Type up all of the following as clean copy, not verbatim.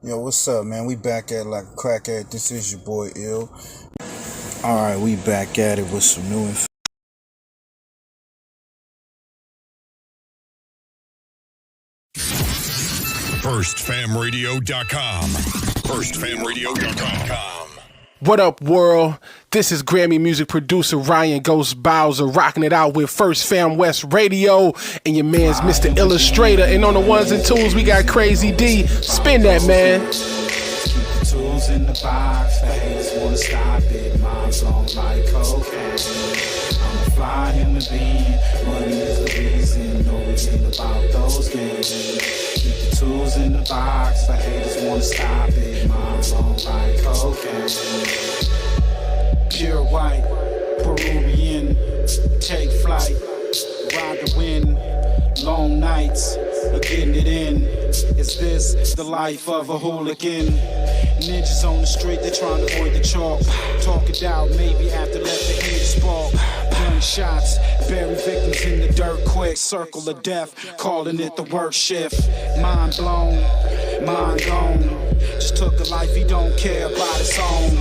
Yo, what's up, man? We back at like a crack at. This is your boy Ill. Alright, we back at it with some new info. FirstFamRadio.com. FirstFamRadio.com. What up, world? This is Grammy music producer Ryan Ghost Bowser rocking it out with First Fam West Radio and your man's Mr. Illustrator. And on the ones and twos, we got Crazy D. Spin that, man. Tools in the box, the haters wanna stop it. Mom's on like cocaine. I'm a fly human being, money is the reason. No reason about those games. Keep the tools in the box, the haters wanna stop it. Mom's on like cocaine. Pure white, Peruvian, take flight, ride the wind, long nights, getting it in. Is this the life of a hooligan? Ninjas on the street, they trying to avoid the chalk. Talk it out, maybe after let the heat spark. Gunshots, bury victims in the dirt quick. Circle of death, calling it the work shift. Mind blown, mind gone. Just took a life he don't care about his own.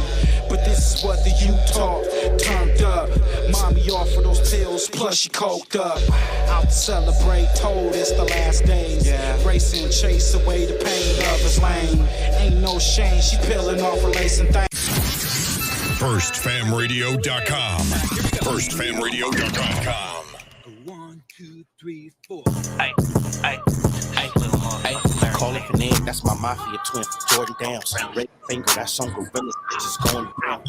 But this is what the youth taught, turned up. Mommy offered those pills, plus she coked up. Out to celebrate, told it's the last days. Racing, chase away the pain of his lane. Ain't no shame, she peeling off her lace and things. FirstFamRadio.com. FirstFamRadio.com. 1, 2, 3, 4. Ay, call it an egg, that's my mafia twin. Jordan Downs, red finger, that's on gorillas, bitches going down.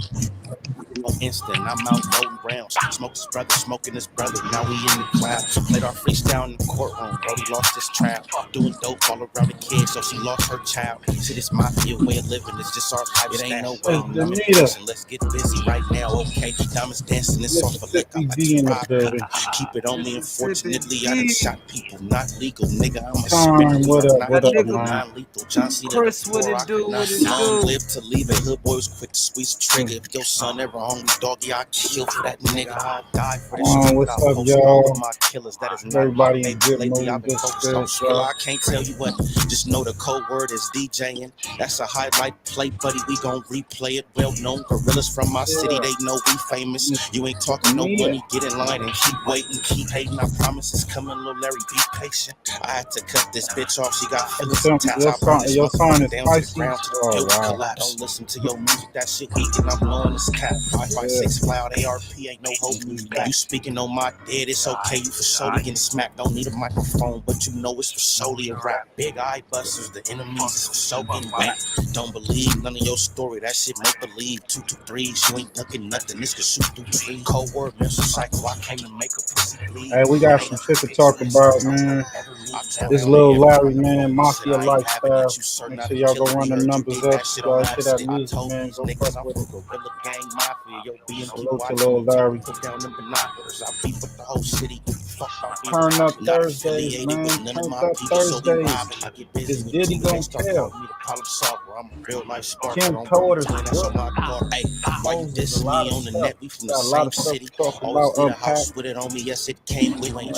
On instant, I'm out rolling rounds. Smoke his brother, smoking his brother. Now we in the cloud. Played our freestyle in the courtroom. Brody lost his trial. Doing dope all around the kid, so she lost her child. See, this mafia way of living, it's just our lifestyle. It ain't no way. Let's get busy right now, okay? Diamonds dancing, it's off a lick. I like to rock. Keep it on me, unfortunately. I done shot people, not legal, nigga. I'm a spinner. What up, non-lethal. John Cena. Chris, what it do? Long live to leave it. Hood boy was quick to squeeze the trigger. If your son ever hungry, doggy, I kill for that nigga. I'll die for this shit. What's up, y'all? My killers, that is not Everybody my in baby. good Lately, mood, I've been good focused on spirits, skill. y'all. I can't tell you what. Just know the code word is DJing. That's a highlight play, buddy. We gon' replay it. Well known gorillas from my city, they know we famous. You ain't talking no money, get in line and keep waiting, keep hating. I promise it's coming, little Larry, be patient. I had to cut this bitch off. She got feelings and tats. Your song is down spicy. to the ground to the collapse. Don't listen to your music, that shit weak, and I'm blowing this cap. 556 loud, ARP ain't no hope. You speaking on my dead, it's okay. You for sure getting smacked. Don't need a microphone, but you know it's for solely a rap. Big eye busters, the enemies is for so getting back. Don't believe none of your story, that shit make believe. 2 2 3s, you ain't ducking nothing. This could shoot through 3. Cold word, mental cycle. I came to make a pussy bleed. Hey, we got some shit to talk about, man. This little Larry, man, mafia lifestyle. Make sure y'all go run the numbers up. Y'all hear that music, man. Go fuck with it. Salute to little Larry. Turn up Thursdays, man. Turn up Thursdays. Is Diddy gonna tell? Kim Porter's book. Why you dissing me on the net? We from the same city. Always did a house with it on me. Yes, it came with me.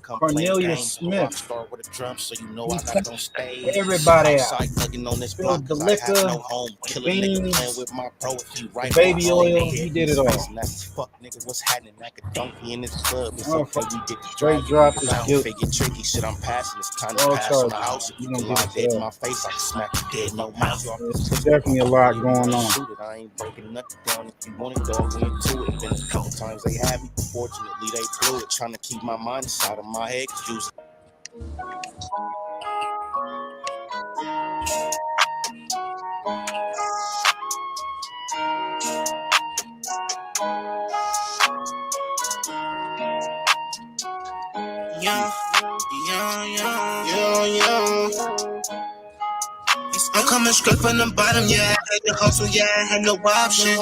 Cornelius Smith. Start with a drum, so you know I got on stage. Everybody out. Outside thugging on this block, The 'cause I have liquor, no home. Kill a nigga beans, playing with my bro if he right. baby oil, he did it all. That's fuck nigga, what's happening? Like a donkey in this club. It's okay, we get the Straight drop is guilt. Figure tricky shit, I'm passing. It's time to All pass on the charges. house. If you You can gonna lie get dead it in my face, I can smack you dead. No mouth. There's definitely a lot going on. Shoot it, I ain't breaking nothing down. If you want it, dog, we into it. Been a couple times they had me. Fortunately, they blew it. Trying to keep my mind inside of my head. Confused. Yeah. I'm coming straight from the bottom, yeah. I had to hustle, yeah. I had no option.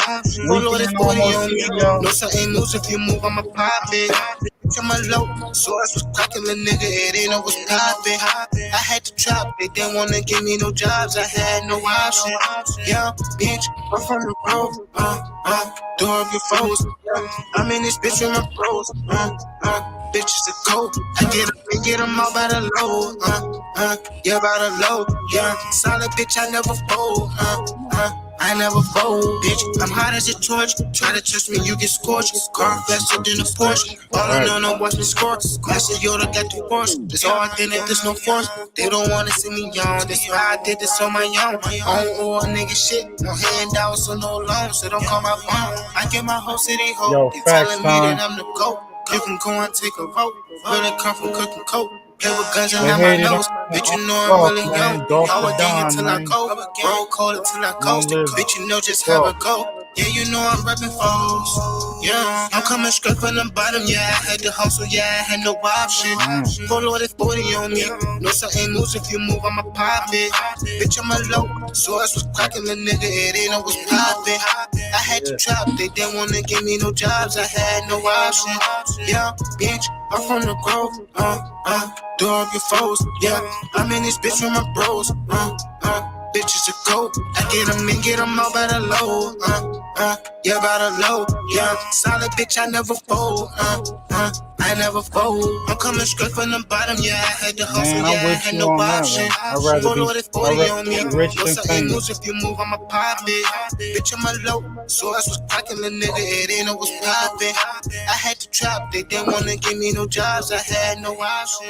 Oh Lord, it's 40 on me. No something moves if you move, I'ma pop it. To my low, so I was cracking the nigga, it ain't no was poppin'. I had to drop, they didn't wanna give me no jobs, I had no option. Yeah, bitch, I'm from the road, door of your foes. I'm in this bitch with my bros, bitches a go. I get them all by the low. Yeah, by the low. Yeah, solid bitch, I never fold. I never fold, bitch. I'm hot as a torch. Try to touch me, you get scorched. Car faster than a Porsche. All I know, watch me score. Master Yoda got the force. It's all authentic, there's no force. They don't wanna see me young. That's why I did this on my own. On all nigga shit. No handouts, so no loans. So don't call my phone. I get my whole city hope. Yo, They facts telling me time. that I'm the GOAT. You can go and take a vote. Really come from cooking coke. Play with guns and They out my hated nose. on Bitch, you know I'm Dolph, really man. young. Dolph I the would gang Don, until I man. go. Roll cold until I coast. Live. Bitch, you know just how it go. Yeah, you know I'm reppin' foes. Yeah, I'm coming straight from the bottom. Yeah, I had to hustle. Yeah, I had no option. Full loaded 40 on me. No certain moves if you move, I'ma pop it. Bitch, I'm a low. So I was cracking the nigga. It ain't no was poppin'. I had to trap. They didn't wanna give me no jobs. I had no option. Yeah, bitch, I'm from the grove. Do up your foes. Yeah, I'm in this bitch with my bros. Bitches a go. I get them all by the low. Yeah, by the low. Yeah, solid bitch, I never fold. I never fold. I'm coming straight from the bottom. Yeah, I had to hustle. Man, Yeah, I'm I with had you no on that option. one. I'd rather Full on me. be rich No than certain moves famous. if you move, I'ma pop it. Bitch, I'm a low. So I was cracking the nigga. It ain't no was popping. I had to trap. They didn't wanna give me no jobs. I had no option.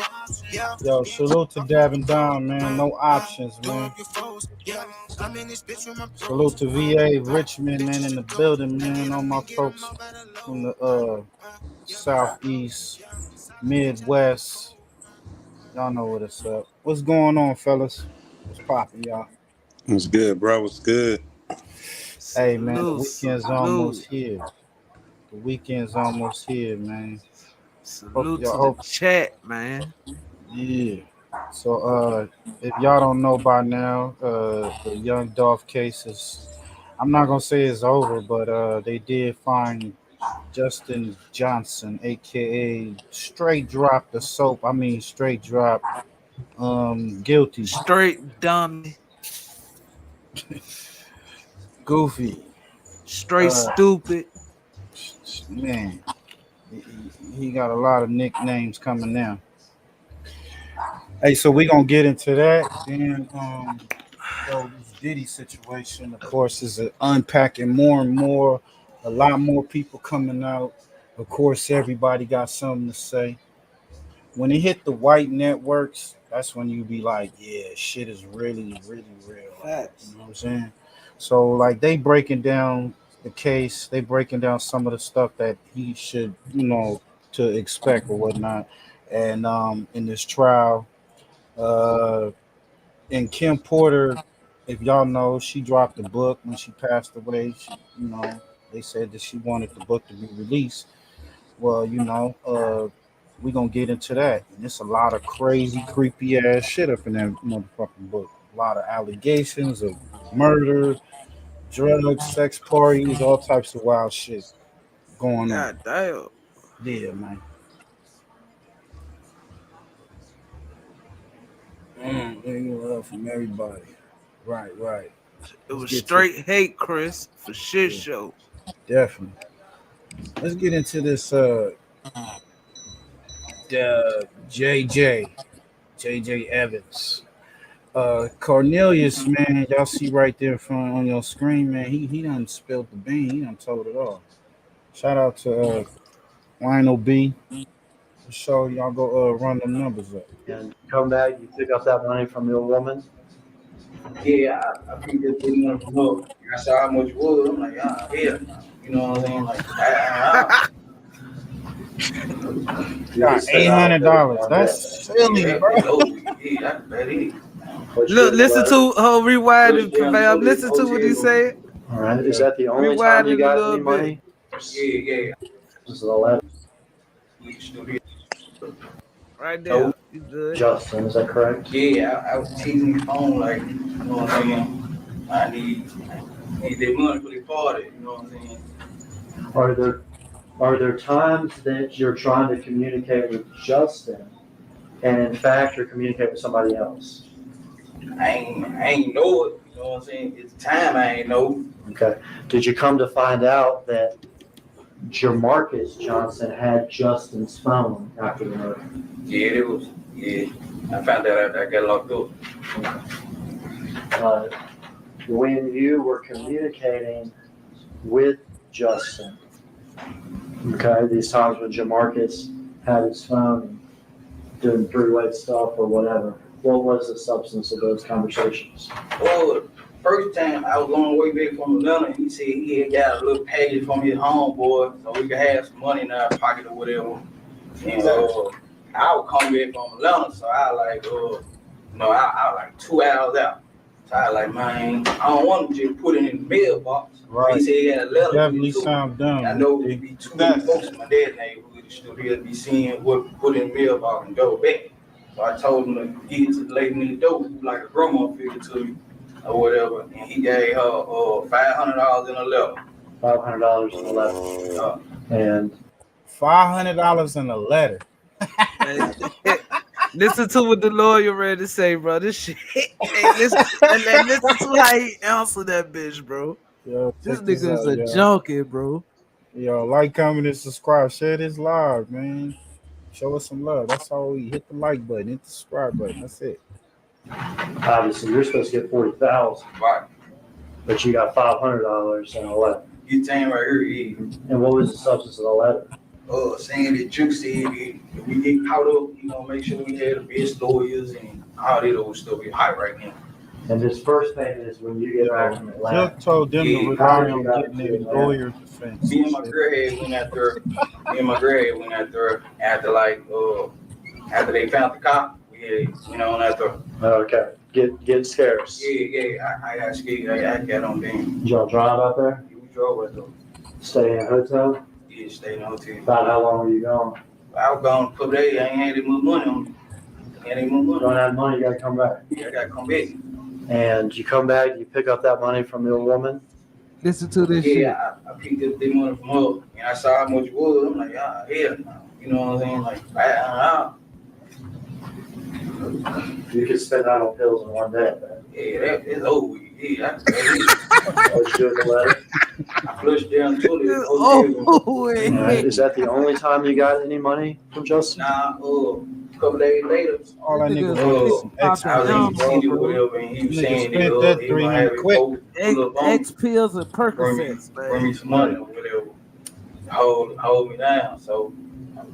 Yeah. Yo, salute to Dab and Don, man. No options, man. Salute to VA Richmond, man, in the building, man. All my folks from the Southeast, Midwest. Y'all know what it's up. What's going on, fellas? What's poppin', y'all? What's good, bro? What's good? Hey, man, the Salute, weekend's salute, almost here. The weekend's almost here, man. salute to the chat, man. Yeah. So, if y'all don't know by now, the Young Dolph case is, I'm not gonna say it's over, but they did find Justin Johnson, aka Straight Drop the Soap. I mean, Straight Drop, guilty, Straight dummy, goofy, straight uh, stupid. man. He got a lot of nicknames coming now. Hey, so we gonna get into that. Then, this Diddy situation, of course, is unpacking more and more. A lot more people coming out. Of course, everybody got something to say. When it hit the white networks, that's when you be like, yeah, shit is really, really real. Facts. You know what I'm saying? So, like, they breaking down the case. They breaking down some of the stuff that he should, to expect or whatnot. And in this trial, uh, and Kim Porter, if y'all know, she dropped the book when she passed away. They said that she wanted the book to be released. Well, we gonna get into that. And it's a lot of crazy, creepy ass shit up in that motherfucking book. A lot of allegations of murder, drugs, sex parties, all types of wild shit going on. God damn. Yeah, man. Love from everybody. Right, right. It Let's was get to straight hate, Chris, for shit yeah, show. definitely. Let's get into this the JJ Evans. Cornelius, man, y'all see right there in front on your screen, man. He done spilled the bean. He done told it all. Shout out to Lionel B. For sure, y'all go run them numbers up. And come back, you pick up that money from your woman. Yeah, I picked this big one from her. I saw how much it was. I'm like, ah, yeah. You know what I'm saying? Like, Got $800. That's silly, bro. yeah, that is. Look, listen to rewind it, fam. Listen to what he said. All right. Is that the only Rewind time you it a got little any money? Yeah. This is the last. Right there. You good. Justin, is that correct? Yeah, I was teasing his phone, like, you know what I'm saying? I need that money for the party, you know what I'm saying? Are there times that you're trying to communicate with Justin, and in fact you're communicating with somebody else? I ain't know it, you know what I'm saying? It's time I ain't know. Okay. Did you come to find out that Jamarcus Johnson had Justin's phone after the murder. Yeah, it was. Yeah, I found that out. I got locked up. When you were communicating with Justin, okay, these times when Jamarcus had his phone and doing three-way stuff or whatever, what was the substance of those conversations? Well, first time I was on the way back from Atlanta, and he said he had got a little package from his homeboy so we could have some money in our pocket or whatever. And I was coming back from Atlanta, so I like, I was like 2 hours out. So I like, man, I don't want to just put it in the mailbox. Right. He said he had a letter. Definitely sound dumb. I know it'd be too many folks in my dad's neighborhood still here to be seeing what put in the mailbox and go back. So I told him to give it to the lady in the door, like a grandma figure to me or whatever, and he gave her $500 in a letter. $500 in a letter. And $500 in a letter. Listen to what the lawyer ready to say, bro. This shit. Hey, listen to how he answered that bitch, bro. Yo, this nigga is a junkie, bro. Yo, like, comment, and subscribe. Share this live, man. Show us some love. That's all we hit the like button, hit the subscribe button. That's it. Obviously, you're supposed to get $40,000, Right. but you got $500 in a letter. You saying right here, yeah. And what was the substance of the letter? Saying that Juke said if we get caught up, you know, make sure we have the best lawyers and all that old stuff. Be hot right now. And this first payment is when you get back from Atlanta. Juke told them to rely on getting a lawyer defense. Me and my girl went out there. After after they found the cop. We went on out there. Okay. Get scarce. Yeah. I got scared. I got on game. Did y'all drive out there? Yeah, we drove out there. Stay in a hotel? Yeah, stayed in the hotel. About how long were you gone? I was gone a couple days. I ain't had any more money on me. You don't have money, you gotta come back. Yeah, I gotta come back. And you come back, you pick up that money from the old woman? Listen to this shit. Yeah, I picked up the money from her, and I saw how much it was. I'm like, hell no. You know what I'm saying? Like, You could spend that on pills in one day, man. Yeah, it's over. Yeah, What you do with the letter? I flushed down the toilet. Is that the only time you got any money from Justin? Nah, a couple days later, All that nigga I was in the city or whatever, and he was saying that he might have it X pills and Percocets, bring me some money or whatever. Hold me down. So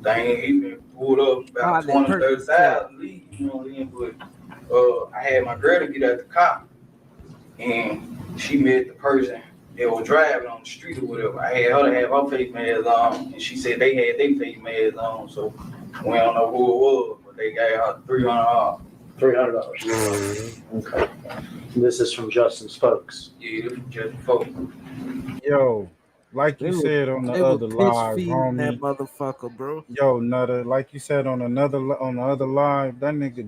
dang, he been pulled up about 20,000-30,000 leads, you know what I mean? But I had my girl to get out the car, and she met the person that was driving on the street or whatever. I had her to have her face mask on, and she said they had their face masks on, so we don't know who it was, but they gave her $300. $300. Okay. This is from Justin's folks. Yeah, this was just folks. Yo, like you said on the other live, homie. That motherfucker, bro. Yo, Nutter, like you said on the other live, that nigga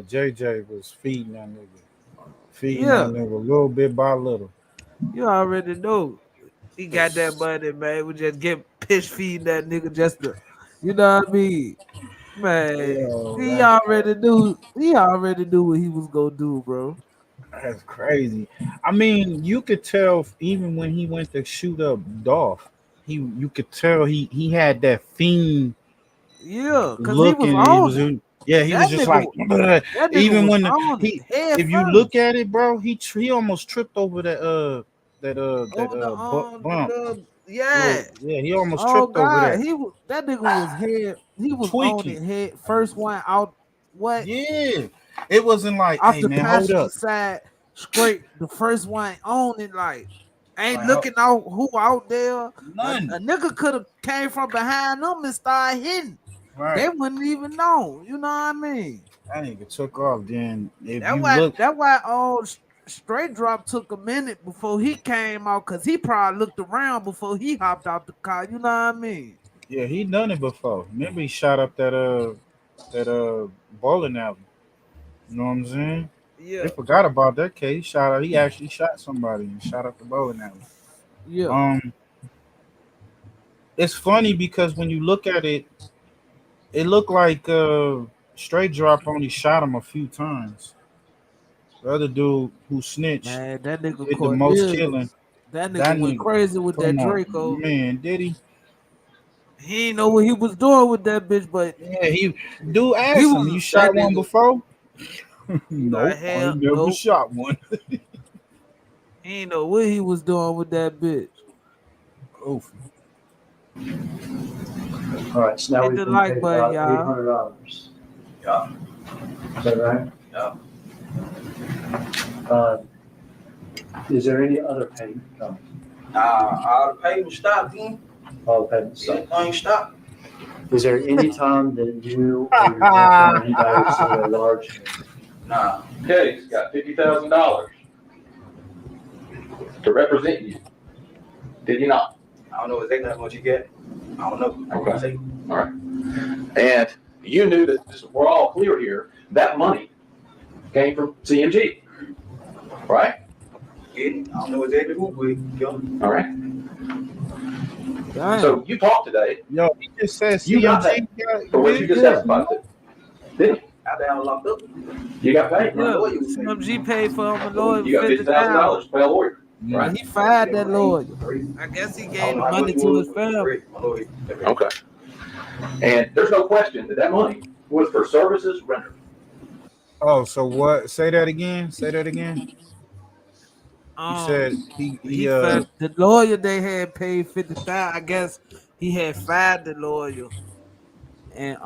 JJ was feeding that nigga. That nigga little bit by little. You already know. He got that money, man. We just get pitch feeding that nigga just to, you know what I mean? Man, he already knew what he was gonna do, bro. That's crazy. I mean, you could tell even when he went to shoot up Dolph, you could tell he had that fiend. Yeah, because he was just like even when if you look at it, bro, he almost tripped over that bump. Yeah, he almost tripped over that. That nigga was head. He was tweaking. On it head. First one out. What? Yeah, it wasn't like off hey, the man, hold up. Side straight. The first one on it like ain't looking out who out there. None. A nigga could have came from behind them and started hitting. Right. They wouldn't even know. You know what I mean? That nigga took off. Then That's why Straight Drop took a minute before he came out because he probably looked around before he hopped out the car. You know what I mean? Yeah, he done it before. Remember he shot up that bowling alley. You know what I'm saying? Yeah. They forgot about that case. He actually shot somebody and shot up the bowling alley. Yeah. It's funny because when you look at it, it looked like Straight Drop only shot him a few times. The other dude who snitched Man, that nigga did the most killing. That That nigga went nigga, crazy with that come on, Draco. man, did he? He didn't know what he was doing with that bitch, but Yeah, he dude he asked him, "You was that shot one nigga. before?" He like, Nope, I hell ain't never nope. shot one. He didn't know what he was doing with that bitch. Oof. All right, so now Hit we've the been like paid button, about y'all. $800. Yeah. Is that right? Yeah. Is there any other payment coming? All the payments stopped, then. All payments stopped. Everything stopped. Is there any time that you or your girlfriend or anybody received a large check? Nah. Case got $50,000 to represent you. Did you not? I don't know exactly how much you get. I don't know. I Okay. say. All right. And you knew that we're all clear here. That money came from CMG, right? Yeah, I don't know exactly who, but yo. All right. Damn. So you talked today. Yo, he just said You got CMG paid for what you just Yeah. testified to. Didn't you? I down locked up. You got paid. My Yeah, lawyer was paid. CMG paid for him a lawyer You got $50,000 to pay a lawyer, but right? he fired that lawyer. Three. I guess he I gave don't the know how money much to it his was, family. three. My lawyer. Okay. And there's no question that money was for services rendered. Oh, so what? Say that again. Say that again. You said He fed the lawyer they had paid 50,000. I guess he had fired the lawyer and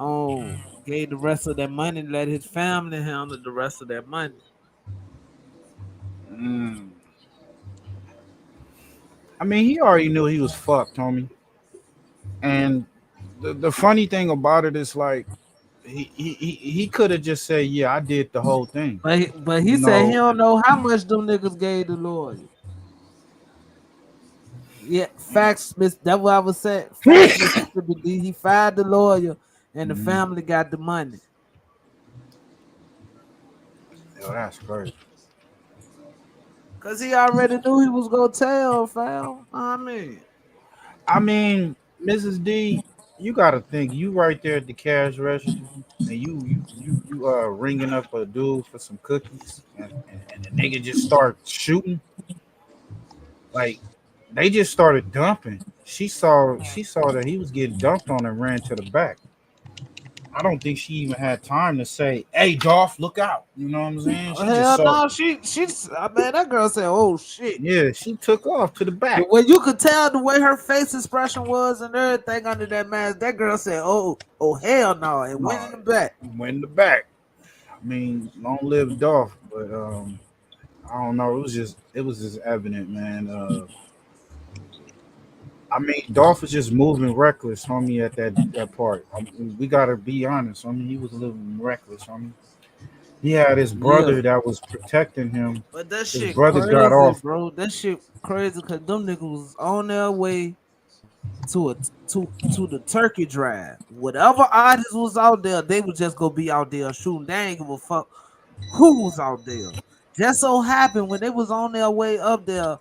gave the rest of that money, let his family handle the rest of that money. I mean, he already knew he was fucked, homie. And the funny thing about it is like he could have just said, "Yeah, I did the whole thing." But he You said he know, don't know how much them niggas gave the lawyer. Yeah, facts, Miss. That's what I was saying. Facts, Mississippi D. He fired the lawyer, and the family got the money. Yo, that's crazy. Cause he already knew he was gonna tell, fam. I mean, Mrs. D, you gotta think. You right there at the cash register, and you ringing up a dude for some cookies, and the nigga just start shooting. Like they just started dumping. She saw that he was getting dumped on and ran to the back. I don't think she even had time to say, "Hey, Dolph, look out!" You know what I'm saying? She just Hell saw. no, man, that girl said, "Oh shit." Yeah, she took off to the back. When you could tell the way her face expression was and everything under that mask, that girl said, "Oh hell no," and went in the back. Went in the back. I mean, long live Dolph, but I don't know. It was just evident, man. I mean, Dolph was just moving reckless, homie, at that part. I mean, we gotta be honest. I mean, he was living reckless, homie. He had his brother Yeah. that was protecting him. But that His shit brother got crazy, off. bro. That shit crazy because them niggas was on their way to the turkey drive. Whatever artist was out there, they would just go be out there shooting. They ain't give a fuck who was out there. Just so happened when they was on their way up there,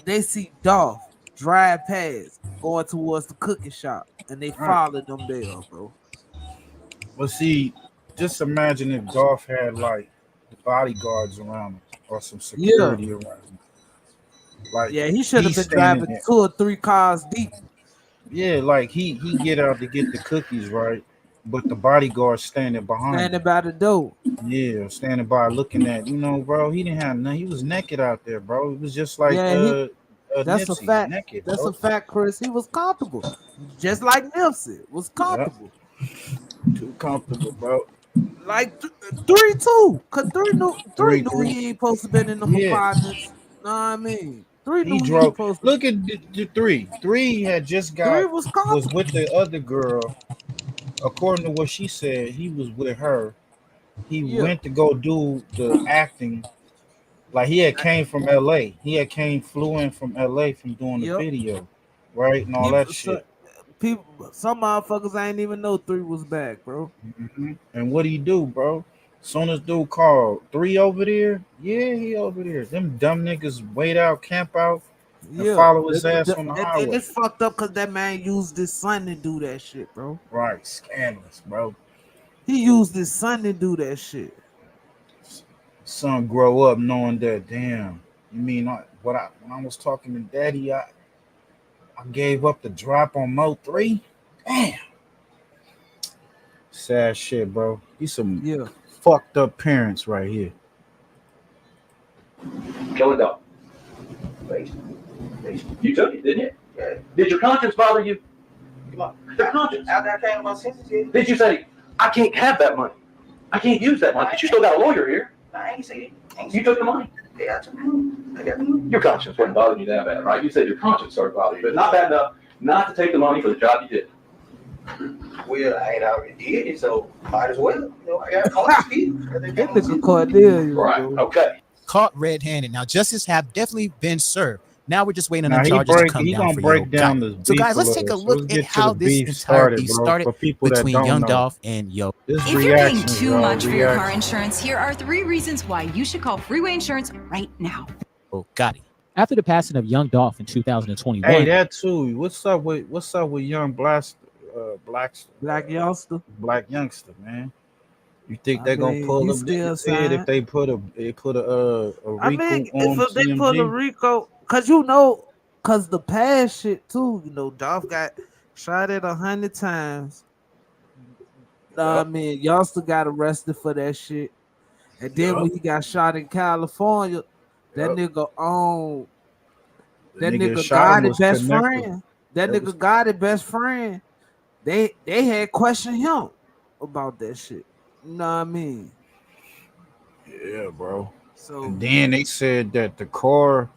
they see Dolph drive past going towards the cookie shop, and they Right. followed them there, bro. But see, just imagine if Dolph had like the bodyguards around him or some Yeah, security around him. Like yeah, he should have he's been standing driving there. 2 or 3 cars deep. Yeah, like he get out to get the cookies, right? But the bodyguard standing behind him. Standing by the door. Yeah, standing by looking at, bro. He didn't have nothing. He was naked out there, bro. It was just like Yeah, that's a Nipsey fact. naked, That's a bro. fact, Chris. He was comfortable, just like Nipsey was Yeah, comfortable. too comfortable, bro. Like 3 too, cause three Three, knew three. he ain't supposed to been in them Yeah, apartments. Know what I mean? Three he knew he ain't drove. supposed to. Look at the three. Three had just Three got was was with comfortable. the other girl. According to what she said, he was with her. He Yeah, went to go do the acting. Like he had came from LA. He had flew in from LA from doing the yep. video, right? And all that People, so, shit. some motherfuckers I ain't even know three was back, bro. And what he do, bro? Soon as dude called, three over there? Yeah, he over there. Them dumb niggas wait out, camp out, and Yeah, follow his ass on the and highway. it's fucked up because that man used his son to do that shit, bro. Right, scandalous, bro. He used his son to do that shit. Son grow up knowing that, damn, you mean when I was talking to Daddy, I gave up the drop on Mo 3. Damn. Sad shit, bro. These some Yeah. fucked up parents right here. Kill a dog. You took it, didn't you? Yeah. Did your conscience bother you? Come on. Your conscience. After I came to my senses, did you say, I can't have that money? I can't use that money, but you still got a lawyer here. I ain't say it. You took the money. Yeah, I took the money. I got the money. Your conscience wasn't bothering you that bad, right? You said your conscience started bothering you, but not bad enough not to take the money for the job you did. Well, I ain't already did it, so might as well. You know, I got caught. That nigga Cornelius. Right. Okay. Caught red-handed. Now, justice have definitely been served. Now we're just waiting on Now the he charges to break. come He down gonna for break Yo down Gotti. this So, beef guys, a let's little. take a So look let's at get to how the this beef entire beef bro. started For people that between don't Young know, Dolph and Yo. this If you're paying reaction, too much for your car reaction. insurance, here are 3 reasons why you should call Freeway Insurance right now. Gotti. After the passing of Young Dolph in 2021, Hey, that too. What's up with young Black youngster? black youngster, man? You think I they gonna mean, pull he him still niggas head if signed. they put a I Rico mean, if on they put a CMG? Rico, cause the past shit too, Dolph got shot at 100 times. I mean, youngster got arrested for that shit. And then when he got shot in California, that Yep. nigga owned The that nigga that nigga shot him got it was best connected. friend. That That was nigga got it best friend. They had questioned him about that shit. You know what I mean? yeah, bro. So And then they said that the car.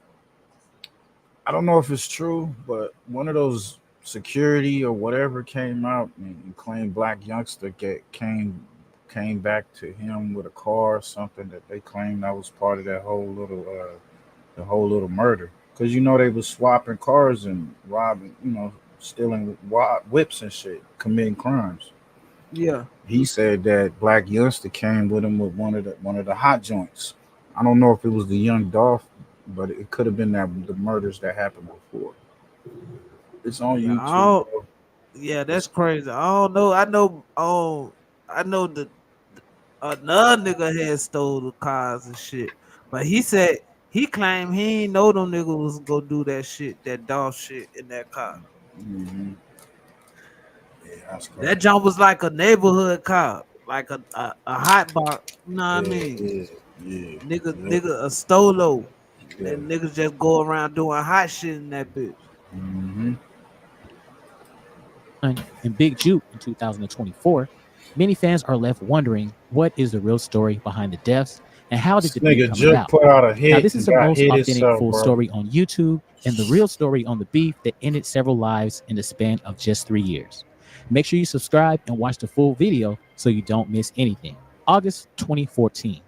I don't know if it's true, but one of those security or whatever came out and claimed black youngster came back to him with a car or something that they claimed that was part of that whole little the whole little murder. Because they was swapping cars and robbing, stealing whips and shit, committing crimes. yeah. He said that black youngster came with him with one of the hot joints. I don't know if it was the young Dolph, but it could have been that the murders that happened before. It's on Yeah, YouTube, bro. yeah, that's crazy. I don't know. I know that another nigga had stole the cars and shit. But he said he claimed he ain't know them niggas was gonna do that shit, that dog shit in that car. Mm-hmm. Yeah, that's That crazy. jump was like a neighborhood car, like a hot box. You know what I Yeah, mean? yeah, yeah. Yep. Nigga, a stolo. Yeah. And niggas just go around doing hot shit in that bitch. Mm-hmm. and Big Juke in 2024, many fans are left wondering what is the real story behind the deaths and how did This the beef nigga come just about. put out a Now, hit this is and the got most hit authentic itself, full bro. story on YouTube and the real story on the beef that ended several lives in the span of just 3 years. Make sure you subscribe and watch the full video so you don't miss anything. August 2014.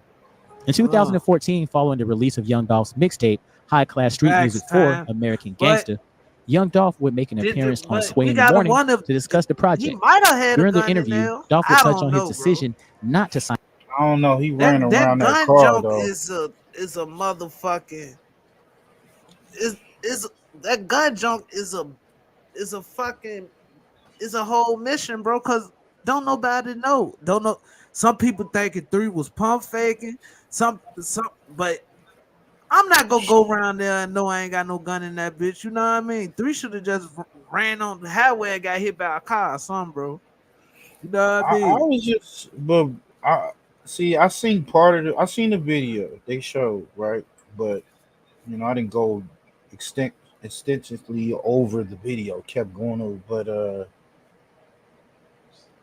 In 2014, following the release of Young Dolph's mixtape, High Class Street Facts Music 4, time. American But Gangsta, Young Dolph would make an appearance on but Sway we in the gotta Morning wonder to discuss the he project. might have had a During the gun in interview, there. Dolph would I touch don't on his know, bro. decision not to sign. I don't know. He ran That around that gun car junk though. is a motherfucking is that gun junk is a fucking is a whole mission, bro. Cause don't nobody know. Don't know. Some people thinking 3 was pump faking. Some, but I'm not gonna go around there and know I ain't got no gun in that bitch. You know what I mean? 3 should have just ran on the highway and got hit by a car or something, bro. You know what I I mean? was just, but I see. I seen part of it. I seen the video they showed, right? But I didn't go extensively over the video. Kept going over, but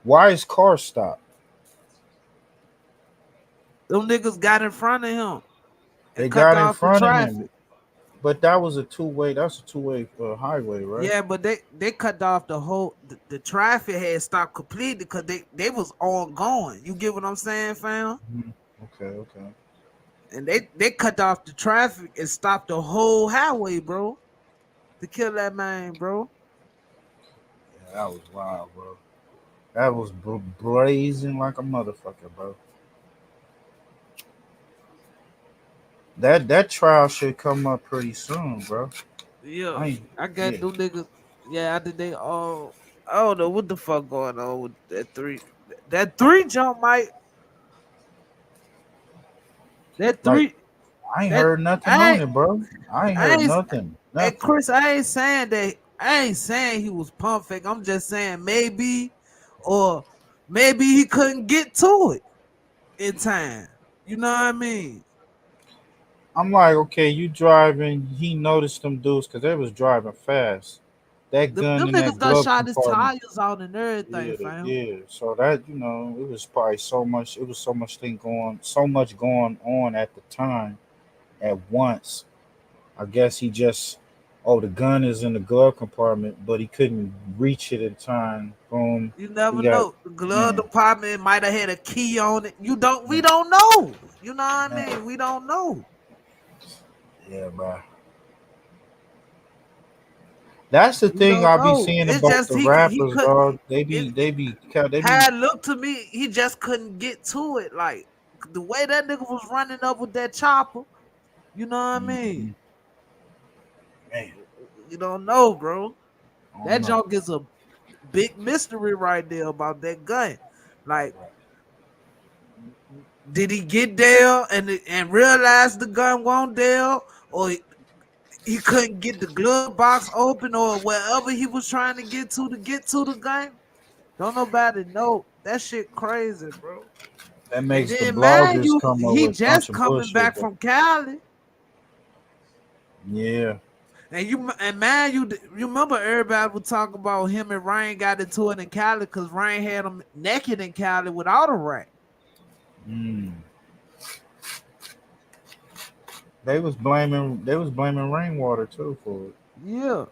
why is car stopped? Them niggas got in front of him They and cut got in off the front of him, traffic. but that was a two way. That's a two-way highway, right? Yeah, but they cut off the whole the traffic had stopped completely because they was ongoing. You get what I'm saying, fam? Mhm. Okay, okay. And they cut off the traffic and stopped the whole highway, bro, to kill that man, bro. Yeah, that was wild, bro. That was blazing like a motherfucker, bro. That trial should come up pretty soon, bro. Yeah, I ain't, I got yeah. them niggas. Yeah, after they all, I don't know what the fuck going on with that 3. That 3 jump might. That Like 3. I ain't heard nothing on it, bro. I ain't heard nothing. Hey, Chris, I ain't saying he was pump fake. I'm just saying maybe he couldn't get to it in time. You know what I mean? I'm like, okay, you driving. He noticed them dudes because they was driving fast. That gun Them in niggas that done glove shot his compartment. tires out and everything, fam. Yeah. So that it was probably so much. It was so much so much going on at the time, at once. I guess he just, the gun is in the glove compartment, but he couldn't reach it at the time. Boom. You never We got, know. The glove department might have had a key on it. We don't know. You know what I mean? We don't know. Yeah, bro. That's the thing I be seeing about the rappers, dog. They be. Had looked to me, he just couldn't get to it. Like the way that nigga was running up with that chopper. You know what I mean? Man. You don't know, bro. That junk is a big mystery right there about that gun. Like, did he get there and realize the gun won't there, or he couldn't get the glove box open, or wherever he was trying to get to the gun? Don't nobody know. That shit crazy, bro. That makes the Mind bloggers you, come up he with a bunch just of coming bullshit, back though. from Cali. Yeah. And man, you remember everybody would talk about him and Ryan got into it in Cali because Ryan had him naked in Cali without a rack. They was blaming rainwater too for it. Yeah.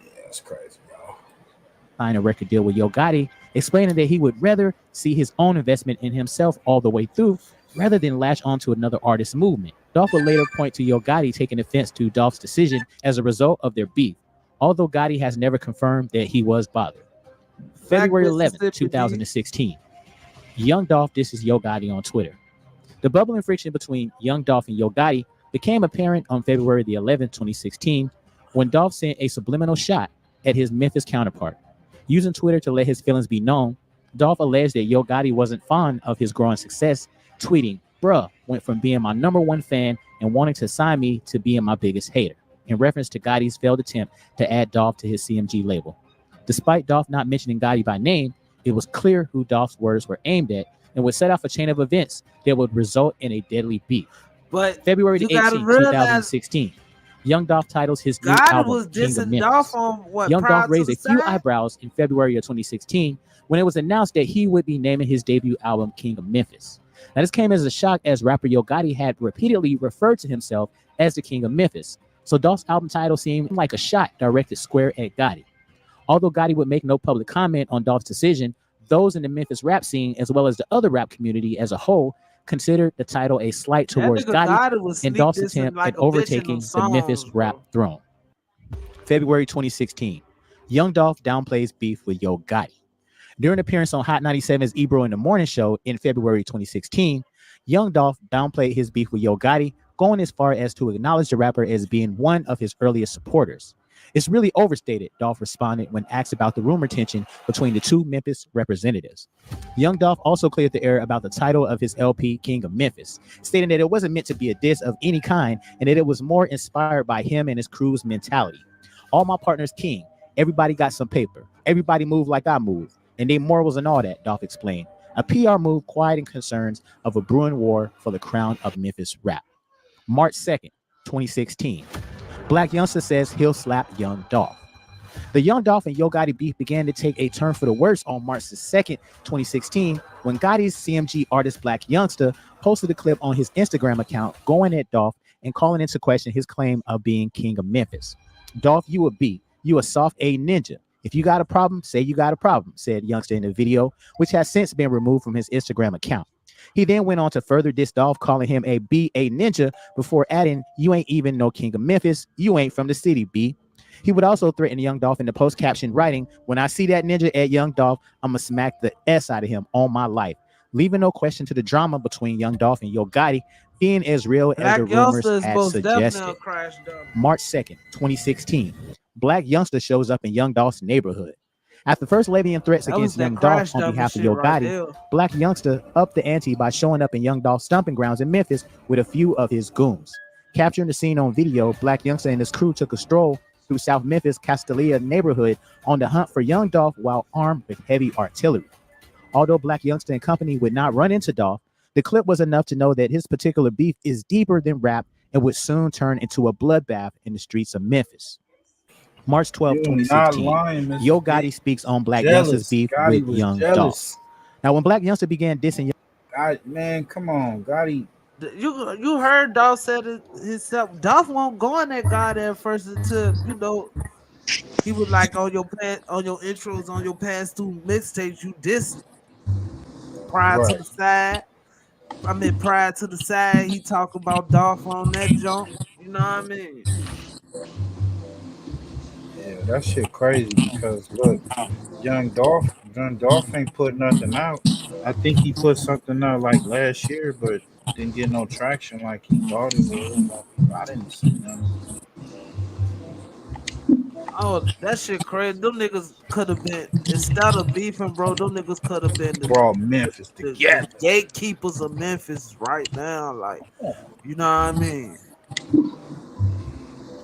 Yeah, that's crazy, y'all. Signed a record deal with Yo Gotti, explaining that he would rather see his own investment in himself all the way through rather than latch onto another artist's movement. Dolph would later point to Yo Gotti taking offense to Dolph's decision as a result of their beef, although Gotti has never confirmed that he was bothered. February 11th, 2016. Young Dolph disses Yo Gotti on Twitter. The bubbling friction between Young Dolph and Yo Gotti became apparent on February the 11th, 2016, when Dolph sent a subliminal shot at his Memphis counterpart. Using Twitter to let his feelings be known, Dolph alleged that Yo Gotti wasn't fond of his growing success, tweeting, "Bruh went from being my #1 fan and wanting to sign me to being my biggest hater," in reference to Gotti's failed attempt to add Dolph to his CMG label. Despite Dolph not mentioning Gotti by name, it was clear who Dolph's words were aimed at and would set off a chain of events that would result in a deadly beef. But February 18th, 2016. Young Dolph titles his new album was King of dissing Memphis. Dolph on what? Young Dolph raised a few eyebrows in February of 2016 when it was announced that he would be naming his debut album King of Memphis. Now, this came as a shock as rapper Yo Gotti had repeatedly referred to himself as the King of Memphis, so Dolph's album title seemed like a shot directed square at Gotti. Although Gotti would make no public comment on Dolph's decision, those in the Memphis rap scene, as well as the other rap community as a whole, considered the title a slight towards Gotti and Dolph's attempt at overtaking the Memphis rap throne. February 2016. Young Dolph downplays beef with Yo Gotti. During an appearance on Hot 97's Ebro in the Morning Show in February 2016, Young Dolph downplayed his beef with Yo Gotti, going as far as to acknowledge the rapper as being one of his earliest supporters. "It's really overstated," Dolph responded when asked about the rumor tension between the two Memphis representatives. Young Dolph also cleared the air about the title of his LP, King of Memphis, stating that it wasn't meant to be a diss of any kind and that it was more inspired by him and his crew's mentality. "All my partners king, everybody got some paper, everybody move like I move, and they morals and all that," Dolph explained. A PR move quieting concerns of a brewing war for the crown of Memphis rap. March 2nd, 2016. Black Youngster says he'll slap Young Dolph. The Young Dolph and Yo Gotti beef began to take a turn for the worse on March 2nd, 2016, when Gotti's CMG artist Black Youngster posted a clip on his Instagram account going at Dolph and calling into question his claim of being King of Memphis. "Dolph, you a B. You a soft A ninja. If you got a problem, say you got a problem," said Youngster in the video, which has since been removed from his Instagram account. He then went on to further diss Dolph, calling him a B, a ninja, before adding, "You ain't even no King of Memphis. You ain't from the city, B." He would also threaten Young Dolph in the post caption, writing, "When I see that ninja at Young Dolph, I'ma smack the S out of him on my life," leaving no question to the drama between Young Dolph and Yo Gotti being as real as the rumors had suggested. March 2nd, 2016. Black Youngster shows up in Young Dolph's neighborhood. After first levying threats That was against that Young Dolph crash on dummy behalf of shit Yo right Gotti, there. Black Youngster upped the ante by showing up in Young Dolph's stomping grounds in Memphis with a few of his goons. Capturing the scene on video, Black Youngster and his crew took a stroll through South Memphis Castalia neighborhood on the hunt for Young Dolph while armed with heavy artillery. Although Black Youngster and company would not run into Dolph, the clip was enough to know that his particular beef is deeper than rap and would soon turn into a bloodbath in the streets of Memphis. March 12, You're not 2016, lying, Mr. Yo B. Gotti speaks on Black Youngster's Jealous. beef Gotti with was Young jealous. Dolph. Now, when Black Youngster began dissing God, man, come on, Gotti. You heard Dolph said it himself. Dolph won't go on that guy there first until he was like on your intros on your past two mixtapes you dissing. Prior to Right. the side. I mean, prior to the side, he talk about Dolph on that jump. You know what I mean? Yeah, that shit crazy because look, Young Dolph ain't put nothing out. I think he put something out like last year, but didn't get no traction like he thought it would. I didn't see nothing. Oh, that shit crazy. Them niggas could have been instead of beefing, bro. Them niggas could have been Brought Memphis the together. gatekeepers of Memphis right now. Like, you know what I mean?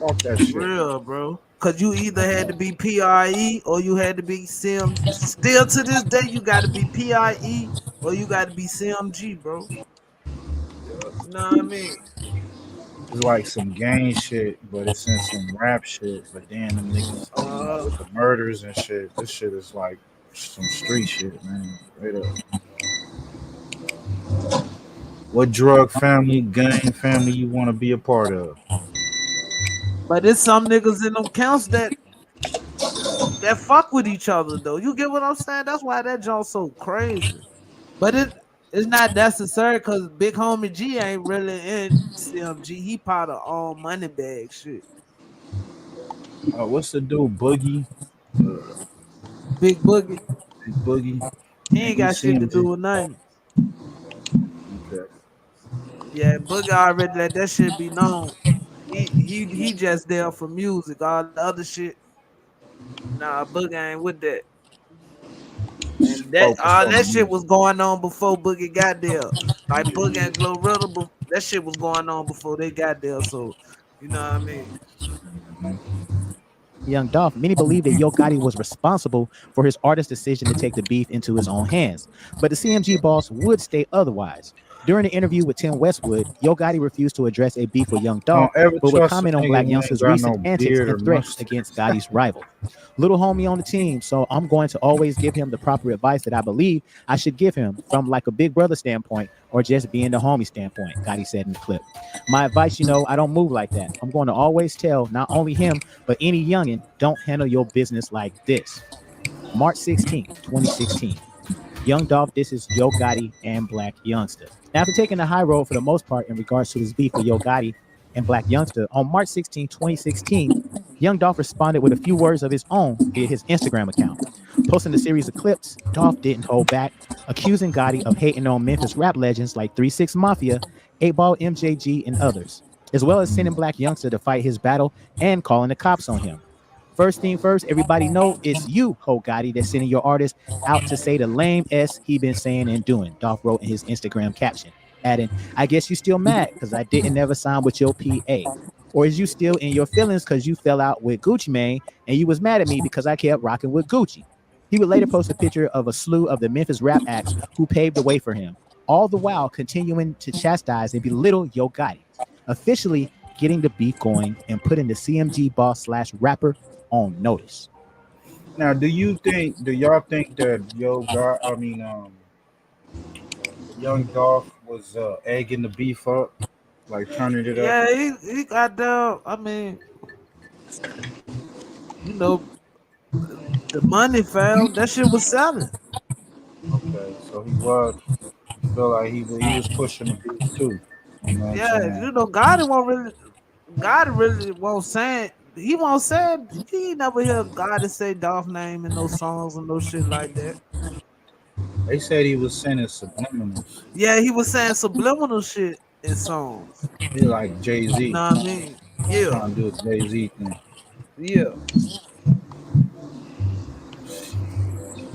Talk that For shit. real, bro. Cause you either had to be PIE or you had to be CM. Still to this day, you got to be PIE or you got to be CMG, bro. You know what I mean? It's like some gang shit, but it's in some rap shit. But then them niggas, with the murders and shit, this shit is like some street shit, man. Straight up. What drug family, gang family you want to be a part of? But there's some niggas in them counts that fuck with each other though. You get what I'm saying? That's why that joint's so crazy. But it's not necessary because Big Homie G ain't really in CMG. He part of all money bag shit. What's the dude, Boogie? Big Boogie. Big Boogie. He ain't got shit to do CMG. with nothing. Okay. Yeah, Boogie already let that shit be known. He just there for music. All the other shit, nah, Boogie ain't with that. And that Focused all on the that shit music. was going on before Boogie got there. Like Boogie and Glorilla, that shit was going on before they got there. So you know what I mean? Young Dolph, many believe that Yo Gotti was responsible for his artist's decision to take the beef into his own hands, but the CMG boss would state otherwise. During the interview with Tim Westwood, Yo Gotti refused to address a beef with Young Dolph, Don't ever but would trust a comment on nigga Black who ain't Youngster's got recent no antics beard or and threats mustache. against Gotti's rival. Little homie on the team, so I'm going to always give him the proper advice that I believe I should give him from like a big brother standpoint or just being the homie standpoint, Gotti said in the clip. My advice, I don't move like that. I'm going to always tell not only him, but any youngin', don't handle your business like this. March 16, 2016. Young Dolph disses Yo Gotti and Black Youngster. Now, after taking the high road for the most part in regards to his beef with Yo Gotti and Black Youngster, on March 16, 2016, Young Dolph responded with a few words of his own via his Instagram account. Posting a series of clips, Dolph didn't hold back, accusing Gotti of hating on Memphis rap legends like 3-6 Mafia, 8-Ball MJG, and others, as well as sending Black Youngster to fight his battle and calling the cops on him. First thing first, everybody know it's you, Ho Gotti, that's sending your artist out to say the lame S he been saying and doing, Dolph wrote in his Instagram caption, adding, I guess you still mad because I didn't never sign with your PA. Or is you still in your feelings because you fell out with Gucci Mane and you was mad at me because I kept rocking with Gucci? He would later post a picture of a slew of the Memphis rap acts who paved the way for him, all the while continuing to chastise and belittle Yo Gotti, officially getting the beef going and putting the CMG boss / rapper on notice. Now, do y'all think that Young Dolph was egging the beef up, like turning it up? Yeah, he got down. I mean, the money found that shit was selling. Okay, so he was. You feel like he was pushing the beef too. You know what I'm Yeah, saying? God really won't say he won't say he never hear God say Dolph name in no songs and no shit like that. They said he was sending subliminals. Yeah, he was saying subliminal shit in songs. He like Jay-Z. You know what I mean? Yeah. Trying to do a Jay-Z thing. Yeah.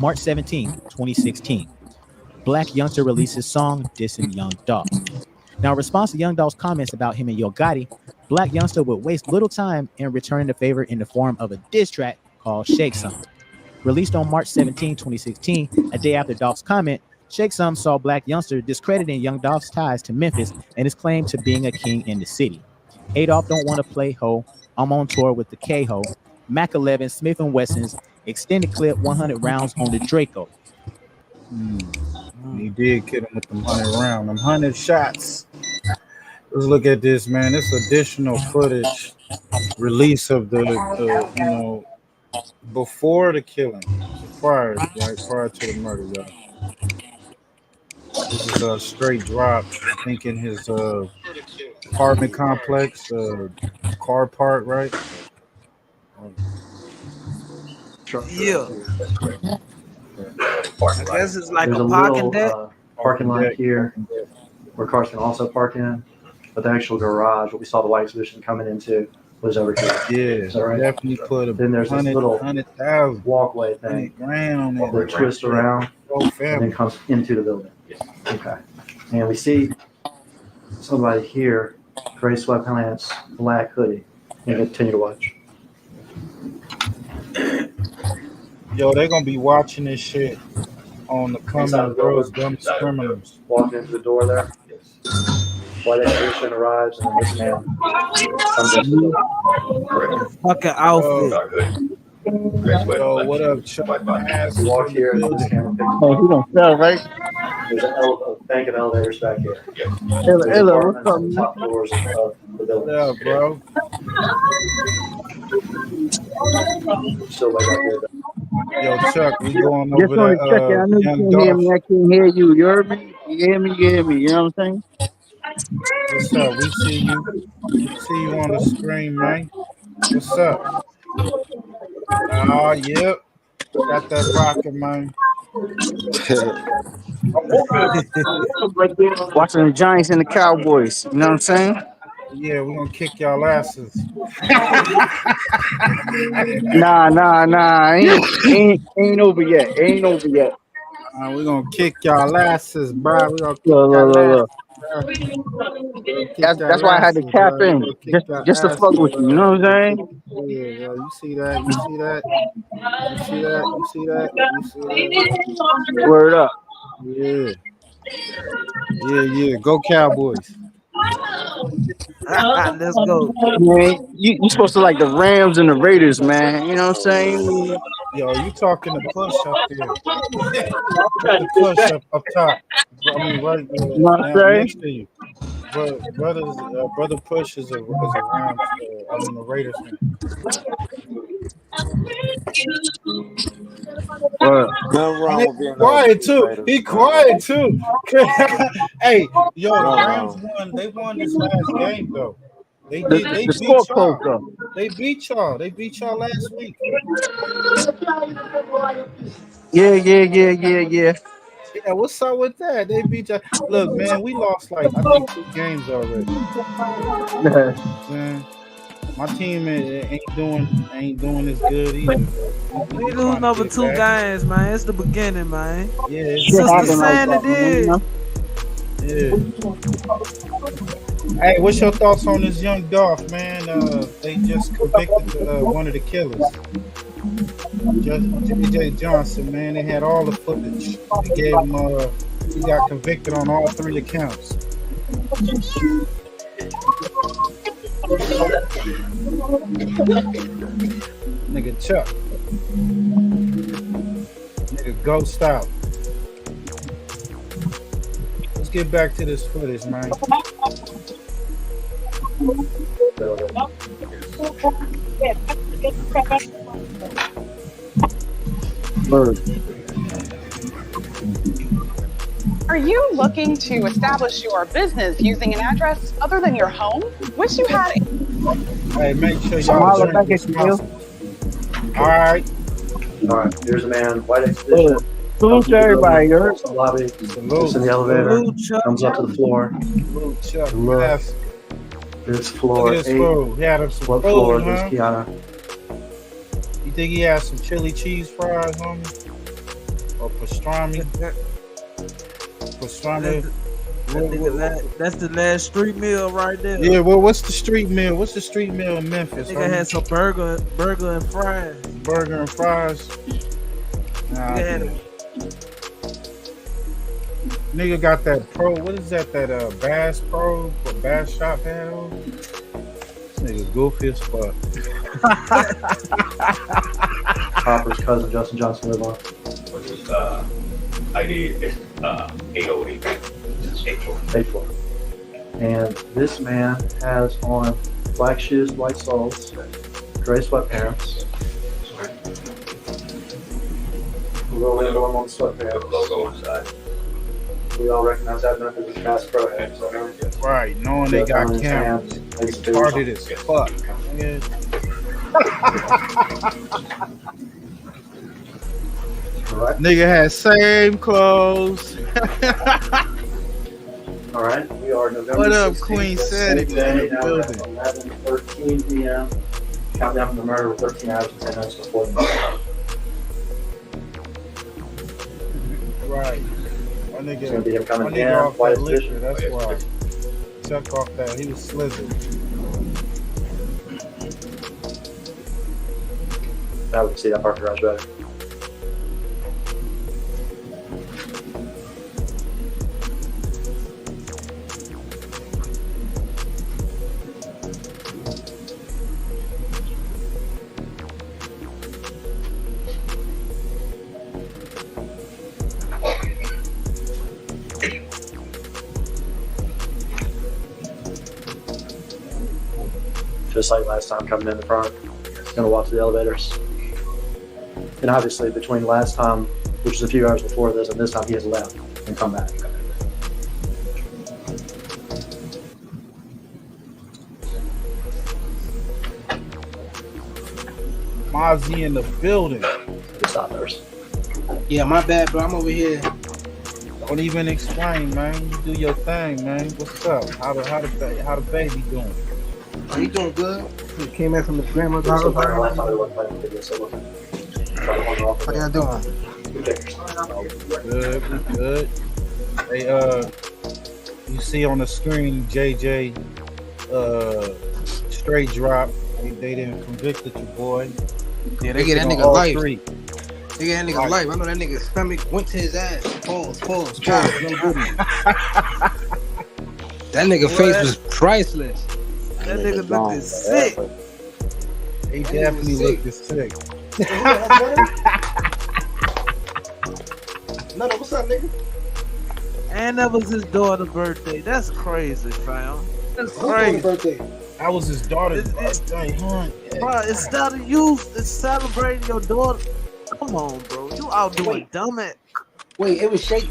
March 17, 2016. Black youngster releases song dissing Young Dolph. Now, in response to Young Dolph's comments about him and Yo Gotti, Black youngster would waste little time in returning the favor in the form of a diss track called Shake Some. Released on March 17, 2016, a day after Dolph's comment, Shake Some saw Black youngster discrediting Young Dolph's ties to Memphis and his claim to being a king in the city. Adolph don't want to play ho. I'm on tour with the K-Ho. Mac 11, Smith & Wesson's extended clip 100 rounds on the Draco. He did kill him with them 100 rounds, them 100 shots. Let's look at this, man. This additional footage release of the you know, before the killing, prior to the murder, y'all. This is a straight drop. I think in his apartment complex, car park, right? Yeah. I guess it's like There's a a parking little deck. parking lot here where cars can also park in, but the actual garage, what we saw the white exhibition coming into, was over here. Yeah, Is that right? definitely put a Then there's this little 100,000 walkway thing grand on that twists around and then comes into the building. Okay. And we see somebody here, gray sweatpants, black hoodie, and continue to watch. Yo, they're gonna be watching this shit on the coming Inside of the those building. dumb criminals. Walking into the door there. White exhibition arrives, and then this man comes into the building. Fucking outfit. Yo, what up, Chuck? We walk here, and this camera picks Oh, he don't sell, right? There's a bank of elevators back here. Hello, There's hello, apartments what's up, on the top floors of the building. What up, bro? Still way back here. Yo, Chuck, we going Just over want to check it. I that know you Young can't hear Dolph. me. I can't hear you. You heard me? You hear me? You hear me? You know what I'm saying? What's up? We see you. We see you on the screen, man. What's up? Oh, yep. Got that rocket, man. Watching the Giants and the Cowboys. You know what I'm saying? Yeah, we're gonna kick y'all asses. Nah. Ain't over yet. Ain't over yet. We're gonna kick y'all asses, bro. We're gonna kick Look. y'all asses. That's why I had to tap in. Just to fuck with you. You know what I'm saying? Yeah, yo, you see that? You see that? You see that? You see that? You see that? Word up. Yeah. Yeah. Go Cowboys. Let's go. Man, you supposed to like the Rams and the Raiders, man. You know what I'm saying? Yo, you talking to Push up there. The Push up top. I mean, right there, next to you. But brother Push is a Rams. A Raiders fan. Nothing wrong with being quiet too. He quiet too. Hey, yo, the Rams won. They won this last game though. They beat y'all. They beat y'all. They beat y'all last week. Yeah. Yeah, what's up with that? They beat y'all. Look, man, we lost like I think 2 games already. Man, my team ain't doing as good either. We losing over 2 games, man. It's the beginning, man. Yeah, Sister Santa did. Yeah. Hey, what's your thoughts on this Young Dolph, man? They just convicted one of the killers. J.J. Johnson, man. They had all the footage. They gave him. He got convicted on all 3 accounts. Nigga Chuck. Nigga ghost out. Let's get back to this footage, man. Are you looking to establish your business using an address other than your home? Wish you had. Hey, make sure y'all drink responsible. All right. Here's a man, white exhibition. Salute to everybody. You heard? Lobby. Gets in the elevator. Comes up to the floor. Look. This floor. Look at this food. He had some What food, floor? huh? There's Kiana. You think he has some chili cheese fries on me? or pastrami. Pastrami. That's the last street meal right there. Yeah, well, what's the street meal? What's the street meal in Memphis? Nigga had some burger and fries. Burger and fries. Nah, nigga got that pro. What is that? That Bass Pro? What Bass Shop had on? This nigga goofy as fuck. Hopper's cousin Justin Johnson live on. Which is ID 808. 84. And this man has on black shoes, white soles, gray sweatpants. A little on the sweatpants. Logo inside. We all recognize that Memphis is Bass Pro Head. So right, knowing they got cameras. It's retarded as fuck. Right. Nigga has same clothes. All right, we are November. What up, 16th, Queen Sanity? 11:13 p.m. Countdown from the murder with 13 hours and 10 minutes before the murder. Right. My nigga, It's gonna be him coming my nigga down, off white that as liquor, fish. that's why. Chuck off that, he was slizzing. Now we can see that parking garage better. Just like last time coming in the front, he's gonna walk to the elevators. And obviously between last time, which is a few hours before this, and this time he has left and come back. Mozzie in the building. Just stop those. Yeah, my bad, bro. I'm over here. Don't even explain, man. You do your thing, man. What's up? How the baby doing? Are you doing good? You came back from the grandma's house. How y'all doing? Good, good. Hey, you see on the screen, JJ, straight drop. They didn't convicted you, boy. Yeah, they get that nigga life. They get that nigga life. I know that nigga's stomach went to his ass. Pause. No goodie. That nigga face was priceless. That nigga looked sick. He definitely looked sick. No, what's up, nigga? And that was his daughter's birthday. That's crazy, fam. That's Whose crazy. birthday? That was his daughter's birthday, huh? Bro, instead of you celebrating your daughter, come on, bro. You out doing dumb at. Wait, it was straight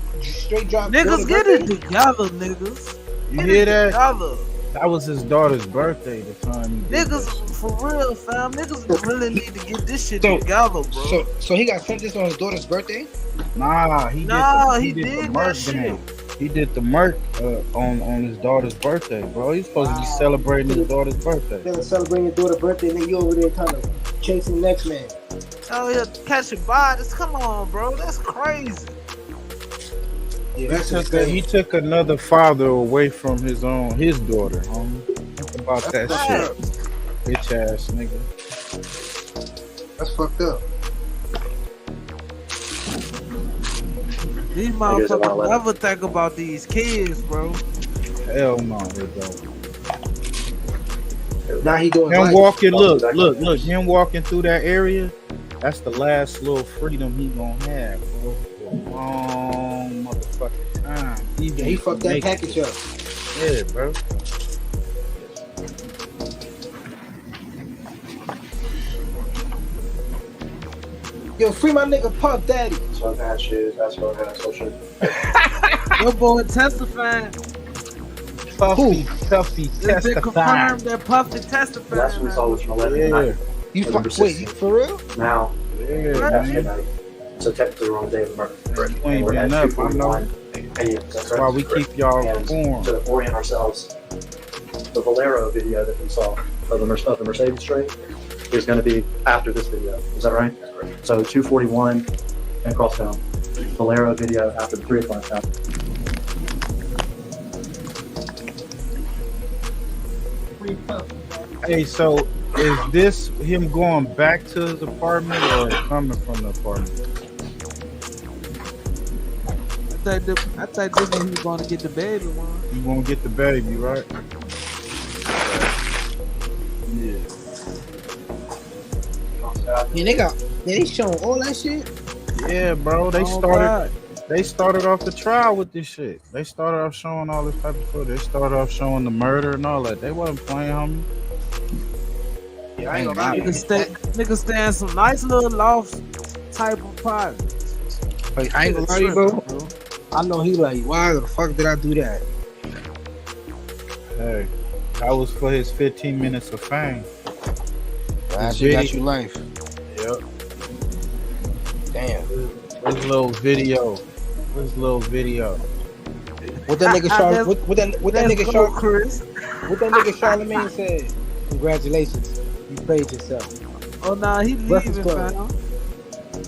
drop. Niggas get it together, niggas. You hear that? Together. That was his daughter's birthday the time he did Niggas, for real, fam. Niggas really need to get this shit together, bro. So he got sent this on his daughter's birthday? Nah, he did the that Merc shit. game. He did the Merc on his daughter's birthday, bro. He's supposed to be celebrating his daughter's birthday. They're celebrating your daughter's birthday, and then you over there kind of chasing the next man. Oh yeah, catching bodies. Come on, bro. That's crazy. Yeah, He took another father away from his daughter. Think about that shit, bitch ass nigga. That's fucked up. These motherfuckers never think about these kids, bro. Hell no, they don't. Now he doing Him life. walking, look, him walking through that area. That's the last little freedom he gonna have, bro. For a long motherfucking time. Yeah, he fucked that package up. Yeah, bro. Yo, free my nigga Puff Daddy. So I've had shoes, that's what I got, so shit. Your boy testifying. Puffy It's been confirmed that Puffy testified. Last one we saw was from 11 night. You November wait, 16th. for real? Now, Yeah, night. So technically we're on the day of the murder. You ain't been up, I know. That's why we keep y'all informed. To orient ourselves, the Valero video that we saw of the Mercedes straight is going to be after this video. Is that right? So 241 and Crosstown. Bolero video after the 3 o'clock hour. Hey, so is this him going back to his apartment or coming from the apartment? I thought this one he was going to get the baby one. You won't get the baby, right? Yeah. Man, they showing all that shit. Yeah, bro. They started off the trial with this shit. They started off showing all this type of footage. They started off showing the murder and all that. They wasn't playing, homie. Yeah, I ain't gonna lie. Niggas stay in some nice little loft type of apartments. Like, I ain't gonna lie to you, bro. I know he like, why the fuck did I do that? Hey, that was for his 15 minutes of fame. I got you life. Yep. Damn. This little video. What that nigga Charlemagne said? Congratulations, you played yourself. Oh nah, he leaving, fam.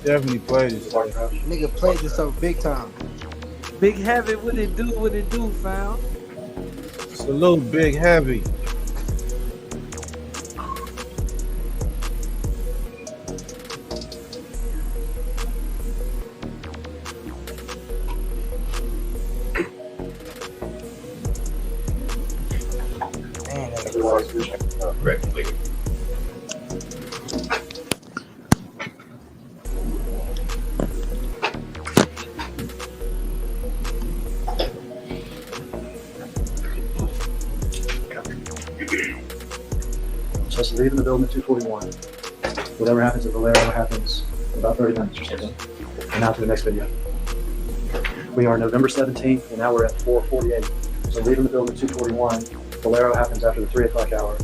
Definitely played yourself. Nigga played yourself big time. Big Heavy, what it do, fam? Salute, Big Heavy. Correctly. Just leaving the building at 2:41. Whatever happens at Valero happens in about 30 minutes or something. And now to the next video. We are November 17th, and now we're at 4:48. So leaving the building at 2:41. Valero happens after the 3 o'clock hour.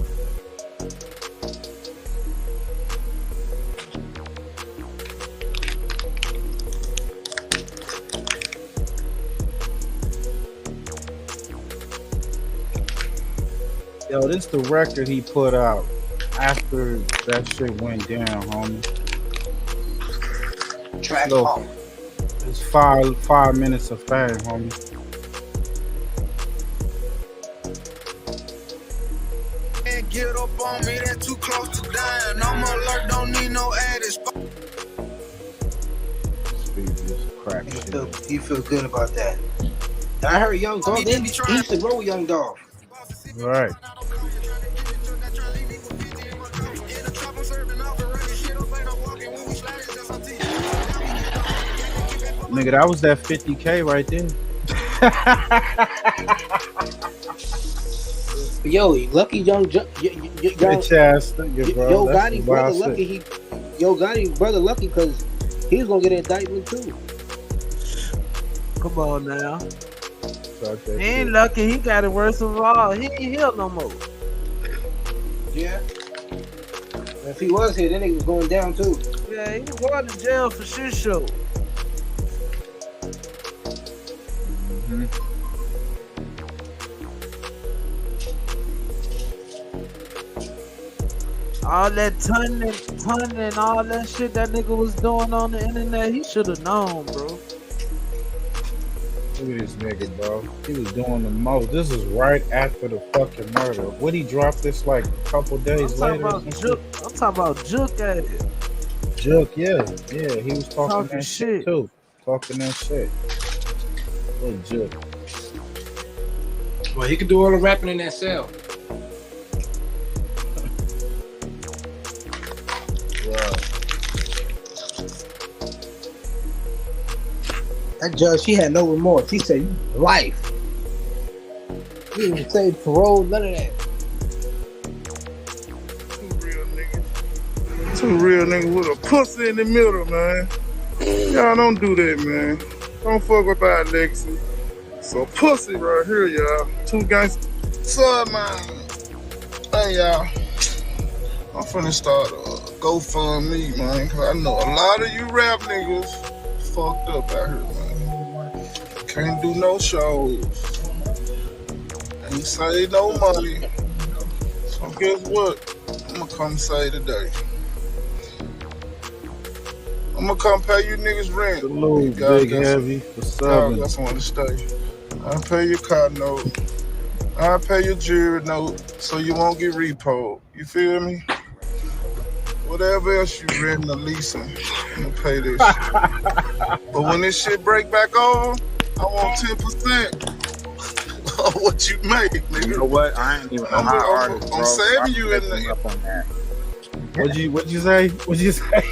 Yo, this the record he put out after that shit went down, homie. Track So, off. it's 5 minutes of fame, homie. Get up on me, that's too close to dying. I'm alert, don't need no added. He feel good about that. I heard Young Dolph. He used to roll Young Dolph. Right. Nigga, that was that 50K right there. Yo, Lucky Young Bitch ass nigga, bro. Yo That's Gotti some brother wild Lucky. shit. Yo Gotti brother Lucky because he was gonna get an indictment too. Come on now. Fuck that He ain't shit. lucky. He got it worse of all. He ain't here no more. Yeah. If he was here, then he was going down too. Yeah, he was going to jail for shit show. All that tunning and all that shit that nigga was doing on the internet, he should have known, bro. Look at this nigga, bro. He was doing the most. This is right after the fucking murder. What he dropped this like a couple days later? I'm talking about Jook at it. Jook, yeah. He was talking that shit too. Talking that shit. What Jook? Well, he could do all the rapping in that cell. Wow. That judge, she had no remorse. He said life. He didn't say parole, none of that. Two real niggas with a pussy in the middle, man. Y'all don't do that, man. Don't fuck with our Lexi. So pussy right here, y'all. Two gangsters. Son, man. Hey, y'all. I'm finna start a GoFundMe, man. Cause I know a lot of you rap niggas fucked up out here, man. Can't do no shows. Ain't save no money. So guess what? I'm gonna come say today. I'm gonna come pay you niggas rent. Salute, Big Heavy, for subbing. That's on the stage. I'll pay your car note. I'll pay your jewelry note so you won't get repoed. You feel me? Whatever else you renting or leasing, I'm gonna pay this shit. But when this shit break back over, I want 10% of what you make, nigga. You know what? I ain't even a hot artist, bro. I'm saving you in the. Up on that. What'd you say? What'd you say?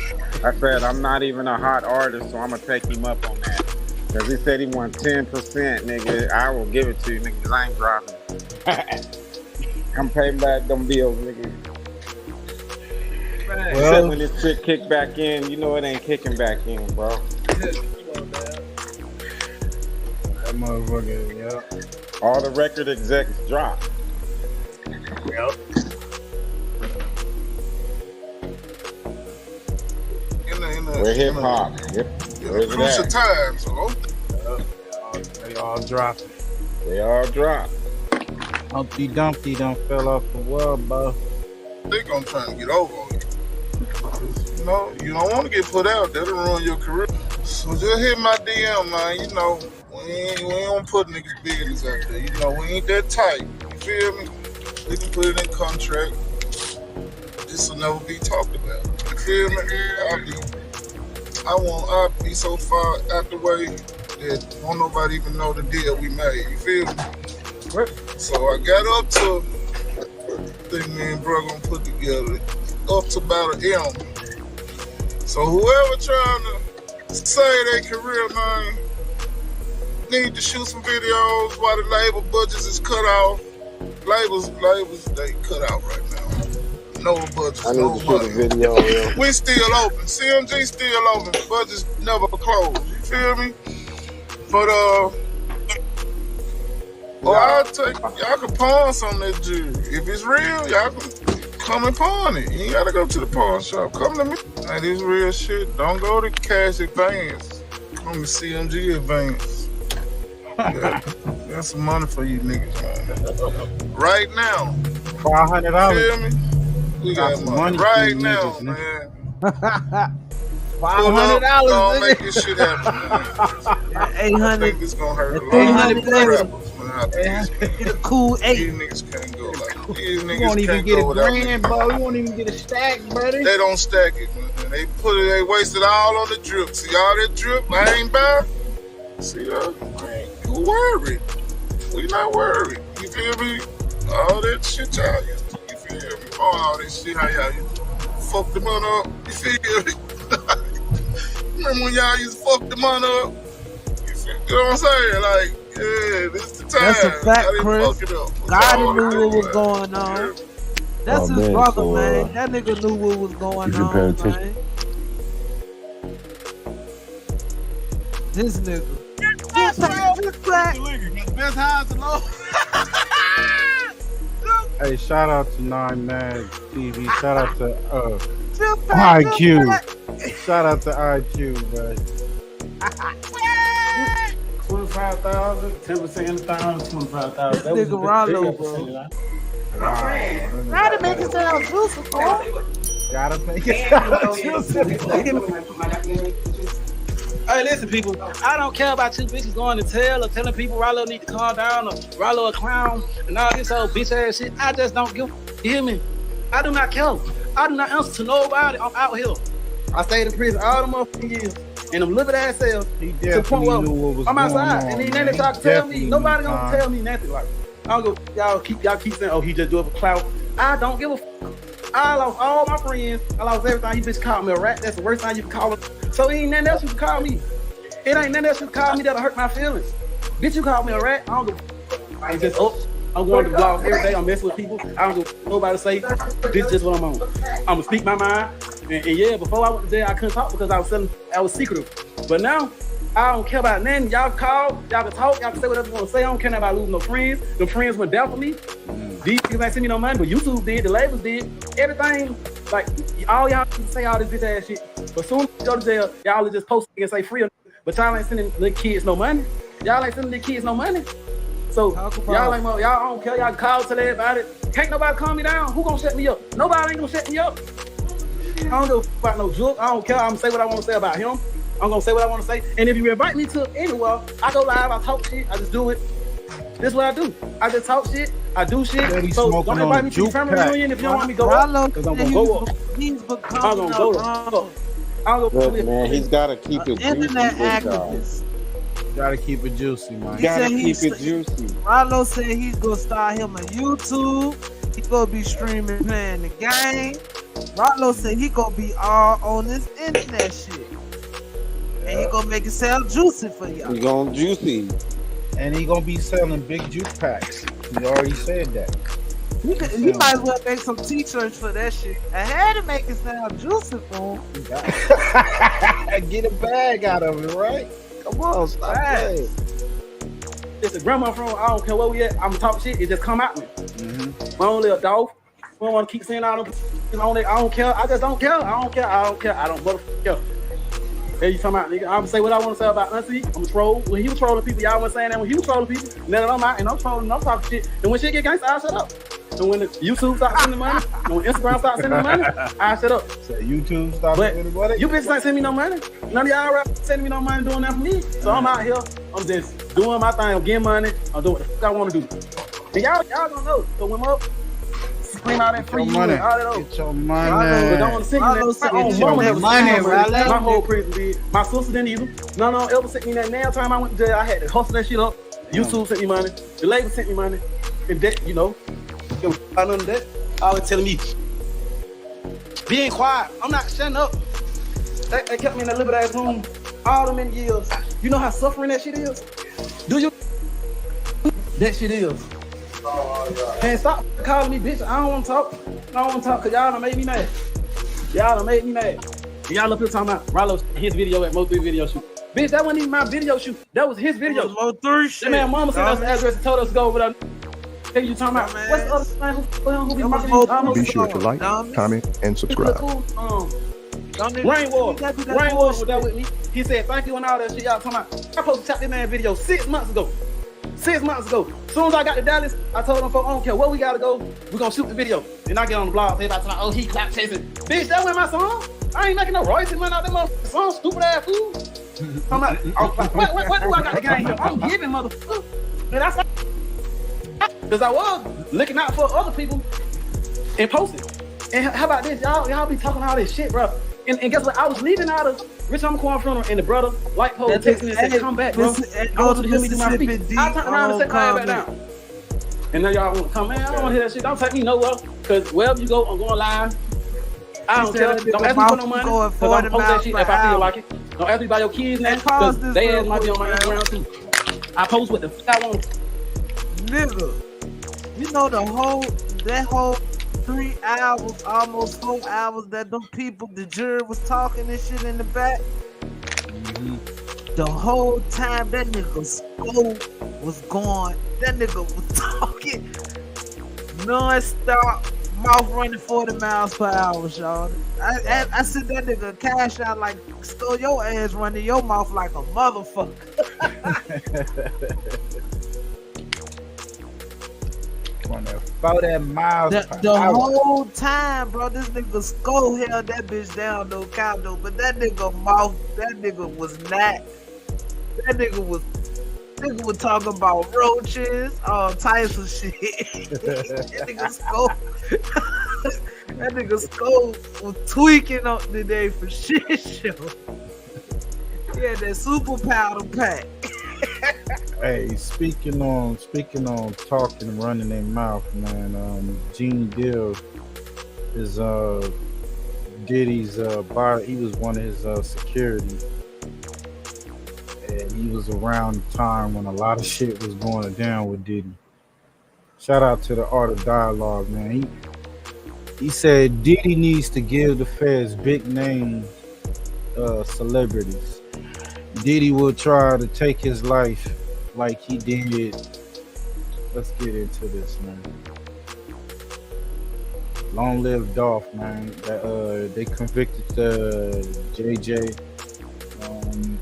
I said I'm not even a hot artist, so I'm gonna take him up on that. Cause he said he want 10%, nigga. I will give it to you, nigga. Cause I ain't dropping. Come pay back them bills, nigga. Well, except when this shit kick back in, you know it ain't kicking back in, bro. That motherfucker, yeah. All the record execs drop. Yep. We're hip hop. Yep. Where's it at? Time, so. They all dropping. They all drop. Humpty Dumpty done fell off the wall, bro. They gonna try to get over it. You know, you don't want to get put out. That'll ruin your career. So just hit my DM, man. You know, we ain't gonna put niggas' business out there. You know, we ain't that tight. You feel me? We can put it in contract. This will never be talked about. You feel me? I'll be so far out the way that won't nobody even know the deal we made. You feel me? So I got up to, I think me and bro gonna put together, up to about an M. So whoever trying to say their career, man, need to shoot some videos while the label budgets is cut off. Labels, they cut out right now. No budgets, I need no to shoot money. a video, yeah. We still open. CMG still open. Budgets never closed. You feel me? But I'll take, y'all can pawn some of that jewelry. If it's real, y'all can come and pawn it. You ain't gotta go to the pawn shop. Come to me. Hey, this real shit. Don't go to Cash Advance. Come to CMG Advance. Got some money for you niggas, man. Right now. $500. Feel me? We got money right now, niggas, man. $500. Don't make this shit happen, man. 800. I think it's gonna hurt a lot 300 of rappers, man. Get a cool 8. These niggas can't go like these You niggas won't even can't get go a without grand, bro. You won't even get a stack, buddy. They don't stack it, man. They wasted all on the drip. See all that drip? I ain't buy. See, you worried. We not worried. You feel me? All that shit y'all used to. You feel me? All this shit how y'all used to fuck the money up. You feel me? Remember when y'all used to fuck the money up? You know what I'm saying? Like, yeah, this is the time. That's a fact, Chris. God knew what was going on. That's his brother, man. That nigga knew what was going on, man. This nigga. Best house alone. Hey, shout out to 9mag TV. Shout out to IQ. Shout out to IQ, man. 25,000, 10% of the time, 25,000. This nigga Rollo, bro. Gotta make it sound juicy, bro. Gotta make it sound juicy. Hey, listen, people. I don't care about two bitches going to tell or telling people Rollo need to calm down or Rollo a clown and all this old bitch ass shit. I just don't give. You hear me? I do not care. I do not answer to nobody. I'm out here. I stayed in prison all the motherfucking years. And them living ass cells. To the point where I'm outside. And then they try to tell me. Nobody gonna tell me nothing. Like, I don't go. Y'all keep saying, oh, he just do it for clout. I don't give a fuck. I lost all my friends. I lost everything. You bitch called me a rat. That's the worst thing you can call it. So ain't nothing else you can call me. It ain't nothing else you can call me that'll hurt my feelings. Bitch, you call me a rat. I don't give a fuck. I'm just up. I'm going to blogs every day. I'm messing with people. I don't give nobody say. This is just what I'm on. I'm gonna speak my mind. And yeah, before I went to jail, I couldn't talk because I was secretive. But now, I don't care about nothing. Y'all call, y'all can talk, y'all can say whatever you want to say. I don't care about losing no friends. The friends went down for me. These niggas ain't send me no money, but YouTube did, the labels did. Everything, like, all y'all can say all this bitch ass shit. But soon as you go to jail, y'all will just post and say free. But y'all ain't sending the kids no money. Y'all ain't sending the kids no money. So y'all ain't, y'all don't care. Y'all can call, tell everybody. Can't nobody calm me down. Who gonna shut me up? Nobody ain't gonna shut me up. I don't give a fuck about no joke. I don't care. I'm gonna say what I want to say about him. I'm gonna say what I want to say. And if you invite me to anywhere, I go live, I talk shit, I just do it. This is what I do. I just talk shit, I do shit. So don't invite me to your family reunion if you don't want me to go up. Because I'm gonna go up. I'm gonna go up. Look, man, he's gotta keep it juicy. Internet activist. Gotta keep it juicy, man. Gotta keep it juicy. Rollo said he's gonna start him on YouTube. He gonna be streaming, playing the game. Rollo said he gonna be all on this internet shit. And he gonna make it sound juicy for y'all. He gonna juicy. And he gonna be selling big juke packs. He already said that. He might as well make some t-shirts for that shit. I had to make it sound juicy for him. Get a bag out of it, right? Come on, stop playing. It's a grandma from, I don't care where we at, I'm gonna talk shit, it just come out me. My own little dog. I don't want to keep saying all them. I don't care. I just don't care. I don't care. I don't care. I don't motherfucking care. Hey, you talking about, nigga? I'm gonna say what I want to say about Auntie. I'm gonna troll. When he was trolling people, y'all wasn't saying that. When he was trolling people, now that I'm out and I'm trolling, I'm talking shit. And when shit get gangsta, I shut up. And when the YouTube start sending money, and when Instagram start sending money, I shut up. So YouTube start sending money? You bitches ain't sending me no money. None of y'all rap sending me no money doing that for me. So I'm out here. I'm just doing my thing. I'm getting money. I'm doing what the fuck I want to do. And y'all don't know. So when I'm up, scream out that free money. All that Get your money. But don't want to send me that. Get your money, my whole prison did. My sister didn't either. None of them ever sent me that. Nail time I went to jail, I had to hustle that shit up. YouTube sent me money. The label sent me money. And that, you know, none of that. Always telling me, being quiet. I'm not shutting up. They kept me in that little ass room all them many years. You know how suffering that shit is? Do you? That shit is. And stop calling me bitch. I don't want to talk. I don't want to talk because y'all done made me mad. Y'all done made me mad. And y'all up here talking about Rollo, his video at Mo3 video shoot. Bitch, that wasn't even my video shoot. That was his video. Mo3 shit. That man mama sent us the address and told us to go over there. You talking about what's the other thing? Who be marketing? Be sure to like, comment, and subscribe. Rainwater was there with me. He said thank you and all that shit y'all talking about. I supposed to shot this man video 6 months ago. 6 months ago. As soon as I got to Dallas, I told them, folks, I don't care where we gotta go, we're gonna shoot the video. And I get on the blog, everybody talking, oh, he clap chasing. Bitch, that wasn't my song. I ain't making no royalty money out of that motherfucking song, stupid ass fool. I'm like, what do I got to gain here? I'm giving, motherfucker. And that's because I was looking out for other people and posting. And how about this? Y'all be talking all this shit, bro. And guess what? I was leaving out of Rich Homie Corn funeral and the brother, White Pole, texted me and said, come back, bro. I want you to hear me do my speech. I turned around and said, come back down. And now y'all want to come, man, I don't want to hear that shit. Don't take me nowhere. Because wherever you go, I'm going live. I don't care. Don't ask me for no money. Because I'm post that shit if I feel like it. Don't ask me about your kids now. Because they ass might be on my Instagram too. I post what the fuck I want. Nigga, you know that whole 3 hours, almost 4 hours that them people, the jury was talking and shit in the back. The whole time that nigga skull was going, that nigga was talking non-stop, mouth running 40 miles per hour, y'all. I said that nigga cash out like stole your ass running your mouth like a motherfucker. The whole time, bro, this nigga skull held that bitch down, no cap though. But that nigga mouth, that nigga was not. That nigga was talking about roaches, all types of shit. That nigga skull was tweaking up today for shit show. Yeah, that super powder pack. Hey, speaking on talking and running their mouth, man. Gene Deal is Diddy's body. He was one of his security, and he was around the time when a lot of shit was going down with Diddy. Shout out to the Art of Dialogue, man. He said Diddy needs to give the feds big name celebrities. Diddy will try to take his life like he did. Let's get into this, man. Long live Dolph, man. They convicted JJ.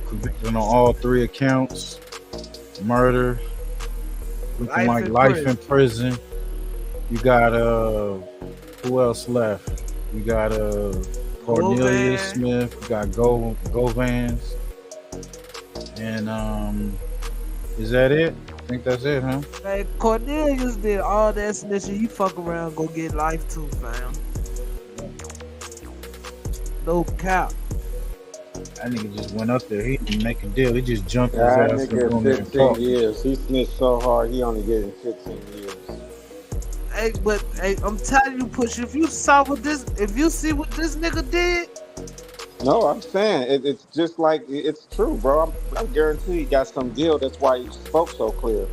Convicted on all 3 accounts. Murder. Looking like life in prison. You got who else left? You got Cornelius Smith. We got Govans. And is that it? I think that's it, huh? Hey, Cornelius did all that snitching. You fuck around, go get life too, fam. No cap. That nigga just went up there. He didn't make a deal. He just jumped his That ass nigga up on there and 15 talked. years. He snitched so hard, he only getting 15 years. Hey, but hey, I'm telling you, Push, if you see what this nigga did. No, I'm saying it's just like it's true, bro. I guarantee he got some deal. That's why he spoke so clear.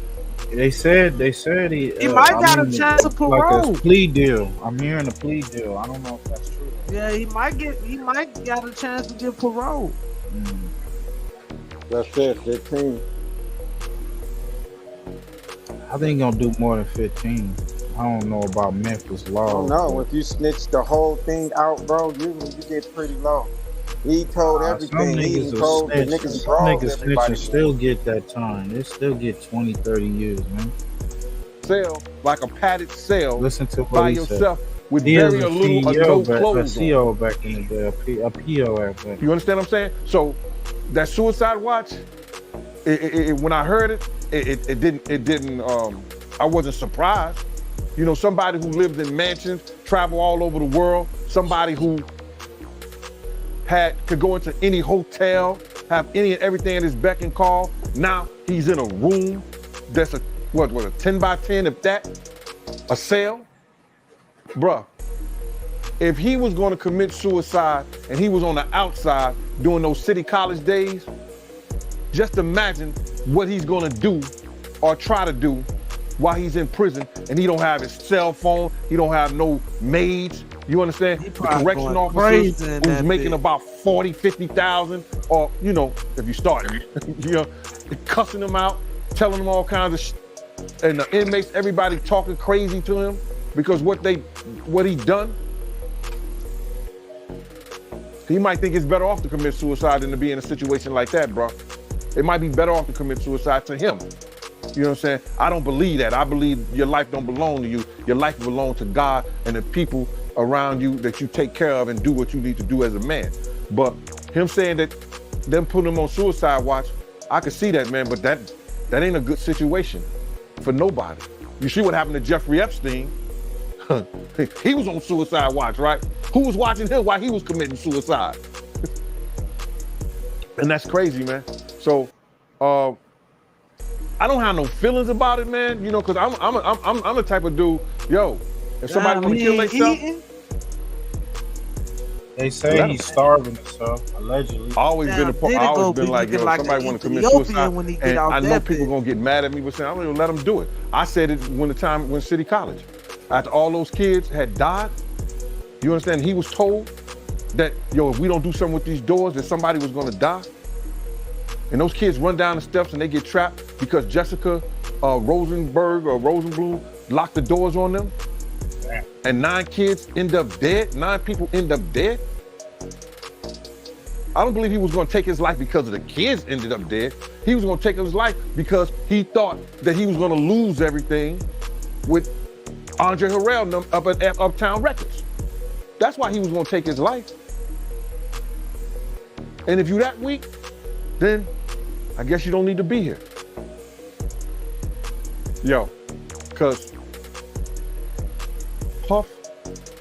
They said he might got a chance of like parole. a plea deal. I'm hearing a plea deal. I don't know if that's true. Yeah, he might got a chance to get parole. That's it, 15. I think he gonna do more than 15. I don't know about Memphis law. I don't know. If you snitch the whole thing out, bro, you get pretty low. He told everything. He even told the niggas snitching still get that time. They still get 20, 30 years, man. Cell, like a padded cell. Listen to what by he yourself said. with He very is a little or CEO no clothes on. CEO back in the day, a PO at that. You understand what I'm saying? So that suicide watch, when I heard it didn't. I wasn't surprised. You know, somebody who lived in mansions, travel all over the world, somebody who could go into any hotel, have any and everything at his beck and call. Now he's in a room that's a 10 by 10, if that, a cell. Bruh, if he was going to commit suicide and he was on the outside during those city college days, just imagine what he's going to do or try to do while he's in prison and he don't have his cell phone, he don't have no maids. You understand? The correction officers who's making about 40, 50,000, or, you know, if you start, you know, cussing him out, telling him all kinds of shit. And the inmates, everybody talking crazy to him because what he done. He might think it's better off to commit suicide than to be in a situation like that, bro. It might be better off to commit suicide to him. You know what I'm saying? I don't believe that. I believe your life don't belong to you. Your life belongs to God and the people around you that you take care of and do what you need to do as a man. But him saying that, them putting him on suicide watch, I could see that, man, but that ain't a good situation for nobody. You see what happened to Jeffrey Epstein? He was on suicide watch, right? Who was watching him while he was committing suicide? And that's crazy, man. So, I don't have no feelings about it, man. You know, cause I'm the type of dude. Yo, if somebody want to kill themselves, they say he's starving himself, allegedly. I always been like, yo, if somebody want to commit suicide, and I know people gonna get mad at me for saying, I don't even let them do it. I said it when City College, after all those kids had died. You understand? He was told that, yo, if we don't do something with these doors, that somebody was gonna die. And those kids run down the steps and they get trapped because Jessica Rosenberg or Rosenblum locked the doors on them. And 9 kids end up dead. 9 people end up dead. I don't believe he was going to take his life because of the kids ended up dead. He was going to take his life because he thought that he was going to lose everything with Andre Harrell up at Uptown Records. That's why he was going to take his life. And if you're that weak, then I guess you don't need to be here. Yo, because Puff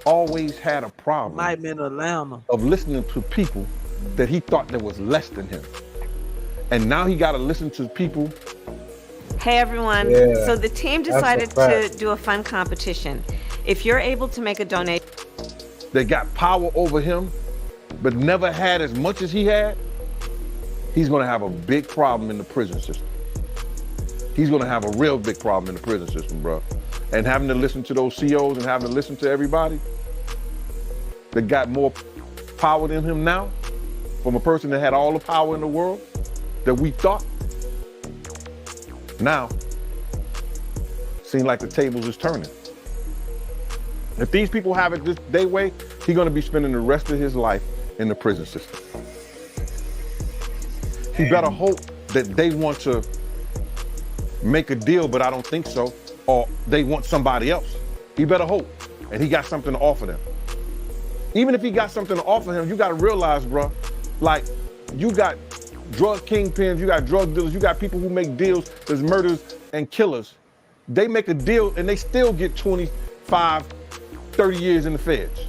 always had a problem Might be in Atlanta. of listening to people that he thought that was less than him. And now he got to listen to people. Hey everyone, Yeah, so the team that's a decided to fact. do a fun competition. If you're able to make a donation, That got power over him, but never had as much as he had, he's gonna have a big problem in the prison system. He's gonna have a real big problem in the prison system, bro. And having to listen to those COs and having to listen to everybody that got more power than him now, from a person that had all the power in the world that we thought, now, seems like the tables is turning. If these people have it their way, he's gonna be spending the rest of his life in the prison system. He better hope that they want to make a deal, but I don't think so, or they want somebody else. He better hope, and he got something to offer them. Even if he got something to offer him, you got to realize, bro, like, you got drug kingpins, you got drug dealers, you got people who make deals, there's murders and killers. They make a deal and they still get 25, 30 years in the feds.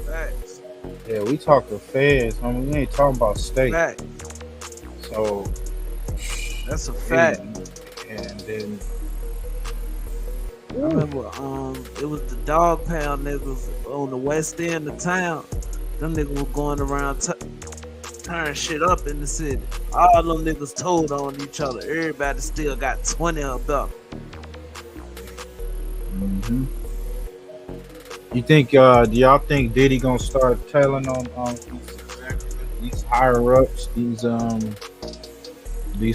Facts. Yeah, we talk to feds. I mean, we ain't talking about state. Facts. So that's a fact. And then I remember it was the dog pound niggas on the west end of town. Them niggas were going around turning shit up in the city. All them niggas told on each other. Everybody still got 20 of them. Mm-hmm. You think? Do y'all think Diddy gonna start telling on these higher ups, these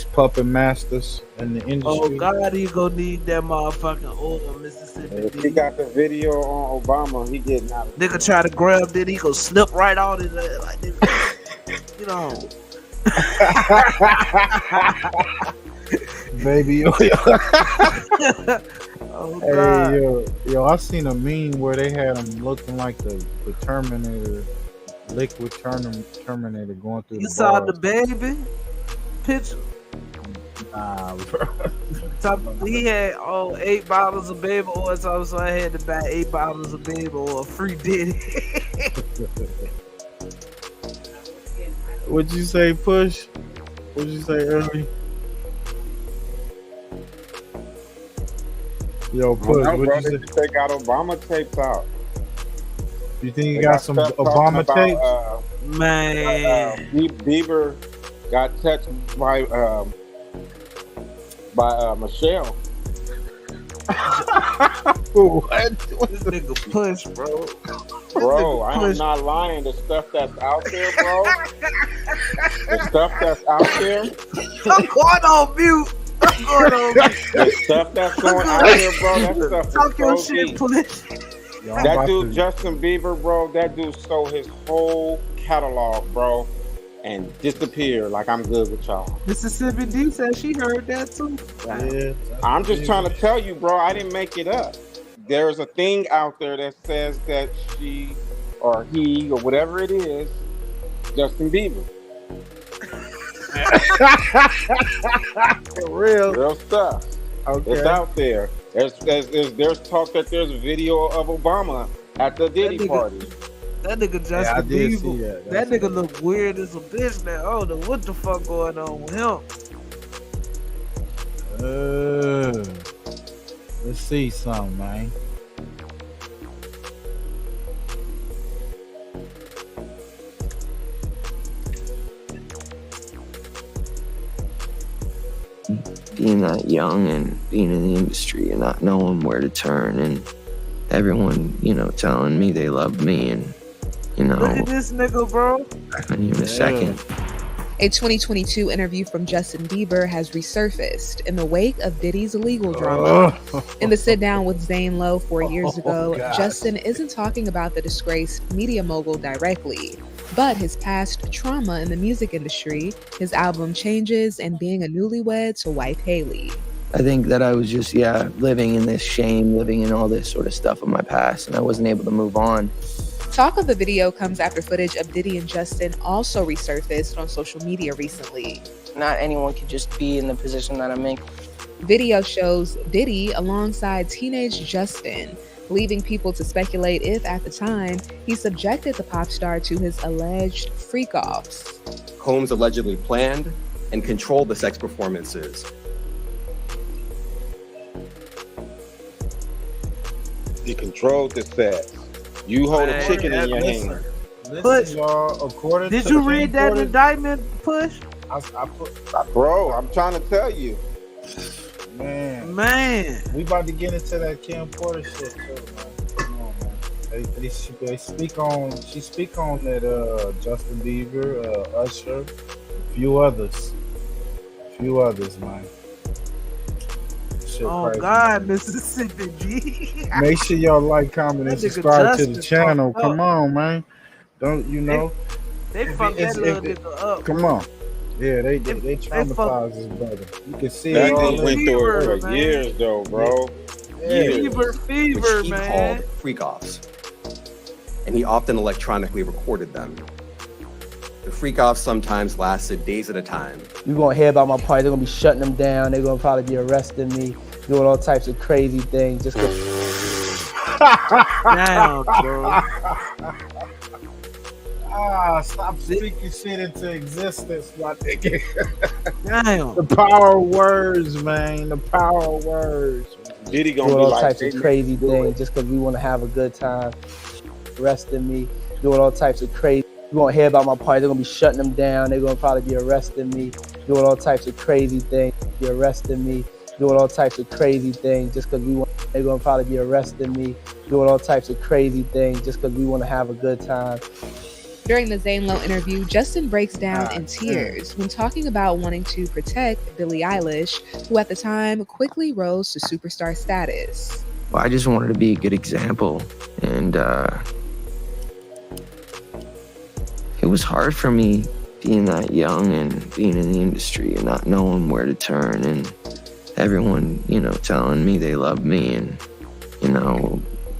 puppet masters in the industry? Oh God, he gonna need that motherfucking oil, Mississippi. If he got the video on Obama, he getting out of Nigga try to grab Diddy, he gonna slip right out of there like nigga. You know. Baby, oh God. Hey, yo, I seen a meme where they had him looking like the Terminator, liquid Terminator going through You the saw bars. the baby picture? Nah, bro. He had 8 bottles of baby oil, so I had to buy 8 bottles of baby oil, free Diddy. What'd you say, Push? What'd you say early? Yo, Push, no, what'd bro, you say? they got Obama tapes out. You think you got some Obama tapes? Man. Bieber got touched by Michelle. What? This nigga Push, bro. Bro, I am not lying. The stuff that's out there, bro. The stuff that's out there. I'm going on mute. I'm going on mute. The stuff that's going out there, bro. That stuff Talk is your so shit, deep. please. That dude, Justin Bieber, bro, that dude stole his whole catalog, bro, and disappeared. Like, I'm good with y'all. Mississippi D said she heard that too. Yeah, I'm just trying to tell you, bro, I didn't make it up. There's a thing out there that says that she or he or whatever it is, Justin Bieber. Real stuff. Okay. It's out there. There's talk that there's a video of Obama at the Diddy party. That nigga Justin Bieber. That nigga look weird as a bitch now. I don't know what the fuck going on with him. Let's see something, man. Being that young and being in the industry and not knowing where to turn, and everyone, telling me they love me, and Look at this nigga, bro. I couldn't even a second. A 2022 interview from Justin Bieber has resurfaced in the wake of Diddy's legal drama. In the sit-down with Zane Lowe 4 years ago, Justin isn't talking about the disgraced media mogul directly, but his past trauma in the music industry, his album Changes, and being a newlywed to wife Haley. I think that I was just, living in this shame, living in all this sort of stuff of my past, and I wasn't able to move on. Talk of the video comes after footage of Diddy and Justin also resurfaced on social media recently. Not anyone could just be in the position that I'm in. Video shows Diddy alongside teenage Justin, leaving people to speculate if, at the time, he subjected the pop star to his alleged freak-offs. Combs allegedly planned and controlled the sex performances. He controlled the sex. You hold a chicken in your hand. Push. Y'all, according Did to you the read that reporters- indictment, Push? Bro, I'm trying to tell you. Man, we about to get into that Kim Porter shit too, man. Come on, man. They speak on. She speak on that Justin Bieber, Usher, a few others, man. Shit Oh crazy, God, man. Mississippi G. Make sure y'all like, comment, and That nigga subscribe to the Justin channel. fucked Come on, man. Don't you know? They fucked that little nigga up. Come on. Yeah, they traumatized his brother. You can see That it all dude went through it for man. years, though, bro. Yeah. Fever, Which he man. called freak-offs. and he often electronically recorded them. The freak-off sometimes lasted days at a time. You're gonna hear about my party. They're gonna be shutting them down. They're gonna probably be arresting me, doing all types of crazy things. Just Damn, bro. Stop speaking shit into existence, my nigga. Damn. The power of words, man. The power of words. Diddy doing gonna be all like types of crazy things just because we want to have a good time. Arresting me, doing all types of crazy. You're gonna hear about my party. They're gonna be shutting them down. They're gonna probably be arresting me, doing all types of crazy things. Be arresting me, doing all types of crazy things just because we want. They're gonna probably be arresting me, doing all types of crazy things just because we want to have a good time. During the Zane Lowe interview, Justin breaks down in tears when talking about wanting to protect Billie Eilish, who at the time quickly rose to superstar status. Well, I just wanted to be a good example, and it was hard for me being that young and being in the industry and not knowing where to turn, and everyone, telling me they love me and,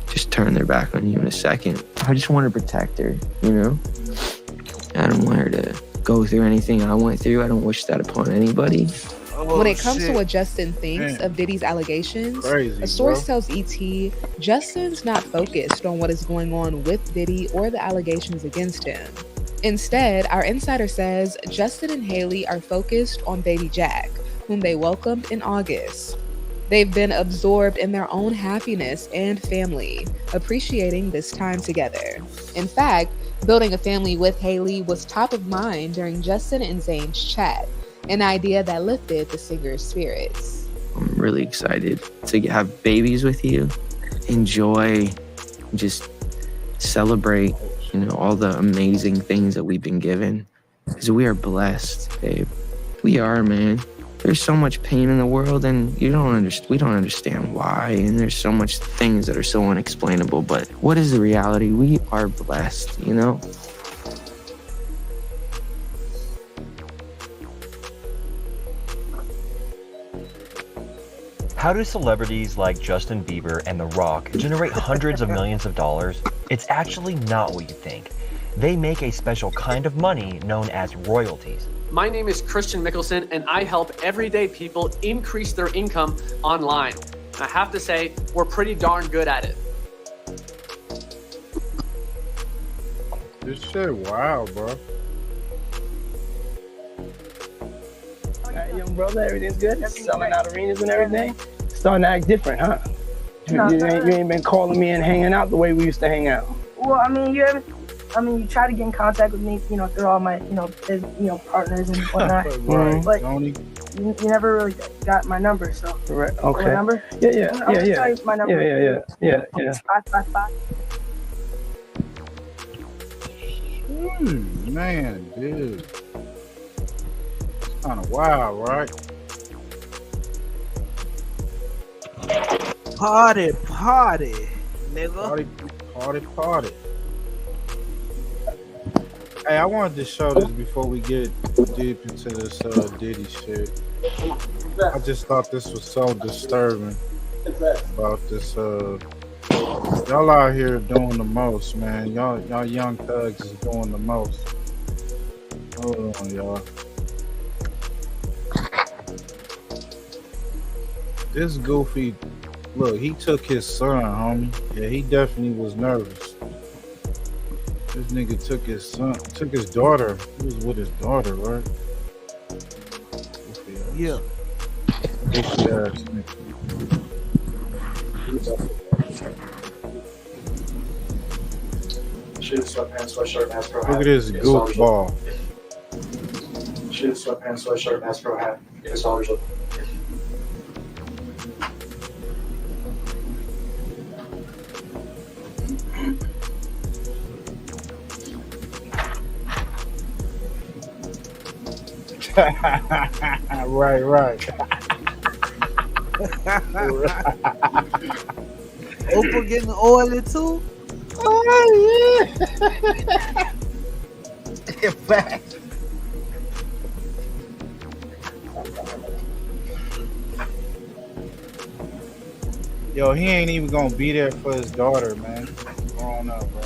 just turn their back on you in a second. I just want to protect her, I don't want her to go through anything I went through. I don't wish that upon anybody. When it comes to what Justin thinks of Diddy's allegations, a source tells ET Justin's not focused on what is going on with Diddy or the allegations against him. Instead, our insider says Justin and Hailey are focused on baby Jack, whom they welcomed in August. They've been absorbed in their own happiness and family, appreciating this time together. In fact, building a family with Hailey was top of mind during Justin and Zane's chat, an idea that lifted the singer's spirits. I'm really excited to have babies with you, enjoy, just celebrate, all the amazing things that we've been given. Because we are blessed, babe. We are, man. There's so much pain in the world, and we don't understand why, and there's so much things that are so unexplainable, but what is the reality? We are blessed, How do celebrities like Justin Bieber and The Rock generate hundreds of millions of dollars? It's actually not what you think. They make a special kind of money known as royalties. My name is Christian Mickelson, and I help everyday people increase their income online. I have to say, we're pretty darn good at it. This shit wild, bro. Young brother, everything's good? Selling out arenas and everything? Starting to act different, huh? You ain't been calling me and hanging out the way we used to hang out. Well, you try to get in contact with me, through all my, partners and whatnot. Right. But you never really got my number, so. Right. Okay. My number? Yeah. Tell you my number. Yeah. 555. Man, dude. It's kind of wild, right? Party, nigga. Party. Hey, I wanted to show this before we get deep into this Diddy shit. I just thought this was so disturbing about this. Y'all out here doing the most, man. Y'all young thugs is doing the most. Hold on, y'all. This goofy, look, he took his son, homie. Yeah, he definitely was nervous. This nigga took his daughter. He was with his daughter, right? Yeah. Goofy ass nigga. Shoes, sweatpants, sweatshirt, Bass Pro hat. Look at this goofball. Shoes, sweatpants, sweatshirt, Bass Pro hat. It's always look. Right. Oprah getting oily too? Oh yeah. In fact. Yo, he ain't even gonna be there for his daughter, man. He's grown up, bro.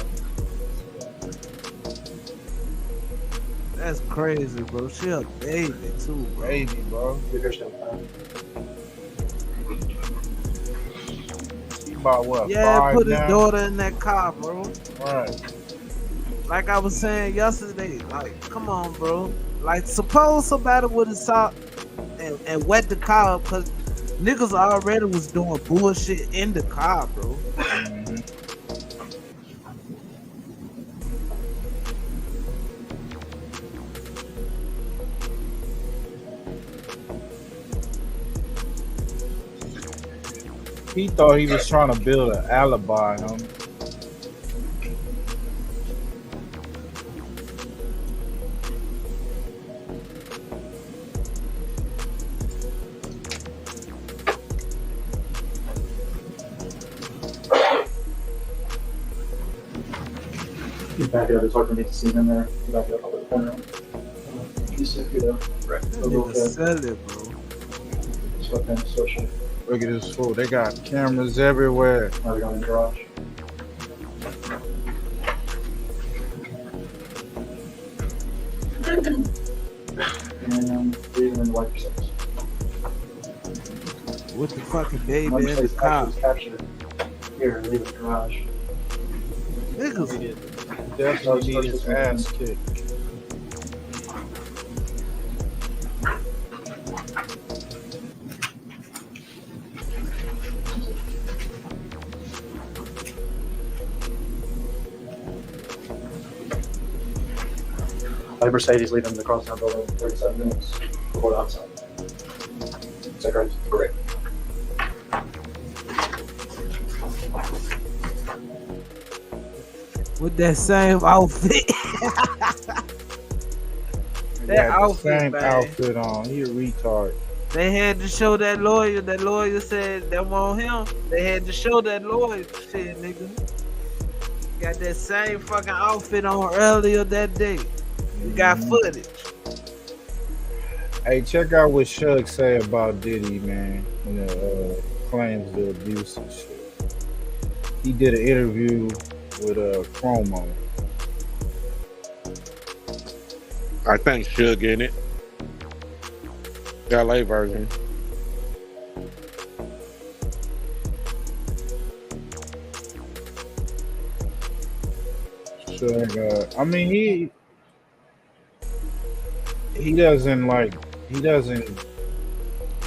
That's crazy, bro. She a baby too, bro. Baby, bro. She about what? Yeah, 5 put his now? daughter in that car, bro. Right. Like I was saying yesterday, like, come on, bro. Like, suppose somebody would have saw and wet the car up, because niggas already was doing bullshit in the car, bro. He thought he was trying to build an alibi, homie. You back it up. It's hard for me to see them there. You back it up over the corner. You sit here though. Right. Sell it, bro. Social. Look at this fool. They got cameras everywhere. Now we got in the garage. And leave them in the wipe yourselves. With the fucking baby in the car. Captured. Here, leave it in the garage. Niggas. Definitely need his ass kicked. Mercedes leaving the crosstown building in 37 minutes before the outside. Is that correct? Correct. With that same outfit. That outfit, same man. outfit on. He a retard. They had to show that lawyer. That lawyer said that wasn't him. They had to show that lawyer shit, nigga. Got that same fucking outfit on earlier that day. We got footage. Hey, check out what Shug say about Diddy, man. You know, claims the abuse and shit. He did an interview with Chromo. I think Suge in it. LA version. Shug, I mean, he doesn't,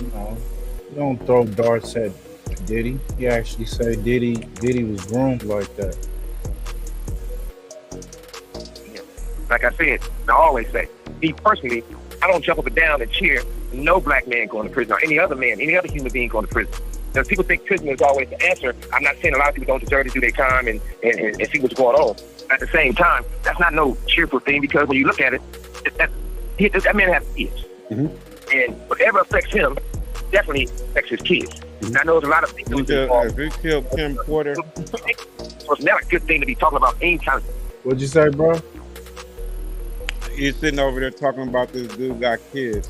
you know, he don't throw darts at Diddy. He actually say Diddy was groomed like that. Like I said, I always say, me personally, I don't jump up and down and cheer no black man going to prison or any other man, any other human being going to prison. Because people think prison is always the answer. I'm not saying a lot of people don't deserve to do their time and see what's going on. At the same time, that's not no cheerful thing, because when you look at it, that man has kids. Mm-hmm. And whatever affects him definitely affects his kids. And I know there's a lot of people If he killed Kim Porter, so it's not a good thing to be talking about anytime. What'd you say, bro? You're sitting over there talking about this dude got kids.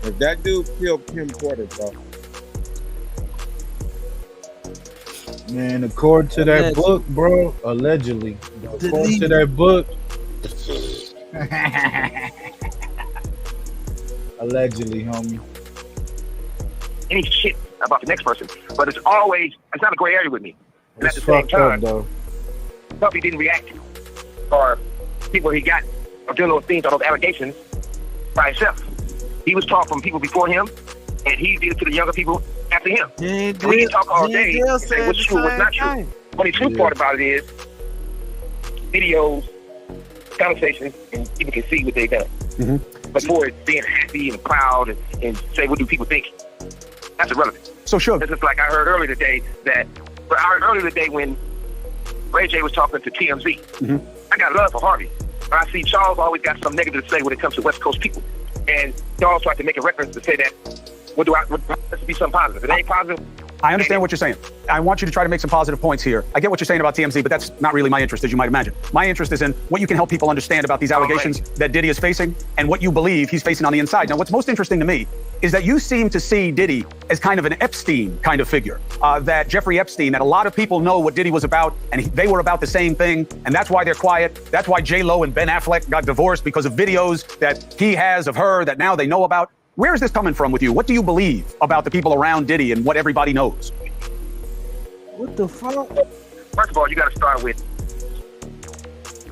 If that dude killed Kim Porter, bro. Man, according to that book, bro, allegedly. According to that book, allegedly, homie. Any shit about the next person, but it's not a gray area with me. And It's at the same fucked time, up, though. probably didn't react, or people he got or doing those things or those allegations by himself. He was taught from people before him, and he did it to the younger people after him. We can talk all day and say what's true, what's not true. But the true part about it is videos, conversations, and people can see what they've done. Mm-hmm. Before it's being happy and proud and say, what do people think? That's irrelevant. So sure. It's just like I heard earlier today when Ray J was talking to TMZ. Mm-hmm. I got love for Harvey. But I see Charles always got some negative to say when it comes to West Coast people. And Charles tried to make a reference to say that, let's be something positive. If it ain't positive. I understand what you're saying. I want you to try to make some positive points here. I get what you're saying about TMZ, but that's not really my interest, as you might imagine. My interest is in what you can help people understand about these allegations that Diddy is facing and what you believe he's facing on the inside. Now, what's most interesting to me is that you seem to see Diddy as kind of an Epstein kind of figure. That Jeffrey Epstein, that a lot of people know what Diddy was about, and they were about the same thing, and that's why they're quiet. That's why J-Lo and Ben Affleck got divorced, because of videos that he has of her that now they know about. Where is this coming from with you? What do you believe about the people around Diddy and what everybody knows? What the fuck? First of all, you got to start with.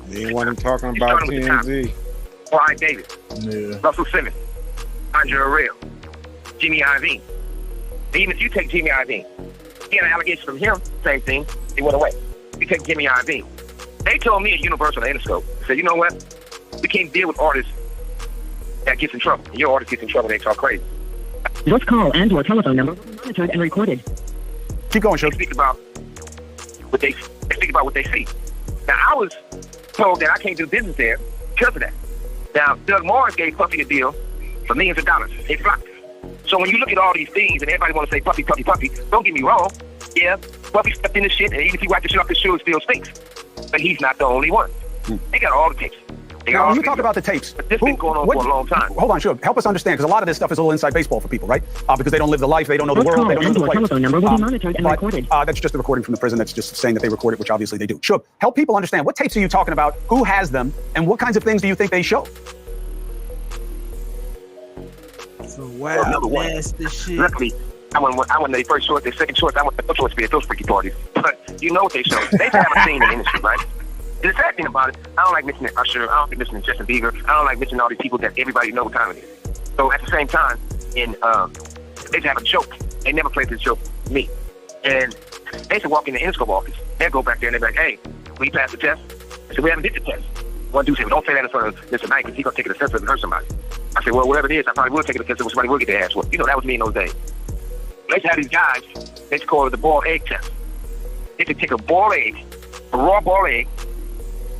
You ain't want him talking about TMZ. Brian Davis, Yeah. Russell Simmons, Andre Arell, Jimmy Iovine. Even if you take Jimmy Iovine, he had an allegation from him, same thing, he went away. You take Jimmy Iovine. They told me at Universal and Interscope, said, you know what? We can't deal with artists that gets in trouble. And your artist gets in trouble, they talk crazy. This call and your telephone number will be monitored and recorded. Keep going, Show. They speak about what they see. Now, I was told that I can't do business there because of that. Now, Doug Morris gave Puffy a deal for millions of dollars. It flopped. So when you look at all these things and everybody want to say Puffy, Puffy, Puffy, don't get me wrong. Yeah, Puffy stepped in the shit, and even if he wiped the shit off his shoe, it still stinks. But he's not the only one. They got all the tapes. Now, when you talk about the tapes, but this been going on for a long time. Hold on, sure. Help us understand, because a lot of this stuff is a little inside baseball for people, right? Because they don't live the life, they don't know the world, they don't know the players. Telephone number will be monitored and recorded. That's just a recording from the prison. That's just saying that they record it, which obviously they do. Sure. Help people understand, what tapes are you talking about? Who has them? And what kinds of things do you think they show? So wow, nasty shit. Luckily, I went their first choice, their second choice. I went the first choice to be at those freaky parties. But you know what they show. They have a scene in the industry, right? And the sad thing about it, I don't like mentioning Usher. I don't like mentioning Justin Bieber. I don't like mentioning all these people that everybody knows what time it is. So at the same time, they have a joke. They never played this joke with me. And they used to walk in the Interscope office. They'd go back there and they'd be like, hey, will you pass the test? I said, we haven't did the test. One dude said, well, don't say that in front of Mr. Knight because he's going to take it offensive and hurt somebody. I said, well, whatever it is, I probably will take it offensive when somebody will get their ass whooped. You know, that was me in those days. They used to have these guys, they used to call it the boiled egg test. They used to take a boiled egg, a raw boiled egg,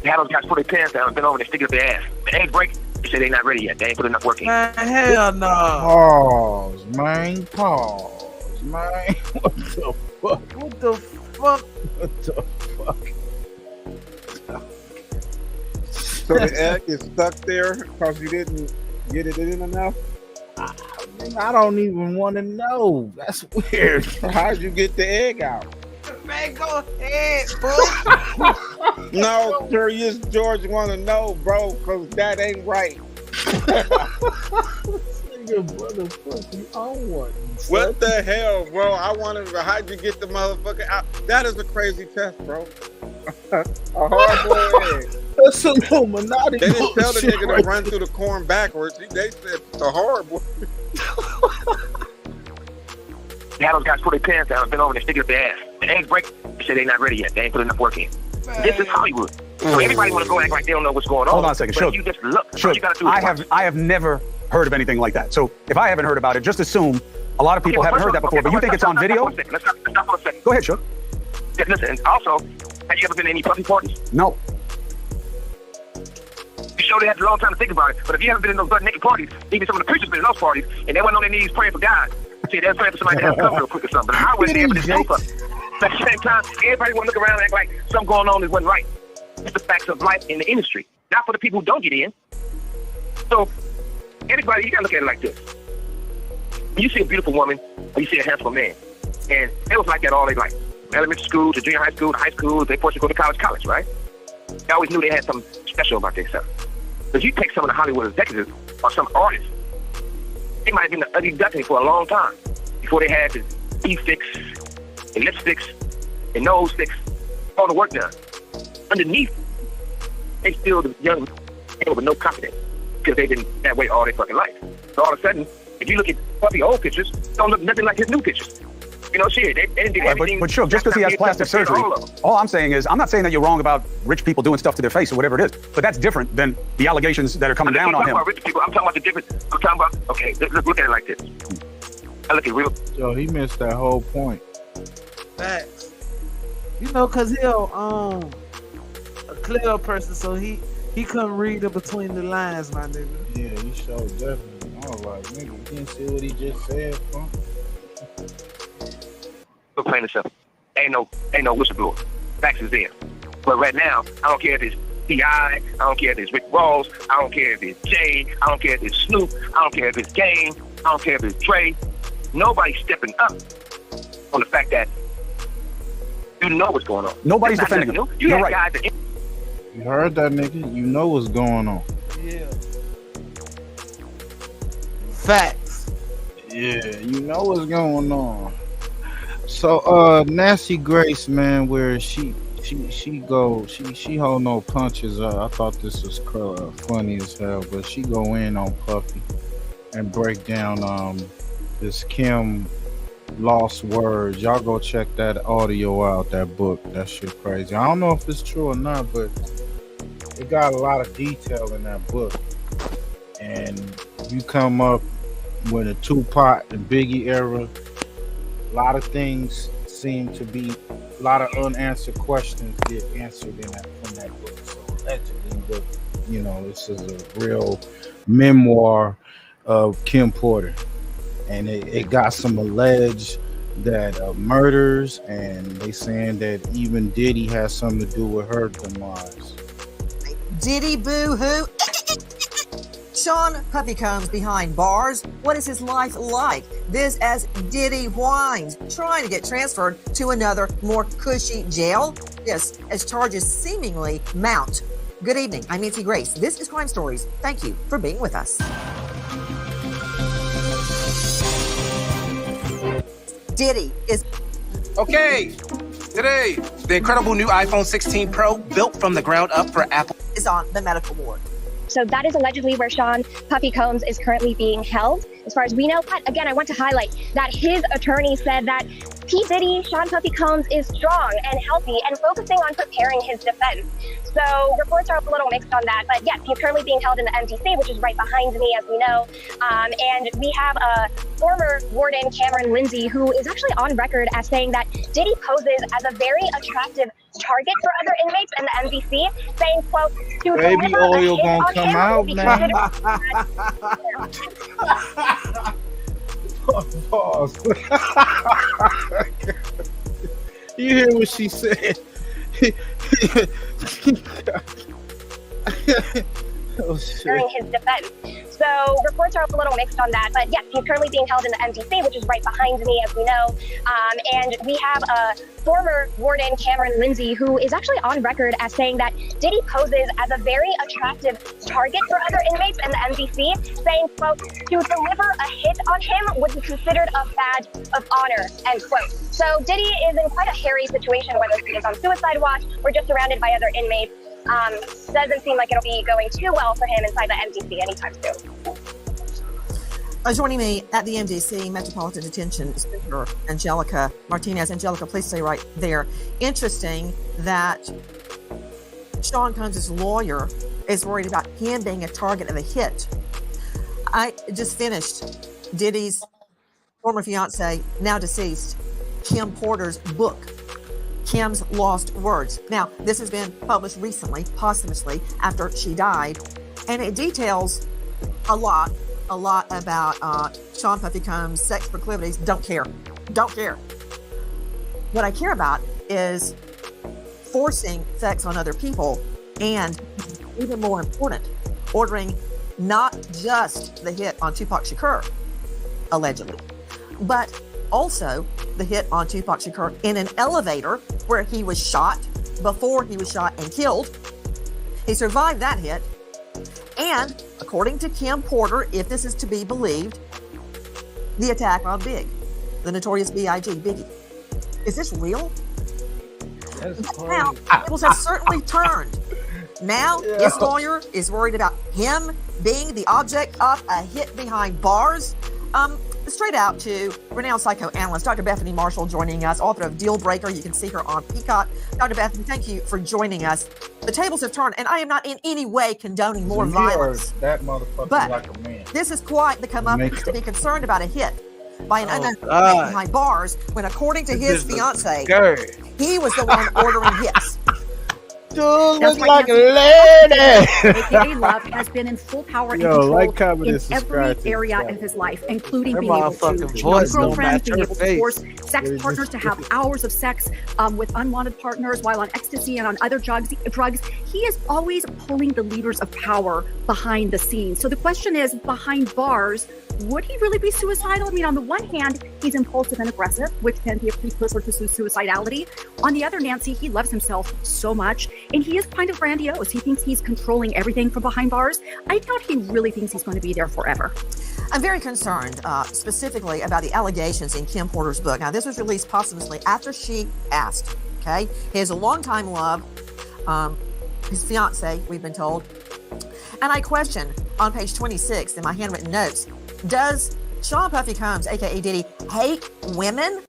they had those guys put their pants down and bend over and stick it up their ass. The egg break, they say they're not ready yet. They ain't put enough work in. Man, hell no. Pause, man. Pause, man. What the fuck? What the fuck? What the fuck? So the egg is stuck there because you didn't get it in enough? I don't even want to know. That's weird. How'd you get the egg out? Man, go ahead, boy. No, Curious George want to know, bro, because that ain't right. What the hell, bro? I want to know, how'd you get the motherfucker out? That is a crazy test, bro. A hard-boiled egg. That's Illuminati. They didn't tell the bullshit nigga right to run there. through the corn backwards. They said the hard-boiled. They had those guys put their pants down and bend over and stick it up their ass. The eggs break, they say they're not ready yet. They ain't put enough work in. This is Hollywood. So everybody want to go act like they don't know what's going on. Hold on a second. But Sure. you just look. Sure. All you gotta do is I have never heard of anything like that. So if I haven't heard about it, just assume a lot of people haven't heard that before. But you think it's on video? Let's stop for a second. Go ahead, sure. Listen, and also, have you ever been to any puppy parties? No. You sure they had a long time to think about it. But if you haven't been in those butt naked parties, even some of the preachers been in those parties, and they went on their knees praying for God. See, they're praying for somebody to have come real quick or something. But I wasn't there for this dope. But at the same time, everybody want to look around and act like something going on that wasn't right. It's the facts of life in the industry, not for the people who don't get in. So, everybody, you got to look at it like this. When you see a beautiful woman, or you see a handsome man, and it was like that all their life. Elementary school to junior high school to high school, they forced you to go to college, right? They always knew they had something special about themselves. But you take some of the Hollywood executives or some artists, they might have been the ugly duckling for a long time before they had the teeth fix and lips fix and nose fix, all the work done. Underneath, they still the young with no confidence because they've been that way all their fucking life. So all of a sudden, if you look at puppy old pictures, don't look nothing like his new pictures. You know, shit, they didn't do everything. But sure, just because he has plastic surgery, all I'm saying is, I'm not saying that you're wrong about rich people doing stuff to their face or whatever it is, but that's different than the allegations that are coming down on him. About rich people. I'm talking about the difference. I'm talking about, okay, look at it like this. I look at real. Yo, he missed that whole point. Facts. You know, cause he a clear person, so he couldn't read in between the lines, my nigga. Yeah, he showed definitely. I was like, nigga, you didn't see what he just said, bro. Look plain and simple. Ain't no whistleblower. Facts is there. But right now, I don't care if it's T.I., I don't care if it's Rick Ross, I don't care if it's Jay, I don't care if it's Snoop, I don't care if it's Game, I don't care if it's Trey. Nobody's stepping up on the fact that you know what's going on. Nobody's defending him. You You're had right. guys that You heard that, nigga? You know what's going on. Yeah. Facts. Yeah, you know what's going on. So Nancy Grace, man, where she hold no punches. I thought this was funny as hell, but she go in on Puffy and break down this Kim Lost Words. Y'all go check that audio out, that book. That shit crazy. I don't know if it's true or not, but it got a lot of detail in that book. And you come up with a Tupac and Biggie era, a lot of things seem to be, a lot of unanswered questions get answered in that from that book. So allegedly, but you know, this is a real memoir of Kim Porter, and it got some alleged that murders, and they saying that even Diddy has something to do with her demise. Diddy boo-hoo. Sean Puffy Combs behind bars. What is his life like? This as Diddy whines, trying to get transferred to another, more cushy jail. Yes, as charges seemingly mount. Good evening, I'm Nancy Grace. This is Crime Stories. Thank you for being with us. Diddy is... Okay, today, the incredible new iPhone 16 Pro, built from the ground up for Apple, is on the medical ward. So that is allegedly where Sean Puffy Combs is currently being held, as far as we know. But again, I want to highlight that his attorney said that P. Diddy, Sean Puffy Combs, is strong and healthy and focusing on preparing his defense. So reports are a little mixed on that. But yes, he's currently being held in the MDC, which is right behind me, as we know. And we have a former warden, Cameron Lindsay, who is actually on record as saying that Diddy poses as a very attractive target for other inmates in the MDC, saying, quote, to Baby deliver a oil hit gonna on come him out, will be man. Pause. You hear what she said? Oh, shit. During his defense. So reports are a little mixed on that, but yes, he's currently being held in the MDC, which is right behind me, as we know. And we have a former warden, Cameron Lindsay, who is actually on record as saying that Diddy poses as a very attractive target for other inmates in the MDC, saying, quote, to deliver a hit on him would be considered a badge of honor, end quote. So Diddy is in quite a hairy situation, whether he is on suicide watch or just surrounded by other inmates. Doesn't seem like it'll be going too well for him inside the MDC anytime soon. Joining me at the MDC Metropolitan Detention is Senator Angelica Martinez. Angelica, please stay right there. Interesting that Sean Combs' lawyer is worried about him being a target of a hit. I just finished Diddy's former fiance, now deceased, Kim Porter's book, Kim's Lost Words. Now, this has been published recently, posthumously, after she died, and it details a lot about Sean Puffy Combs' sex proclivities. Don't care. What I care about is forcing sex on other people, and even more important, ordering not just the hit on Tupac Shakur, allegedly, but also the hit on Tupac Shakur in an elevator where he was shot, before he was shot and killed. He survived that hit. And according to Kim Porter, if this is to be believed, the attack on Big, the notorious B.I.G. Biggie. Is this real? Now, tables have certainly turned. Now, his lawyer is worried about him being the object of a hit behind bars. Straight out to renowned psychoanalyst Dr. Bethany Marshall joining us, author of Deal Breaker. You can see her on Peacock. Dr. Bethany, thank you for joining us. The tables have turned, and I am not in any way condoning more violence. That motherfucker But like a man. this is quite the comeuppance to be concerned about a hit by an unknown man behind bars when, according to his fiance, he was the one ordering hits. Dude looks like a lady. AKA Love has been in full power and control in every area of his life, including being able to cheat on girlfriends, being able to force sex partners to have hours of sex with unwanted partners while on ecstasy and on other drugs. He is always pulling the levers of power behind the scenes. So the question is, behind bars, would he really be suicidal? I mean, on the one hand, he's impulsive and aggressive, which can be a precursor to suicidality. On the other, Nancy, he loves himself so much, and he is kind of grandiose. He thinks he's controlling everything from behind bars. I doubt he really thinks he's going to be there forever. I'm very concerned specifically about the allegations in Kim Porter's book. Now, this was released posthumously after she asked, okay? He has a longtime love, his fiance, we've been told. And I question on page 26 in my handwritten notes, does Sean Puffy Combs, aka Diddy, hate women?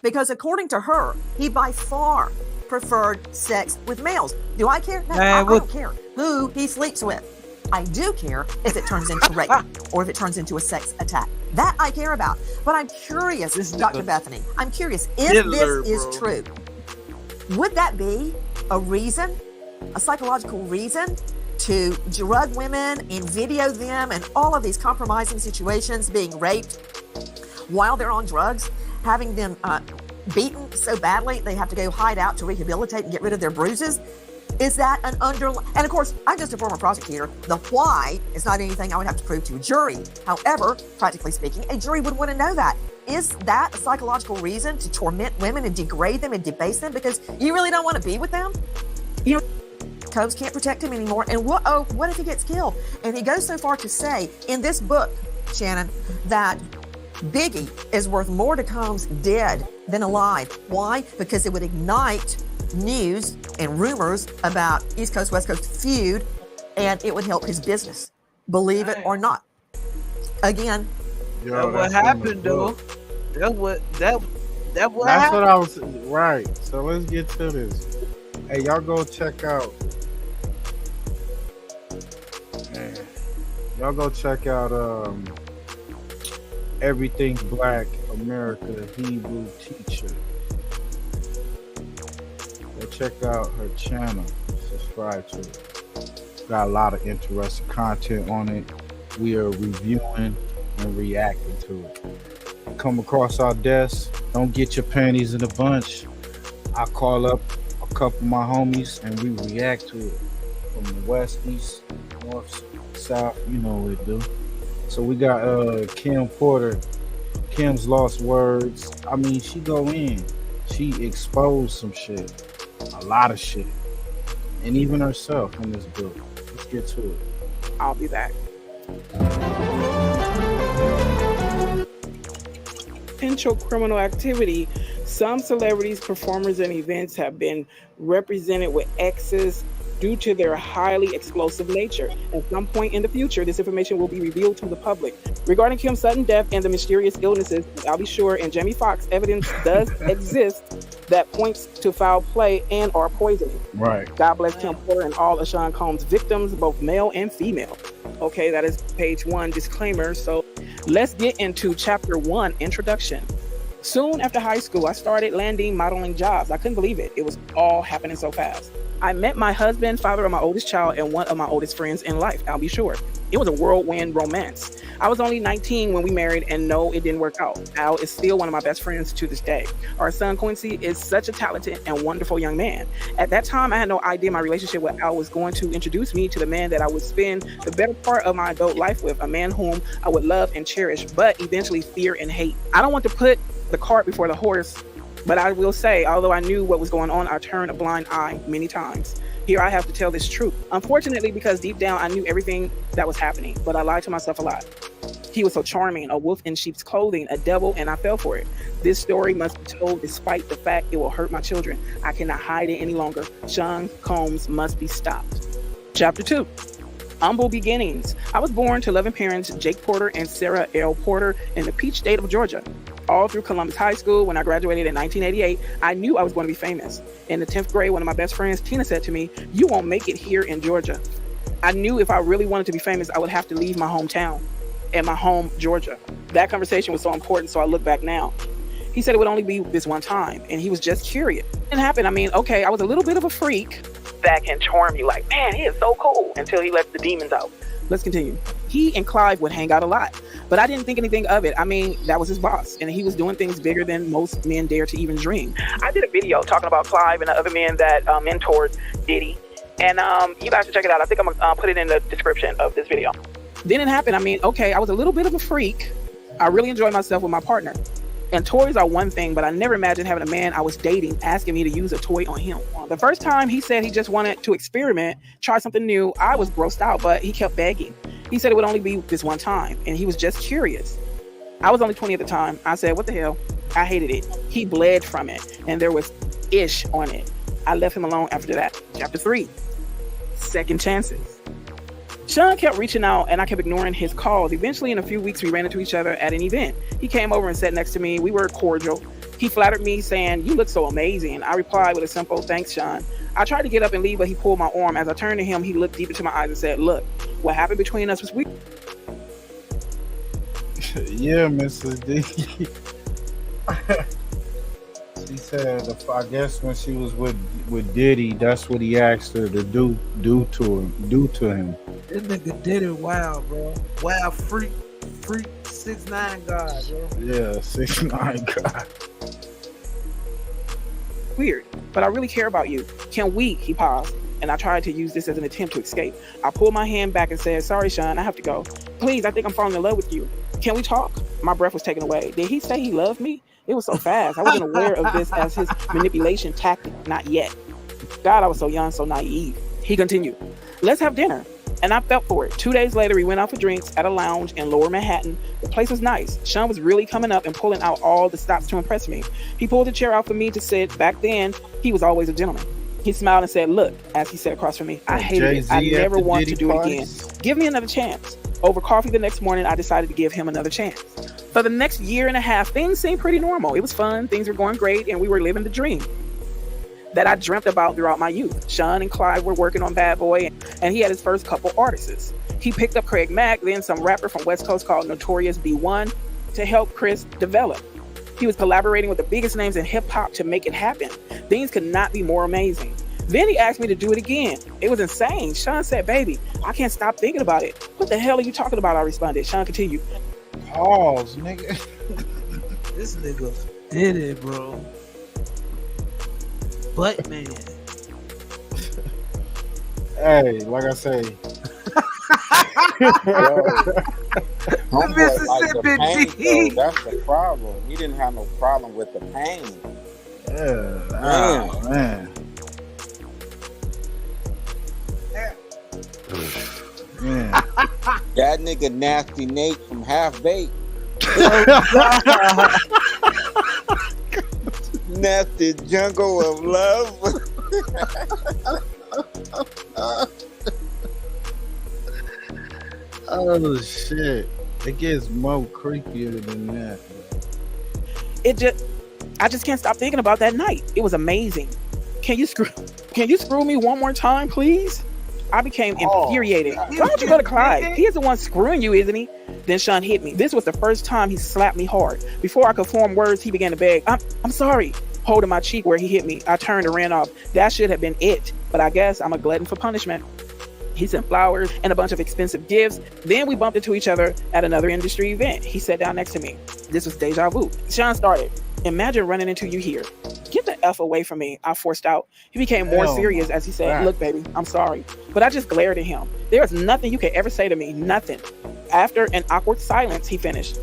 Because according to her, he by far preferred sex with males. Do I care? No, I don't care who he sleeps with. I do care if it turns into rape or if it turns into a sex attack. That I care about. But I'm curious, this is Dr. Bethany, I'm curious if this is true. Would that be a reason, a psychological reason to drug women and video them and all of these compromising situations, being raped while they're on drugs, having them beaten so badly they have to go hide out to rehabilitate and get rid of their bruises? Is that an underlying? And of course, I'm just a former prosecutor. The why is not anything I would have to prove to a jury. However, practically speaking, a jury would want to know that. Is that a psychological reason to torment women and degrade them and debase them because you really don't want to be with them? You know, Combs can't protect him anymore. And what if he gets killed? And he goes so far to say in this book, Shannon, that Biggie is worth more to Combs dead than alive. Why? Because it would ignite news and rumors about East Coast, West Coast feud, and it would help his business. Believe it or not. Again, that's what happened, though. That's what That's happened. what I was right. So let's get to this. Hey, y'all go check out. Man, y'all go check out Everything Black America Hebrew Teacher. Go check out her channel. Subscribe to it. Got a lot of interesting content on it. We are reviewing and reacting to it. Come across our desk, don't get your panties in a bunch. I call up a couple of my homies and we react to it. From the west, east, north, south, you know what it do. So we got Kim Porter, Kim's Lost Words. I mean, she go in. She exposed some shit. A lot of shit. And even herself in this book. Let's get to it. I'll be back. Potential criminal activity. Some celebrities, performers, and events have been represented with X's due to their highly explosive nature. At some point in the future, this information will be revealed to the public. Regarding Kim's sudden death and the mysterious illnesses of Albie Shore and Jamie Foxx, evidence does exist that points to foul play and or poisoning. Right. God bless Kim Porter and all of Sean Combs' victims, both male and female. Okay, that is page 1 disclaimer. So let's get into chapter 1, introduction. Soon after high school, I started landing modeling jobs. I couldn't believe it. It was all happening so fast. I met my husband, father of my oldest child, and one of my oldest friends in life, Albie Shore. It was a whirlwind romance. I was only 19 when we married, and no, it didn't work out. Al is still one of my best friends to this day. Our son, Quincy, is such a talented and wonderful young man. At that time, I had no idea my relationship with Al was going to introduce me to the man that I would spend the better part of my adult life with, a man whom I would love and cherish, but eventually fear and hate. I don't want to put the cart before the horse, but I will say, although I knew what was going on, I turned a blind eye many times. Here I have to tell this truth. Unfortunately, because deep down I knew everything that was happening, but I lied to myself a lot. He was so charming, a wolf in sheep's clothing, a devil, and I fell for it. This story must be told despite the fact it will hurt my children. I cannot hide it any longer. Sean Combs must be stopped. Chapter 2. Humble beginnings. I was born to loving parents Jake Porter and Sarah L. Porter in the peach state of Georgia. All through Columbus High School, when I graduated in 1988, I knew I was going to be famous. In the 10th grade, one of my best friends, Tina, said to me, "You won't make it here in Georgia." I knew if I really wanted to be famous, I would have to leave my hometown and my home, Georgia. That conversation was so important, so I look back now. He said it would only be this one time, and he was just curious. It didn't happen. I mean, okay, I was a little bit of a freak that can charm you like, man, he is so cool, until he lets the demons out. Let's continue. He and Clive would hang out a lot, but I didn't think anything of it. I mean, that was his boss, and he was doing things bigger than most men dare to even dream. I did a video talking about Clive and the other men that mentored Diddy, and you guys should check it out. I think I'm going to put it in the description of this video. Then it happened. I mean, okay, I was a little bit of a freak. I really enjoyed myself with my partner. And toys are one thing, but I never imagined having a man I was dating asking me to use a toy on him. The first time he said he just wanted to experiment, try something new, I was grossed out, but he kept begging. He said it would only be this one time, and he was just curious. I was only 20 at the time. I said, what the hell? I hated it. He bled from it, and there was ish on it. I left him alone after that. Chapter 3, second chances. Sean kept reaching out and I kept ignoring his calls. Eventually, in a few weeks, we ran into each other at an event. He came over and sat next to me. We were cordial. He flattered me, saying, "You look so amazing." I replied with a simple, "Thanks, Sean." I tried to get up and leave, but he pulled my arm. As I turned to him, he looked deep into my eyes and said, "Look, what happened between us was weird." Yeah, Mrs. D. She said, I guess when she was with Diddy, that's what he asked her to do to him. This nigga Diddy wild, bro. Wild freak 6'9" guy, bro. Yeah, 6'9" guy. Weird, but I really care about you. Can we? He paused, and I tried to use this as an attempt to escape. I pulled my hand back and said, "Sorry, Sean, I have to go. Please, I think I'm falling in love with you. Can we talk?" My breath was taken away. Did he say he loved me? It was so fast. I wasn't aware of this as his manipulation tactic. Not yet. God, I was so young, so naive. He continued, "Let's have dinner." And I felt for it. 2 days later, we went out for drinks at a lounge in Lower Manhattan. The place was nice. Sean was really coming up and pulling out all the stops to impress me. He pulled a chair out for me to sit. Back then, he was always a gentleman. He smiled and said, "Look," as he sat across from me, "I hated it. I never want to do it again. Give me another chance." Over coffee the next morning, I decided to give him another chance. For the next year and a half, things seemed pretty normal. It was fun. Things were going great, and we were living the dream that I dreamt about throughout my youth. Sean and Clyde were working on Bad Boy, and he had his first couple artists. He picked up Craig Mack, then some rapper from West Coast called Notorious B1, to help Chris develop. He was collaborating with the biggest names in hip-hop to make it happen. Things could not be more amazing. Then he asked me to do it again. It was insane. Sean said, "Baby, I can't stop thinking about it." "What the hell are you talking about?" I responded. Sean continued. Pause, nigga. This nigga did it, bro. But man. Hey, like I say. Mississippi G. That's the problem. He didn't have no problem with the pain. Yeah, man. Yeah. That nigga Nasty Nate from Half Baked. Nasty Jungle of Love. Oh shit! It gets more creepier than that. I just can't stop thinking about that night. It was amazing. Can you screw me one more time, please? I became infuriated. Why don't you go to Clyde? He is the one screwing you, isn't he? Then Sean hit me. This was the first time he slapped me hard. Before I could form words, he began to beg. I'm sorry. Holding my cheek where he hit me, I turned and ran off. That should have been it, but I guess I'm a glutton for punishment. He sent flowers and a bunch of expensive gifts. Then we bumped into each other at another industry event. He sat down next to me. This was deja vu. Sean started. "Imagine running into you here." "Get the F away from me," I forced out. He became more serious as he said, "Look, baby, I'm sorry." But I just glared at him. "There is nothing you could ever say to me, nothing." After an awkward silence, he finished.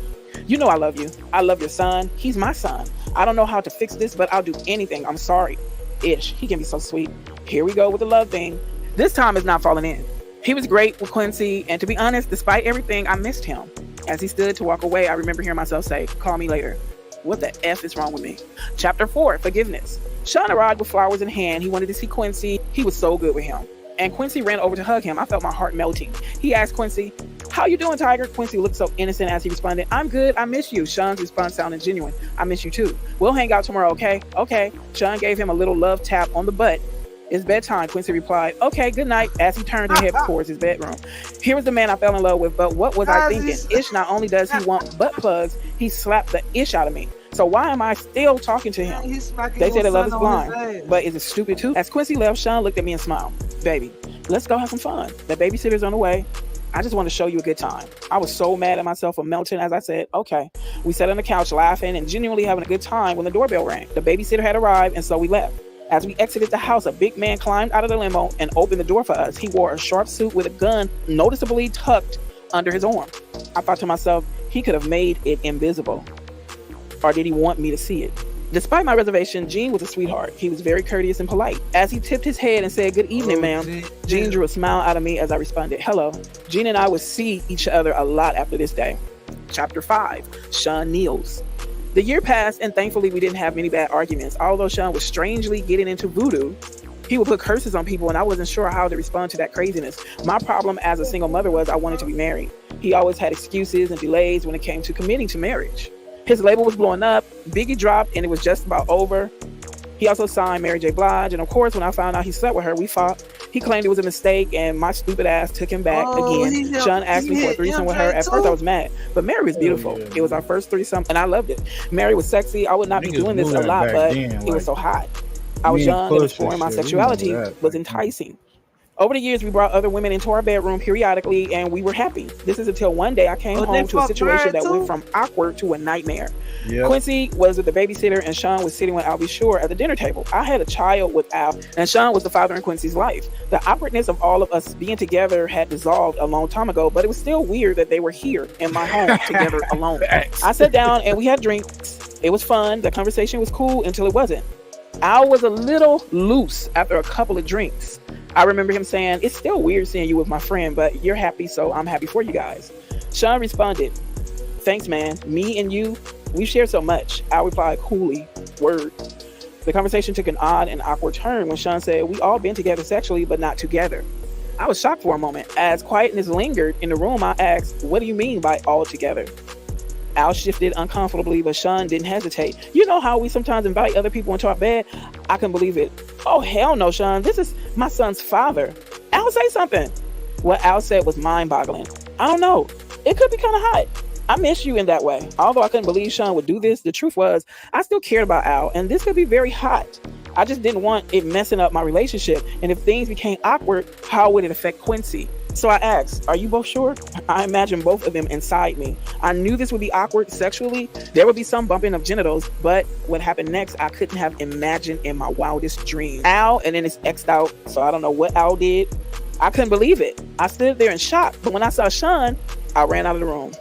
"You know I love you. I love your son. He's my son. I don't know how to fix this, but I'll do anything. I'm sorry." Ish, he can be so sweet. Here we go with the love thing. This time is not falling in. He was great with Quincy, and to be honest, despite everything, I missed him. As he stood to walk away, I remember hearing myself say, "Call me later." What the F is wrong with me? Chapter 4, forgiveness. Sean arrived with flowers in hand. He wanted to see Quincy. He was so good with him. And Quincy ran over to hug him. I felt my heart melting. He asked Quincy, "How you doing, Tiger?" Quincy looked so innocent as he responded, "I'm good. I miss you." Sean's response sounded genuine. "I miss you too. We'll hang out tomorrow, okay?" "Okay." Sean gave him a little love tap on the butt. "It's bedtime," Quincy replied. "Okay, good night," as he turned to head towards his bedroom. Here was the man I fell in love with, but what was I thinking? Ish, not only does he want butt plugs, he slapped the ish out of me. So why am I still talking to him? They say that love is blind, but is it stupid too? As Quincy left, Sean looked at me and smiled. "Baby, let's go have some fun. The babysitter's on the way. I just want to show you a good time." I was so mad at myself for melting as I said, "Okay." We sat on the couch laughing and genuinely having a good time when the doorbell rang. The babysitter had arrived, and so we left. As we exited the house, a big man climbed out of the limo and opened the door for us. He wore a sharp suit with a gun noticeably tucked under his arm. I thought to myself, he could have made it invisible. Or did he want me to see it? Despite my reservation, Gene was a sweetheart. He was very courteous and polite. As he tipped his head and said, "Good evening, ma'am," Gene drew a smile out of me as I responded, "Hello." Gene and I would see each other a lot after this day. Chapter 5, Sean kneels. The year passed, and thankfully we didn't have many bad arguments. Although Sean was strangely getting into voodoo, he would put curses on people, and I wasn't sure how to respond to that craziness. My problem as a single mother was I wanted to be married. He always had excuses and delays when it came to committing to marriage. His label was blowing up, Biggie dropped, and it was just about over. He also signed Mary J. Blige, and of course, when I found out he slept with her, we fought. He claimed it was a mistake, and my stupid ass took him back again. Sean asked me for a threesome with her. At first, I was mad, but Mary was beautiful. It was our first threesome, and I loved it. Mary was sexy. I would not be doing this a lot, but it was so hot. I was young and exploring my sexuality was enticing. Over the years, we brought other women into our bedroom periodically, and we were happy. This is until one day I came home to a situation that went from awkward to a nightmare. Quincy was with the babysitter, and Sean was sitting with Albie Shore at the dinner table. I had a child with Al, and Sean was the father in Quincy's life. The awkwardness of all of us being together had dissolved a long time ago, but it was still weird that they were here in my home together alone. I sat down, and we had drinks. It was fun. The conversation was cool until it wasn't. Al was a little loose after a couple of drinks. I remember him saying, "It's still weird seeing you with my friend, but you're happy, so I'm happy for you guys." Sean responded, "Thanks, man. Me and you, we share so much." I replied coolly, "Word." The conversation took an odd and awkward turn when Sean said, "We all been together sexually, but not together." I was shocked for a moment. As quietness lingered in the room, I asked, "What do you mean by all together?" Al shifted uncomfortably, but Sean didn't hesitate. "You know how we sometimes invite other people into our bed?" I couldn't believe it. "Oh, hell no, Sean. This is my son's father." Al, say something. What Al said was mind-boggling. "I don't know. It could be kind of hot. I miss you in that way." Although I couldn't believe Sean would do this, the truth was I still cared about Al, and this could be very hot. I just didn't want it messing up my relationship, and if things became awkward, how would it affect Quincy? So I asked, "Are you both sure?" I imagined both of them inside me. I knew this would be awkward sexually. There would be some bumping of genitals, but what happened next, I couldn't have imagined in my wildest dreams. Al and then it's X'd out, so I don't know what Al did. I couldn't believe it. I stood there in shock, but when I saw Sean, I ran out of the room.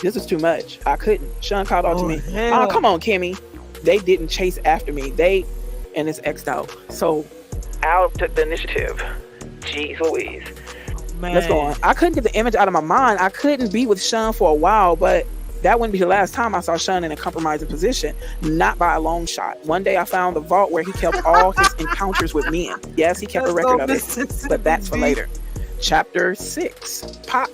This was too much. I couldn't. Sean called out to me, "Oh, come on, Kimmy." They didn't chase after me. And it's X'd out. So Al took the initiative. Jeez Louise. Man. Let's go on. I couldn't get the image out of my mind. I couldn't be with Sean for a while, but that wouldn't be the last time I saw Sean in a compromising position, not by a long shot. One day I found the vault where he kept all his encounters with men. Yes, he kept a record of it, but that's for later. Chapter 6, Pop.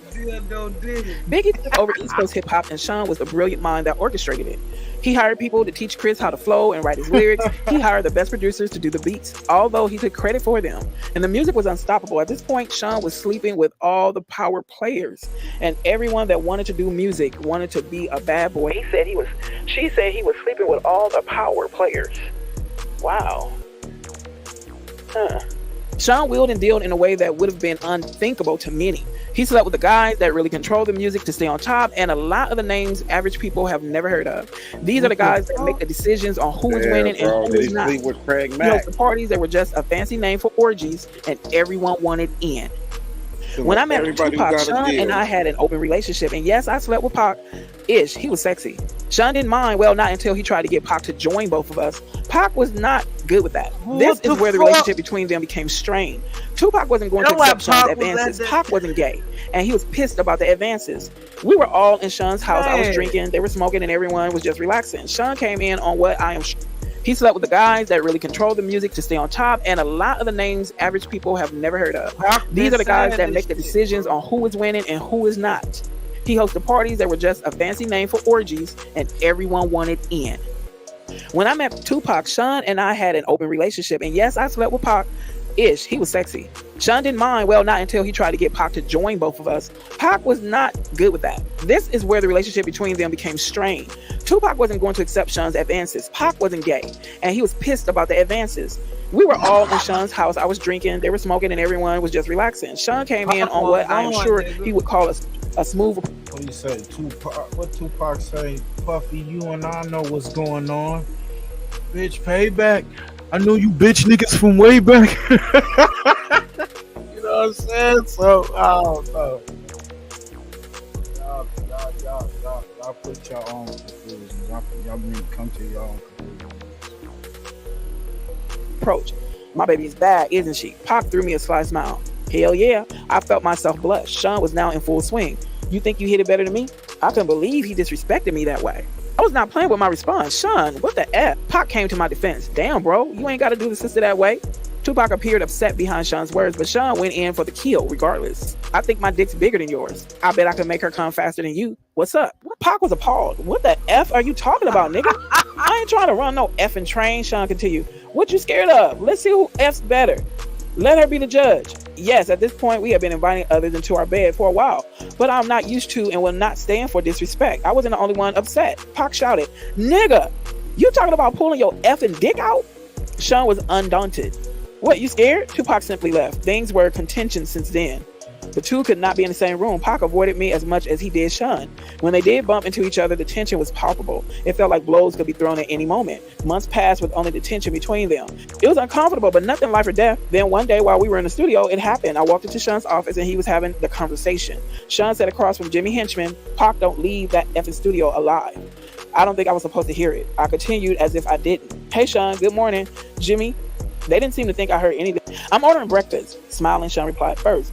Biggie took over East Coast hip hop, and Sean was the brilliant mind that orchestrated it. He hired people to teach Chris how to flow and write his lyrics. He hired the best producers to do the beats, although he took credit for them. And the music was unstoppable. At this point, Sean was sleeping with all the power players, and everyone that wanted to do music wanted to be a bad boy. She said he was sleeping with all the power players. Wow. Sean wheeled and dealed in a way that would have been unthinkable to many. He slept with the guys that really control the music to stay on top, and a lot of the names average people have never heard of. These are the guys that make the decisions on who is winning and who is not. He hosts the parties that were just a fancy name for orgies, and everyone wanted in. When I met Tupac, Sean and I had an open relationship, and yes, I slept with Pac-ish. He was sexy. Sean didn't mind, well, not until he tried to get Pac to join both of us. Pac was not good with that. This is where the relationship between them became strained. Tupac wasn't going to accept Sean's advances. Pac wasn't gay, and he was pissed about the advances. We were all in Sean's house. I was drinking, they were smoking, and everyone was just relaxing. Sean came in on what I am sure. He slept with the guys that really control the music to stay on top, and a lot of the names average people have never heard of. These are the guys that make the decisions on who is winning and who is not. He hosted parties that were just a fancy name for orgies, and everyone wanted in. When I met Tupac, Sean and I had an open relationship, and yes, I slept with Pac-ish. He was sexy. Sean didn't mind, well, not until he tried to get Pac to join both of us. Pac was not good with that. This is where the relationship between them became strained. Tupac wasn't going to accept Sean's advances. Pac wasn't gay, and he was pissed about the advances. We were all in Sean's house. I was drinking, they were smoking, and everyone was just relaxing. Sean came in on what I am sure he would call a smooth. What do you say, Tupac? What Tupac say? Puffy, you and I know what's going on. Bitch, payback. I know you bitch niggas from way back. You know what I'm saying? So, I don't know. Y'all put your own conclusions. Y'all need to come to your own conclusions. Approach. My baby is bad, isn't she? Pac threw me a sly smile. Hell yeah. I felt myself blush. Sean was now in full swing. You think you hit it better than me? I couldn't believe he disrespected me that way. I was not playing with my response. Sean, what the F? Pac came to my defense. Damn, bro, you ain't got to do the sister that way. Tupac appeared upset behind Sean's words, but Sean went in for the kill regardless. I think my dick's bigger than yours. I bet I could make her come faster than you. What's up? Pac was appalled. What the F are you talking about, nigga? I ain't trying to run no effing train, Sean continued. What you scared of? Let's see who F's better. Let her be the judge. Yes, at this point, we have been inviting others into our bed for a while, but I'm not used to and will not stand for disrespect. I wasn't the only one upset. Pac shouted, nigga, you talking about pulling your effing dick out? Sean was undaunted. What, you scared? Tupac simply left. Things were contentious since then. The two could not be in the same room. Pac avoided me as much as he did Sean. When they did bump into each other, the tension was palpable. It felt like blows could be thrown at any moment. Months passed with only the tension between them. It was uncomfortable, but nothing life or death. Then one day while we were in the studio, it happened. I walked into Sean's office and he was having the conversation. Sean sat across from Jimmy Henchman. Pac don't leave that effing studio alive. I don't think I was supposed to hear it. I continued as if I didn't. Hey Sean, good morning. Jimmy, they didn't seem to think I heard anything. I'm ordering breakfast. Smiling, Sean replied first.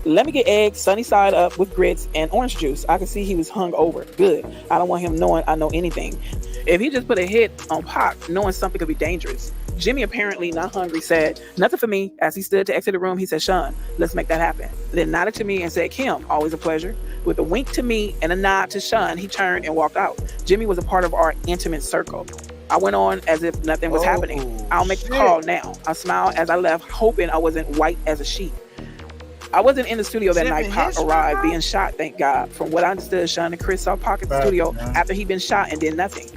Let me get eggs, sunny side up with grits and orange juice. I could see he was hung over. Good. I don't want him knowing I know anything. If he just put a hit on Pac, knowing something could be dangerous. Jimmy, apparently not hungry, said, nothing for me. As he stood to exit the room, he said, Sean, let's make that happen. Then nodded to me and said, Kim, always a pleasure. With a wink to me and a nod to Sean, he turned and walked out. Jimmy was a part of our intimate circle. I went on as if nothing was happening. I'll make the call now. I smiled as I left, hoping I wasn't white as a sheet. I wasn't in the studio that night. Pac arrived being shot, thank God. From what I understood, Sean and Chris saw Pac at the studio after he'd been shot and did nothing.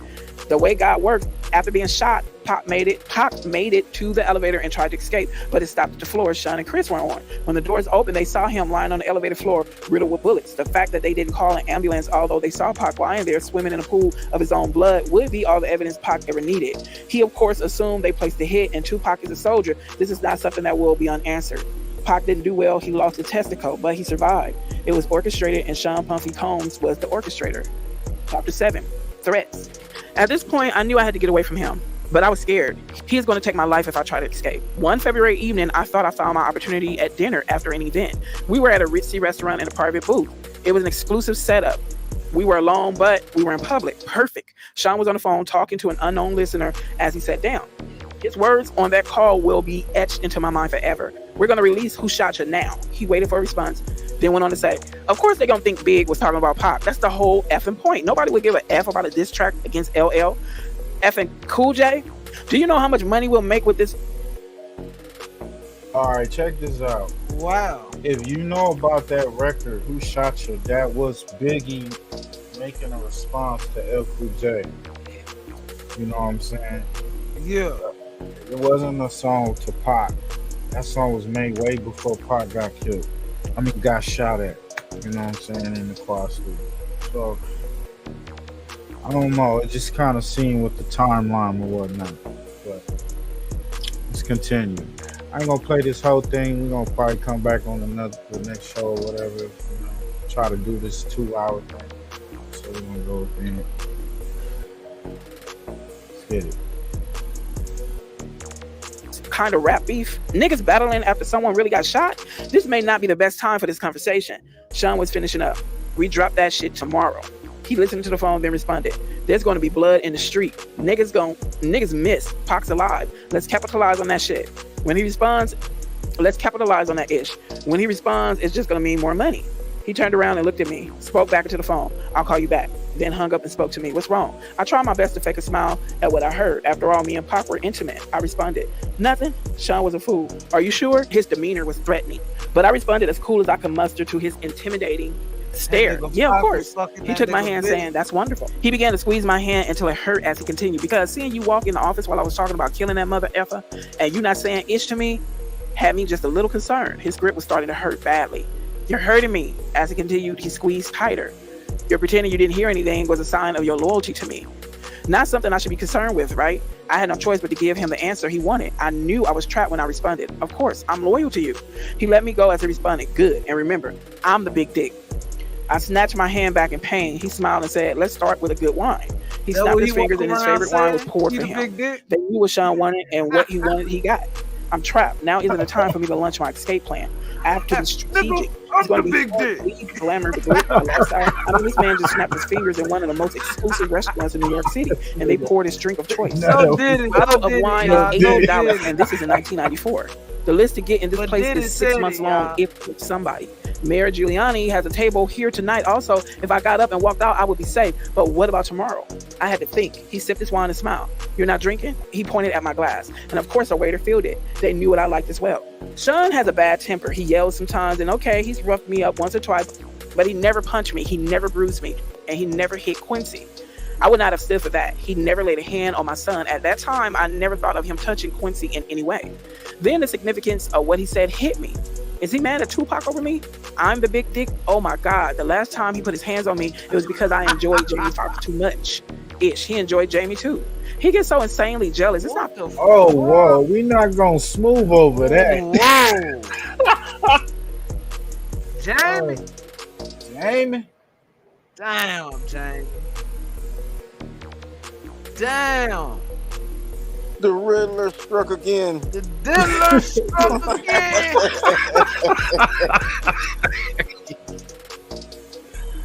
The way God worked, after being shot, Pac made it to the elevator and tried to escape, but it stopped at the floor Sean and Chris weren't on. When the doors opened, they saw him lying on the elevator floor, riddled with bullets. The fact that they didn't call an ambulance, although they saw Pac lying there swimming in a pool of his own blood, would be all the evidence Pac ever needed. He, of course, assumed they placed the hit, and Tupac is a soldier. This is not something that will be unanswered. Pac didn't do well. He lost a testicle, but he survived. It was orchestrated, and Sean Puffy Combs was the orchestrator. Chapter 7, Threats. At this point, I knew I had to get away from him, but I was scared. He is going to take my life if I try to escape. One February evening, I thought I found my opportunity at dinner after an event. We were at a ritzy restaurant in a private booth. It was an exclusive setup. We were alone, but we were in public. Perfect. Sean was on the phone talking to an unknown listener as he sat down. His words on that call will be etched into my mind forever. We're going to release Who Shot You now. He waited for a response, then went on to say, of course they're going to think Big was talking about Pac. That's the whole effing point. Nobody would give a F about a diss track against LL. Effing Cool J. Do you know how much money we'll make with this? All right, check this out. Wow. If you know about that record, Who Shot You, that was Biggie making a response to El Cool J. You know what I'm saying? Yeah. It wasn't a song to Pac. That song was made way before Pac got killed. I mean, got shot at. You know what I'm saying? In the car studio. So, I don't know. It just kind of seemed with the timeline or whatnot. But let's continue. I ain't gonna play this whole thing. We're gonna probably come back on the next show or whatever. You know, try to do this 2-hour thing. So we're gonna go with it. Let's get it. Kind of rap beef. Niggas battling after someone really got shot. This may not be the best time for this conversation. Sean was finishing up. We drop that shit tomorrow. He listened to the phone, then responded. There's going to be blood in the street. Niggas miss. Pac's alive. Let's capitalize on that shit. When he responds, let's capitalize on that ish. When he responds, it's just going to mean more money. He turned around and looked at me, spoke back into the phone. I'll call you back. Then hung up and spoke to me. What's wrong? I tried my best to fake a smile at what I heard. After all, me and Pac were intimate. I responded, nothing. Sean was a fool. Are you sure? His demeanor was threatening. But I responded as cool as I could muster to his intimidating stare. Yeah, of course. He took my hand saying, that's wonderful. He began to squeeze my hand until it hurt as he continued. Because seeing you walk in the office while I was talking about killing that mother effer and you not saying ish to me had me just a little concerned. His grip was starting to hurt badly. You're hurting me. As he continued, he squeezed tighter. You're pretending you didn't hear anything was a sign of your loyalty to me. Not something I should be concerned with, right? I had no choice but to give him the answer he wanted. I knew I was trapped when I responded. Of course, I'm loyal to you. He let me go as he responded. Good. And remember, I'm the big dick. I snatched my hand back in pain. He smiled and said, "Let's start with a good wine." He That snapped what his he fingers walk and his around favorite wine was saying? poured He for the him. big dick? They knew what Sean wanted, and what he wanted, he got. I'm trapped. Now isn't the time for me to launch my escape plan. I have to be strategic. It's going to be big glamour, the lifestyle. I mean, this man just snapped his fingers in one of the most exclusive restaurants in New York City, and they poured his drink of choice. So did it. Bottle So of did wine it. is So $8, did it. and this is in 1994. The list to get in this But place Diddy is 6 said months it, long y'all. if it's somebody. Mayor Giuliani has a table here tonight. Also, if I got up and walked out, I would be safe. But what about tomorrow? I had to think. He sipped his wine and smiled. "You're not drinking?" He pointed at my glass. And of course, a waiter filled it. They knew what I liked as well. Sean has a bad temper. He yells sometimes, and okay, he's roughed me up once or twice, but he never punched me. He never bruised me. And he never hit Quincy. I would not have stood for that. He never laid a hand on my son. At that time, I never thought of him touching Quincy in any way. Then the significance of what he said hit me. Is he mad at Tupac over me? I'm the big dick? Oh my God. The last time he put his hands on me, it was because I enjoyed Jamie Foxx too much. Ish. He enjoyed Jamie too. He gets so insanely jealous. It's not the Oh, whoa. We not going to smooth over that. Whoa. Jamie. Jamie. Damn, Jamie. Damn. The Riddler struck again. The Diddler struck again.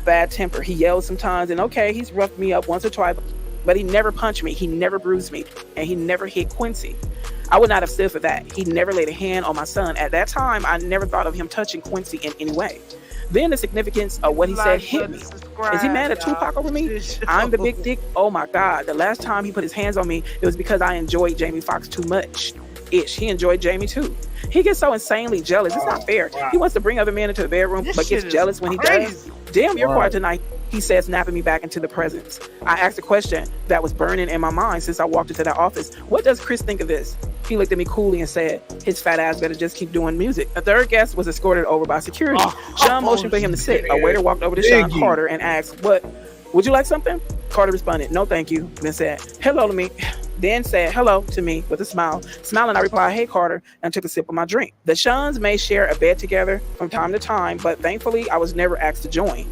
Bad temper. He yells sometimes, and okay, he's roughed me up once or twice, but he never punched me. He never bruised me, and he never hit Quincy. I would not have stood for that. He never laid a hand on my son. At that time, I never thought of him touching Quincy in any way. Then the significance of what he said hit me. Is he mad at Tupac over me? I'm the big dick? Oh my God. The last time he put his hands on me, it was because I enjoyed Jamie Foxx too much. Ish. He enjoyed Jamie too. He gets so insanely jealous. It's not fair. He wants to bring other men into the bedroom, but gets jealous when he does. Damn, you're quiet tonight. He said, snapping me back into the presence. I asked a question that was burning in my mind since I walked into that office. What does Chris think of this? He looked at me coolly and said, his fat ass better just keep doing music. A third guest was escorted over by security. Sean motioned for him to sit. A waiter walked over to Sean Carter and asked, "What? Would you like something?" Carter responded, "No, thank you." Then said, "Hello" to me. Then said hello to me with a smile. Smiling, I replied, "Hey, Carter," and took a sip of my drink. The Seans may share a bed together from time to time, but thankfully, I was never asked to join.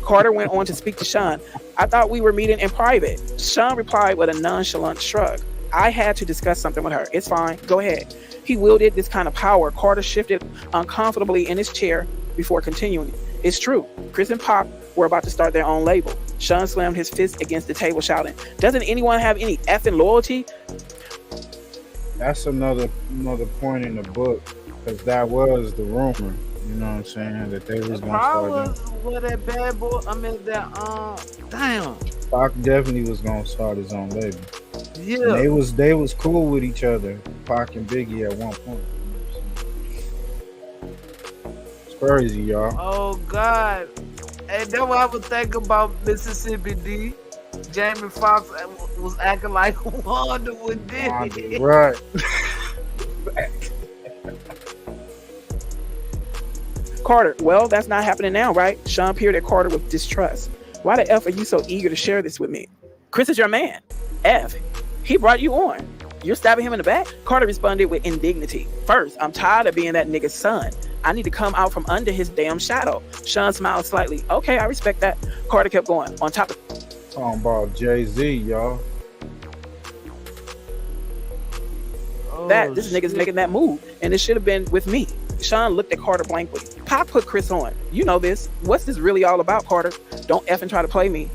Carter went on to speak to Sean. "I thought we were meeting in private." Sean replied with a nonchalant shrug. "I had to discuss something with her. It's fine. Go ahead." He wielded this kind of power. Carter shifted uncomfortably in his chair before continuing. "It's true. Chris and Pop were about to start their own label." Sean slammed his fist against the table, shouting, "Doesn't anyone have any effing loyalty?" That's another point in the book, because that was the rumor. You know what I'm saying? That they was gonna start. Was where that bad boy. I mean that. Damn. Pac definitely was gonna start his own label. Yeah. And they was cool with each other, Pac and Biggie at one point. It's crazy, y'all. Oh God. And that's what I was thinking about Mississippi D. Jamie Foxx was acting like Wanda with Diddy. Right. Carter, well, that's not happening now, right? Sean peered at Carter with distrust. Why the F are you so eager to share this with me? Chris is your man. F, he brought you on. You're stabbing him in the back? Carter responded with indignity. First, I'm tired of being that nigga's son. I need to come out from under his damn shadow. Sean smiled slightly. Okay, I respect that. Carter kept going. On top of Talking about Jay-Z, y'all. that, this nigga's making that move, and it should have been with me. Sean looked at Carter blankly. Pop put Chris on. You know this. What's this really all about, Carter? Don't effing try to play me.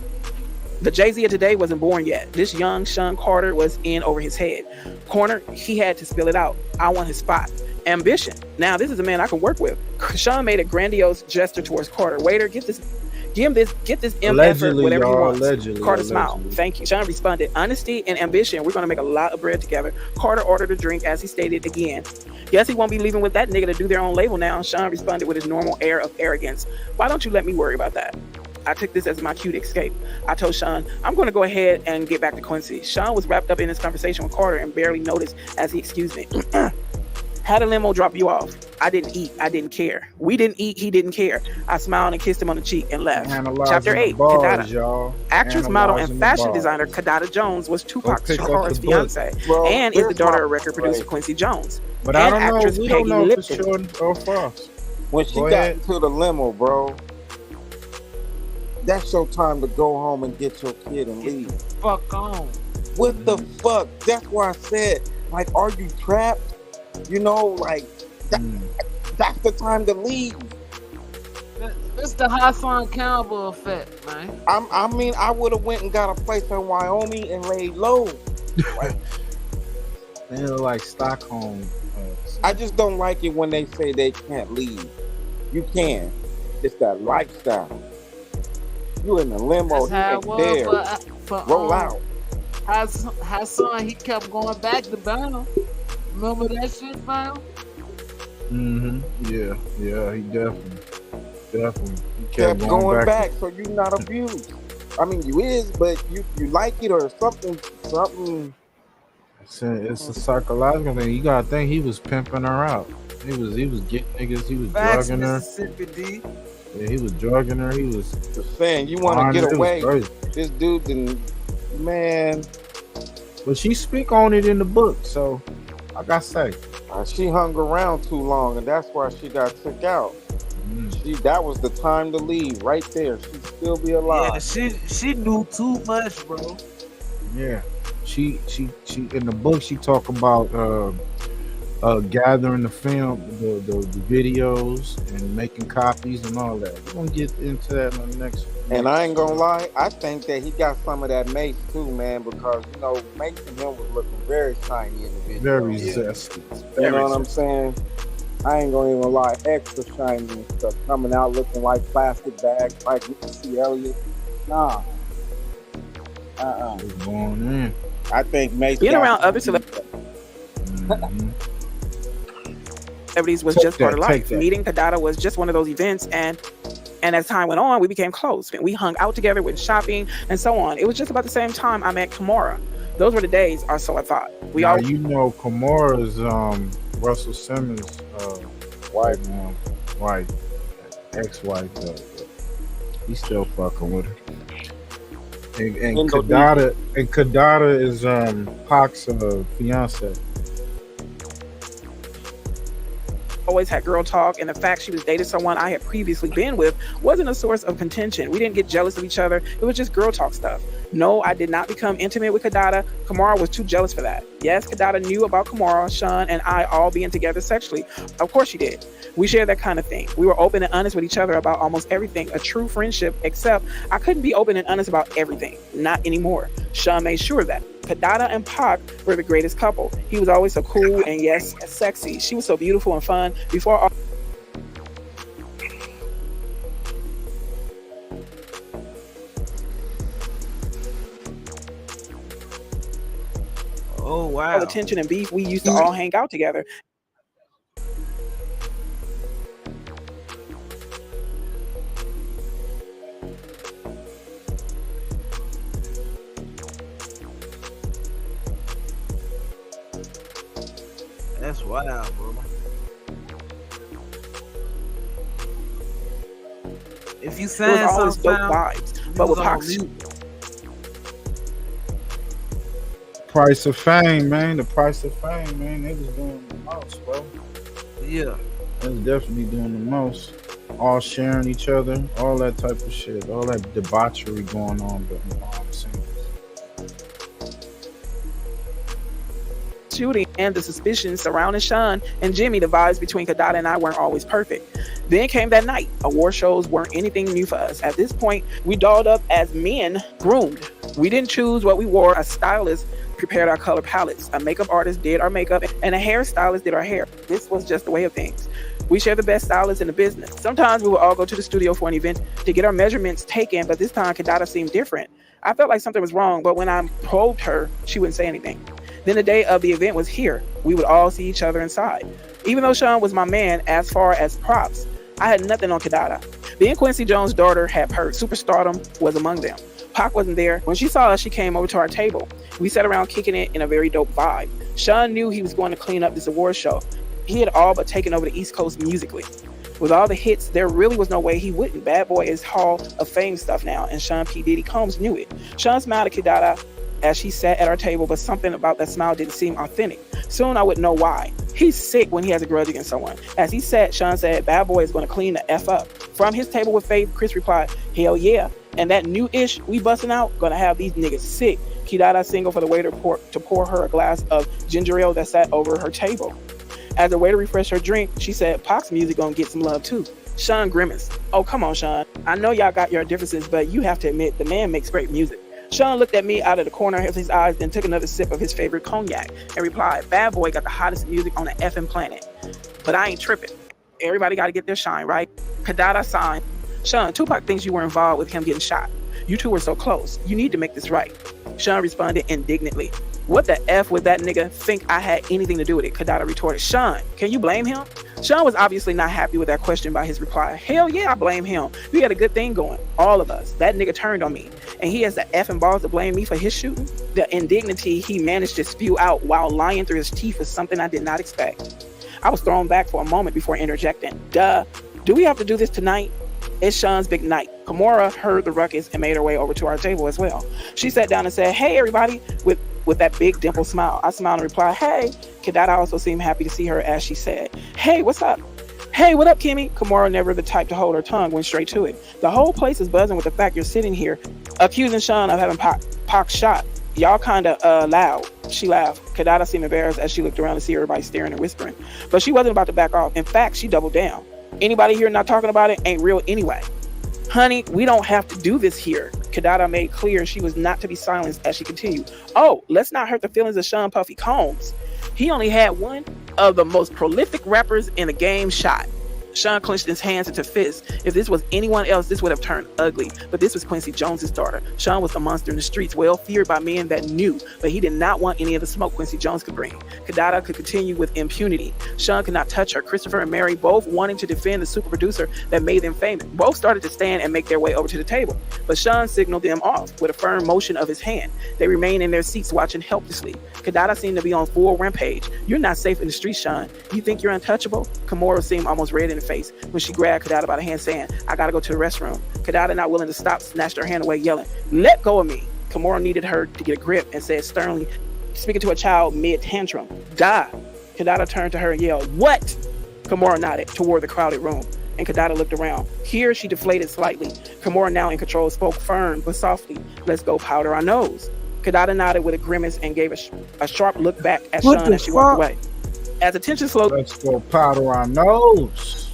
The Jay-Z of today wasn't born yet. This young Sean Carter was in over his head. Corner, he had to spill it out. I want his spot. Ambition. Now, this is a man I can work with. Sean made a grandiose gesture towards Carter. Waiter, get this MF for whatever he wants. Carter smiled. Thank you. Sean responded, honesty and ambition. We're going to make a lot of bread together. Carter ordered a drink as he stated again. Guess he won't be leaving with that nigga to do their own label now. Sean responded with his normal air of arrogance. Why don't you let me worry about that? I took this as my cue to escape. I told Sean, I'm going to go ahead and get back to Quincy. Sean was wrapped up in his conversation with Carter and barely noticed as he excused me. Had a limo drop you off. I didn't eat. I didn't care. We didn't eat. He didn't care. I smiled and kissed him on the cheek and left. Chapter 8, Kadada. Actress, model, and fashion designer Kadada Jones was Tupac Shakur's fiance and is the daughter of record producer Quincy Jones. But and I don't actress know. We Peggy don't know if Lipton. it's Jordan or Fox. When she got into the limo, bro, That's your time to go home and get your kid and leave. Fuck on. What the fuck? That's why I said, like, are you trapped? You know, like, that's the time to leave. It's the Hassan Campbell effect, man. I mean, I would have went and got a place in Wyoming and laid low. They look like Stockholm. I just don't like it when they say they can't leave. You can. It's that lifestyle. You in the limo, That's how he it ain't was there. for Roll out. Hassan, he kept going back to Bama. Remember that shit, fam? Yeah, he definitely. He Kept going back, so you not abused. I mean, you is, but you like it or something. It's a psychological thing. You gotta think he was pimping her out. He was getting niggas. He was Facts, drugging her. Mississippi D. Yeah, he was drugging her. He was Just saying, you want to get away. This dude didn't, man. But she speak on it in the book, so like I say, she hung around too long, and that's why she got took out. That was the time to leave, right there. She'd still be alive. Yeah, she knew too much, bro. yeah. She in the book she talk about gathering the film, the videos, and making copies and all that. We're gonna get into that in the next. And I ain't gonna lie, I think that he got some of that Mace too, man, because Mace and him was looking very shiny in the video. Very zesty. You know what I'm saying? I ain't gonna even lie, extra shiny and stuff, coming out looking like plastic bags, like C. Elliott. Nah. It's going in. I think Mace being around other celebrities was just part of life. Meeting Kadada was just one of those events, and as time went on, we became close. We hung out together, went shopping, and so on. It was just about the same time I met Kamara. Those were the days, or so I thought. Kamara's Russell Simmons' wife, ex-wife. He's still fucking with her. And Kadada is Pac's fiance. Always had girl talk, and the fact she was dating someone I had previously been with wasn't a source of contention. We didn't get jealous of each other. It was just girl talk stuff. No, I did not become intimate with Kadada. Kamara was too jealous for that. Yes, Kadada knew about Kamara, Sean, and I all being together sexually. Of course she did. We shared that kind of thing. We were open and honest with each other about almost everything. A true friendship, except I couldn't be open and honest about everything. Not anymore. Sean made sure of that. Kadada and Pac were the greatest couple. He was always so cool and yes, sexy. She was so beautiful and fun. Before all wow. the tension and beef, we used to all hang out together. That's wild, bro. If you saying something, dope vibes, but with Pac. Price of fame, man. The price of fame, man. They was doing the most, bro. Yeah. They was definitely doing the most. All sharing each other, all that type of shit, all that debauchery going on behind the scenes. Shooting and the suspicions surrounding Sean and Jimmy, the vibes between Kadada and I weren't always perfect. Then came that night. Award shows weren't anything new for us. At this point, we dolled up as men, groomed. We didn't choose what we wore. A stylist prepared our color palettes. A makeup artist did our makeup, and a hairstylist did our hair. This was just the way of things. We shared the best stylists in the business. Sometimes we would all go to the studio for an event to get our measurements taken, but this time Kadada seemed different. I felt like something was wrong, but when I probed her, she wouldn't say anything. Then the day of the event was here. We would all see each other inside. Even though Sean was my man as far as props, I had nothing on Kadada. Then Quincy Jones' daughter had heard superstardom was among them. Pac wasn't there. When she saw us, she came over to our table. We sat around kicking it in a very dope vibe. Sean knew he was going to clean up this award show. He had all but taken over the East Coast musically. With all the hits, there really was no way he wouldn't. Bad Boy is Hall of Fame stuff now, and Sean P. Diddy Combs knew it. Sean smiled at Kadada as she sat at our table, but something about that smile didn't seem authentic. Soon I would know why. He's sick when he has a grudge against someone. As he sat, Sean said, Bad Boy is going to clean the F up. From his table with Faith, Chris replied, hell yeah. And that new ish we busting out, gonna have these niggas sick. Kidada signaled for the waiter to pour her a glass of ginger ale that sat over her table. As the waiter refreshed her drink, she said, Pac's music gonna get some love too. Sean grimaced. Oh, come on, Sean. I know y'all got your differences, but you have to admit the man makes great music. Sean looked at me out of the corner of his eyes, then took another sip of his favorite cognac and replied, Bad Boy got the hottest music on the effing planet. But I ain't tripping. Everybody got to get their shine, right? Kidada signed. Sean, Tupac thinks you were involved with him getting shot. You two were so close. You need to make this right. Sean responded indignantly. What the F would that nigga think I had anything to do with it? Kidada retorted. Sean, can you blame him? Sean was obviously not happy with that question by his reply. Hell yeah, I blame him. We had a good thing going. All of us. That nigga turned on me. And he has the effing balls to blame me for his shooting? The indignity he managed to spew out while lying through his teeth was something I did not expect. I was thrown back for a moment before interjecting. Duh. Do we have to do this tonight? It's Sean's big night. Kimora heard the ruckus and made her way over to our table as well. She sat down and said, hey, everybody, with that big dimple smile. I smiled and replied, hey. Kidada also seemed happy to see her as she said, hey, what's up? Hey, what up, Kimmy? Kimora, never the type to hold her tongue, went straight to it. The whole place is buzzing with the fact you're sitting here accusing Sean of having Pac shot. Y'all kinda loud. She laughed. Kidada seemed embarrassed as she looked around to see everybody staring and whispering. But she wasn't about to back off. In fact, she doubled down. Anybody here not talking about it ain't real anyway. Honey, we don't have to do this here. Kidada made clear she was not to be silenced as she continued. Oh, let's not hurt the feelings of Sean Puffy Combs. He only had one of the most prolific rappers in the game shot. Sean clenched his hands into fists. If this was anyone else, this would have turned ugly. But this was Quincy Jones's daughter. Sean was a monster in the streets, well feared by men that knew, but he did not want any of the smoke Quincy Jones could bring. Kidada could continue with impunity. Sean could not touch her. Christopher and Mary, both wanting to defend the super producer that made them famous, both started to stand and make their way over to the table. But Sean signaled them off with a firm motion of his hand. They remained in their seats watching helplessly. Kidada seemed to be on full rampage. You're not safe in the streets, Sean. You think you're untouchable? Kimura seemed almost red in the face when she grabbed Kidada by the hand, saying, I gotta go to the restroom. Kidada, not willing to stop, snatched her hand away, yelling, let go of me. Kimura needed her to get a grip and said sternly, speaking to a child mid-tantrum, die. Kidada turned to her and yelled, what? Kimura nodded toward the crowded room, and Kidada looked around. Here she deflated slightly. Kimura, now in control, spoke firm but softly, let's go powder our nose. Kidada nodded with a grimace and gave a sharp look back at Sean as she walked away. As attention slowed, let's go powder our nose.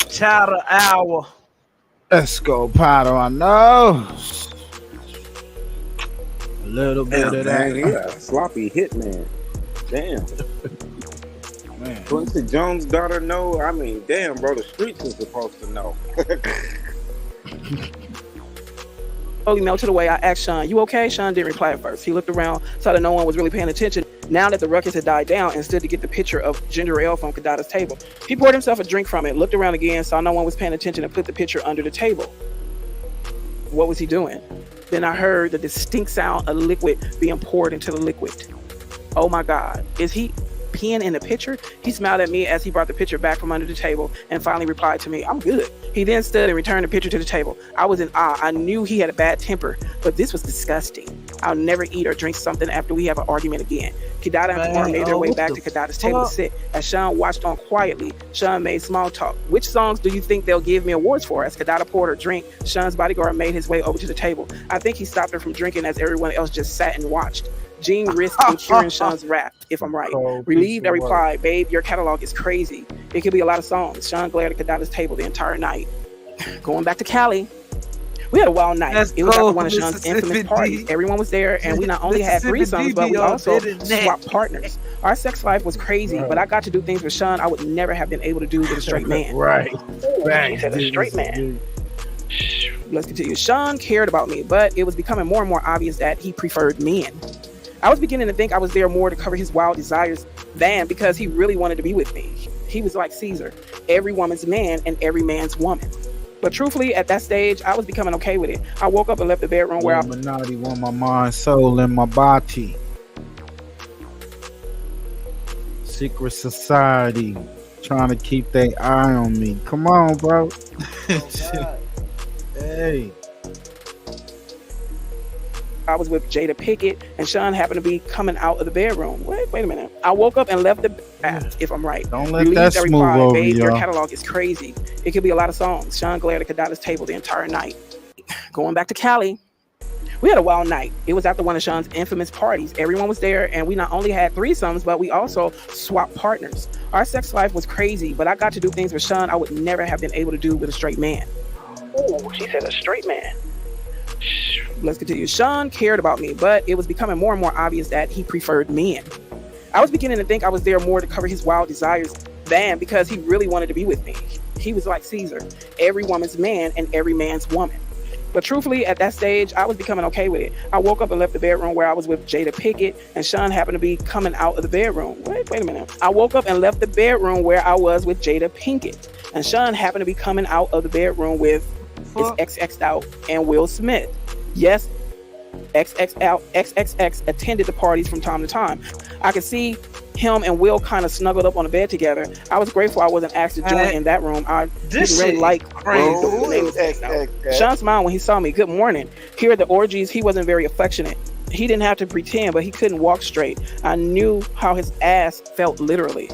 Chowder hour. Let's go powder our nose. A little bit of that. Yeah, sloppy hitman. Damn. Man. Quincy Jones' daughter know. I mean, damn, bro, the streets is supposed to know. slowly melted away. I asked Sean, you okay? Sean didn't reply at first. He looked around, saw that no one was really paying attention. Now that the ruckus had died down, and stood to get the picture of ginger ale from Kidada's table. He poured himself a drink from it, looked around again, saw no one was paying attention, and put the pitcher under the table. What was he doing? Then I heard the distinct sound of liquid being poured into the liquid. Oh my God, is he peeing in the pitcher? He smiled at me as he brought the pitcher back from under the table and finally replied to me, I'm good. He then stood and returned the pitcher to the table. I was in awe. I knew he had a bad temper, but this was disgusting. I'll never eat or drink something after we have an argument again. Kidada and Kumar made their way back to Kidada's table to sit. As Sean watched on quietly, Sean made small talk. Which songs do you think they'll give me awards for? As Kidada poured her drink, Sean's bodyguard made his way over to the table. I think he stopped her from drinking as everyone else just sat and watched. Gene risked in curing Sean's rap, if I'm right. Relieved, I replied, babe, your catalog is crazy. It could be a lot of songs. Sean glared at Kidada's table the entire night. Going back to Cali, we had a wild night. It was after one of Sean's infamous parties. Everyone was there, and we not only had threesomes, but we also swapped partners. Our sex life was crazy, but I got to do things with Sean I would never have been able to do with a straight man. Right. A straight man. Let's continue. Sean cared about me, but it was becoming more and more obvious that he preferred men. I was beginning to think I was there more to cover his wild desires than because he really wanted to be with me. He was like Caesar, every woman's man and every man's woman. But truthfully, at that stage, I was becoming okay with it. I woke up and left the bedroom where Illuminati want my mind, soul, and my body. Secret society trying to keep their eye on me. Come on, bro. Hey. I was with Jada Pinkett, and Sean happened to be coming out of the bedroom. Wait a minute. I woke up and left the bath, if I'm right. Don't let that smooth over, babe, your y'all. catalog is crazy. It could be a lot of songs. Sean glared at Kadala's table the entire night. Going back to Cali, we had a wild night. It was after one of Sean's infamous parties. Everyone was there, and we not only had threesomes, but we also swapped partners. Our sex life was crazy, but I got to do things with Sean I would never have been able to do with a straight man. Oh, she said a straight man. Let's continue. Sean cared about me, but it was becoming more and more obvious that he preferred men. I was beginning to think I was there more to cover his wild desires than because he really wanted to be with me. He was like Caesar, every woman's man and every man's woman. But truthfully, at that stage, I was becoming okay with it. I woke up and left the bedroom where I was with Jada Pinkett, and Sean happened to be coming out of the bedroom. Wait a minute. I woke up and left the bedroom where I was with Jada Pinkett, and Sean happened to be coming out of the bedroom with his XX'd out and Will Smith. Yes, XXX attended the parties from time to time. I could see him and Will kind of snuggled up on the bed together. I was grateful I wasn't asked to join in that room. I didn't really like Sean smiled when he saw me. Good morning. Here at the orgies, he wasn't very affectionate. He didn't have to pretend, but he couldn't walk straight. I knew how his ass felt literally.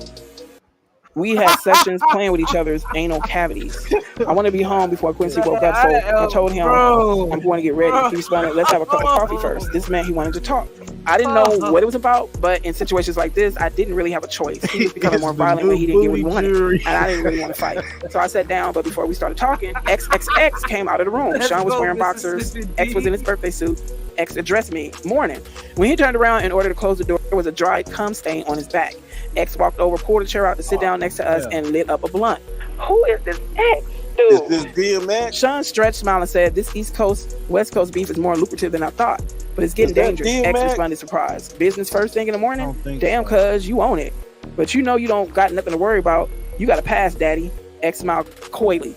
We had sessions playing with each other's anal cavities. I want to be home before Quincy woke up, so I told him I'm going to get ready. He responded, let's have a cup of coffee first. This meant he wanted to talk. I didn't know what it was about, but in situations like this, I didn't really have a choice. He was becoming more violent when he didn't get what he wanted, and I didn't really want to fight. So I sat down, but before we started talking, XXX came out of the room. Sean was wearing boxers. X was in his birthday suit. X addressed me. Morning. When he turned around in order to close the door, there was a dried cum stain on his back. X walked over, pulled a chair out to sit down next to us, and lit up a blunt. Who is this X, dude? Is this DMX? Sean stretched, smiled, and said, this East Coast, West Coast beef is more lucrative than I thought, but it's getting dangerous. X responded, surprised. Business first thing in the morning? Damn, cuz, you own it. But you know you don't got nothing to worry about. You got a pass, daddy. X smiled coyly.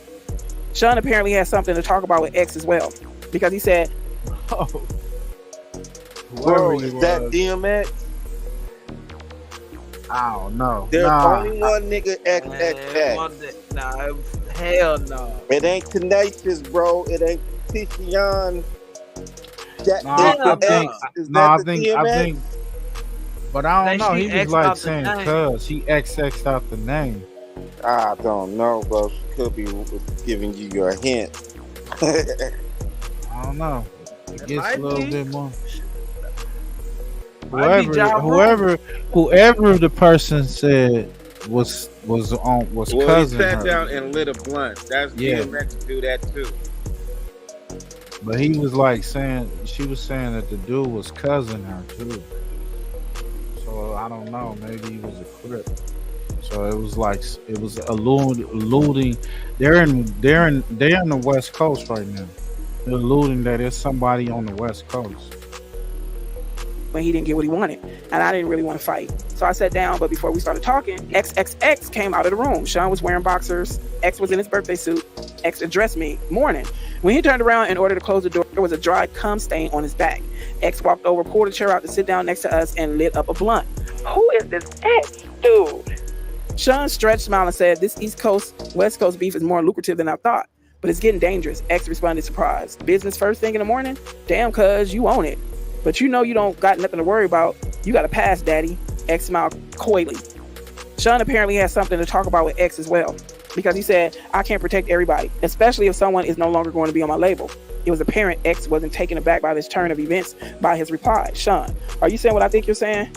Sean apparently had something to talk about with X as well, because he said, Bro, is that DMX? I don't know. There's only one nigga XXX. Nah, hell no. It ain't Tenacious, bro. It ain't Tishion. I think. But I don't know. He was like saying cuz he XX'd out the name. I don't know, bro. Could be giving you your hint. I don't know. It gets a little bit more. Whoever the person said was cousin. He sat her. down and lit a blunt. That's DMX to do that too. But he was like saying, she was saying that the dude was cousin her too. So I don't know. Maybe he was a Crip. So it was like it was alluding. They're in the West Coast right now. They're alluding that there's somebody on the West Coast. When he didn't get what he wanted, and I didn't really want to fight. So I sat down, but before we started talking, XXX came out of the room. Sean was wearing boxers. X was in his birthday suit. X addressed me. Morning. When he turned around in order to close the door, there was a dried cum stain on his back. X walked over, pulled a chair out to sit down next to us, and lit up a blunt. Who is this X, dude? Sean stretched, smiled, and said, this East Coast, West Coast beef is more lucrative than I thought, but it's getting dangerous. X responded, surprised. Business first thing in the morning? Damn, cuz, you own it. But you know you don't got nothing to worry about. You got a pass, daddy. X smiled coyly. Sean apparently has something to talk about with X as well, because he said, I can't protect everybody, especially if someone is no longer going to be on my label. It was apparent X wasn't taken aback by this turn of events by his reply. Sean, are you saying what I think you're saying?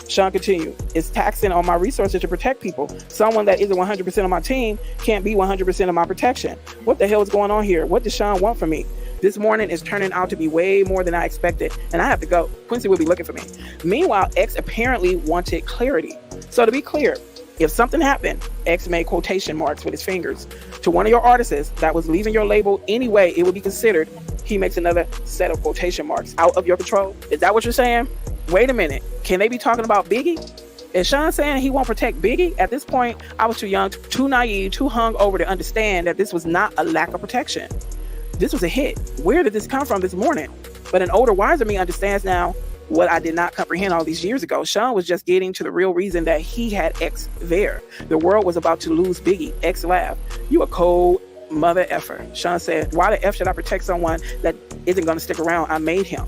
Sean continued, it's taxing on my resources to protect people. Someone that isn't 100% of my team can't be 100% of my protection. What the hell is going on here? What does Sean want from me? This morning is turning out to be way more than I expected, and I have to go. Quincy will be looking for me. Meanwhile, X apparently wanted clarity. So to be clear, if something happened, X made quotation marks with his fingers to one of your artists that was leaving your label anyway, it would be considered. He makes another set of quotation marks out of your control. Is that what you're saying? Wait a minute. Can they be talking about Biggie? Is Sean saying he won't protect Biggie? At this point, I was too young, too naive, too hungover to understand that this was not a lack of protection. This was a hit. Where did this come from this morning? But an older, wiser me understands now what I did not comprehend all these years ago. Sean was just getting to the real reason that he had X there. The world was about to lose Biggie. X laughed. You a cold mother effer. Sean said, why the F should I protect someone that isn't going to stick around? I made him.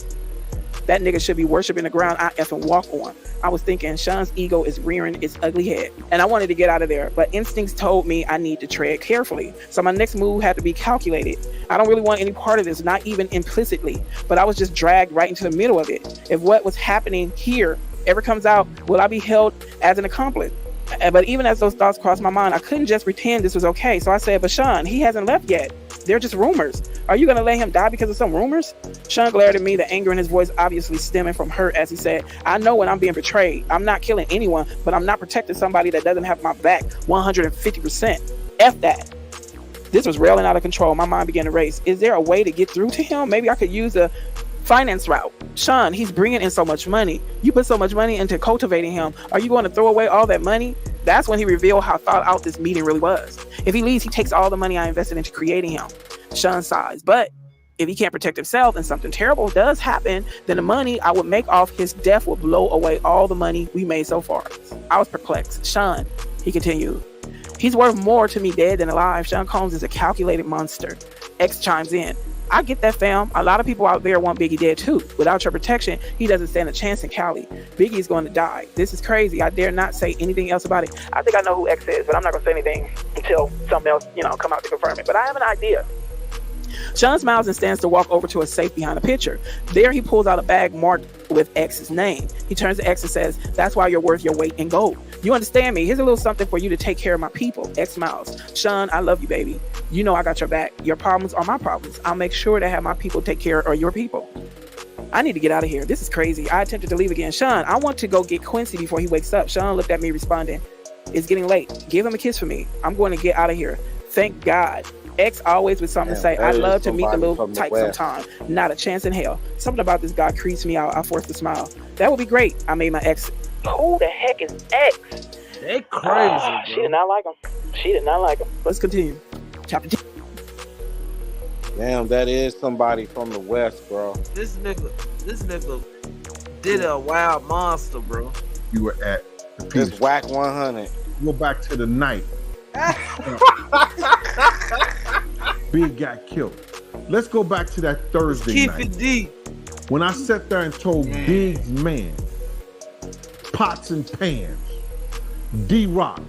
That nigga should be worshiping the ground I effing walk on. I was thinking Sean's ego is rearing its ugly head, and I wanted to get out of there, but instincts told me I need to tread carefully. So my next move had to be calculated. I don't really want any part of this, not even implicitly, but I was just dragged right into the middle of it. If what was happening here ever comes out, will I be held as an accomplice? But even as those thoughts crossed my mind, I couldn't just pretend this was okay. So I said, but Sean, he hasn't left yet. They're just rumors. Are you going to let him die because of some rumors? Sean glared at me, the anger in his voice obviously stemming from hurt as he said, I know when I'm being betrayed. I'm not killing anyone, but I'm not protecting somebody that doesn't have my back 150%. F that. This was railing out of control. My mind began to race. Is there a way to get through to him? Maybe I could use a finance route. Sean, he's bringing in so much money. You put so much money into cultivating him. Are you going to throw away all that money? That's when he revealed how thought out this meeting really was. If he leaves, he takes all the money I invested into creating him. Sean sighs. But if he can't protect himself and something terrible does happen, then the money I would make off his death will blow away all the money we made so far. I was perplexed. Sean, he continued, he's worth more to me dead than alive. Sean Combs is a calculated monster. X chimes in. I get that, fam. A lot of people out there want Biggie dead too. Without your protection, he doesn't stand a chance in Cali. Biggie is going to die. This is crazy. I dare not say anything else about it. I think I know who X is, but I'm not going to say anything until something else, come out to confirm it. But I have an idea. Sean smiles and stands to walk over to a safe behind a picture. There he pulls out a bag marked with X's name. He turns to X and says, that's why you're worth your weight in gold. You understand me? Here's a little something for you to take care of my people. X smiles. Sean, I love you, baby. You know I got your back. Your problems are my problems. I'll make sure to have my people take care of your people. I need to get out of here. This is crazy. I attempted to leave again. Sean, I want to go get Quincy before he wakes up. Sean looked at me responding, it's getting late. Give him a kiss for me. I'm going to get out of here. Thank God. X always with something to say. I'd love to meet the little type sometime. Not a chance in hell. Something about this guy creeps me out. I forced a smile. That would be great. I made my ex. Who the heck is X? They crazy. She did not like him. She did not like him. Let's continue. Chapter 2. Damn, that is somebody from the West, bro. This nigga did a wild monster, bro. You were at the Just whack 100. Go back to the night. Big got killed. Let's go back to that Thursday Keep night. it deep. When I sat there and told Big's man, pots and pans, D-Rock,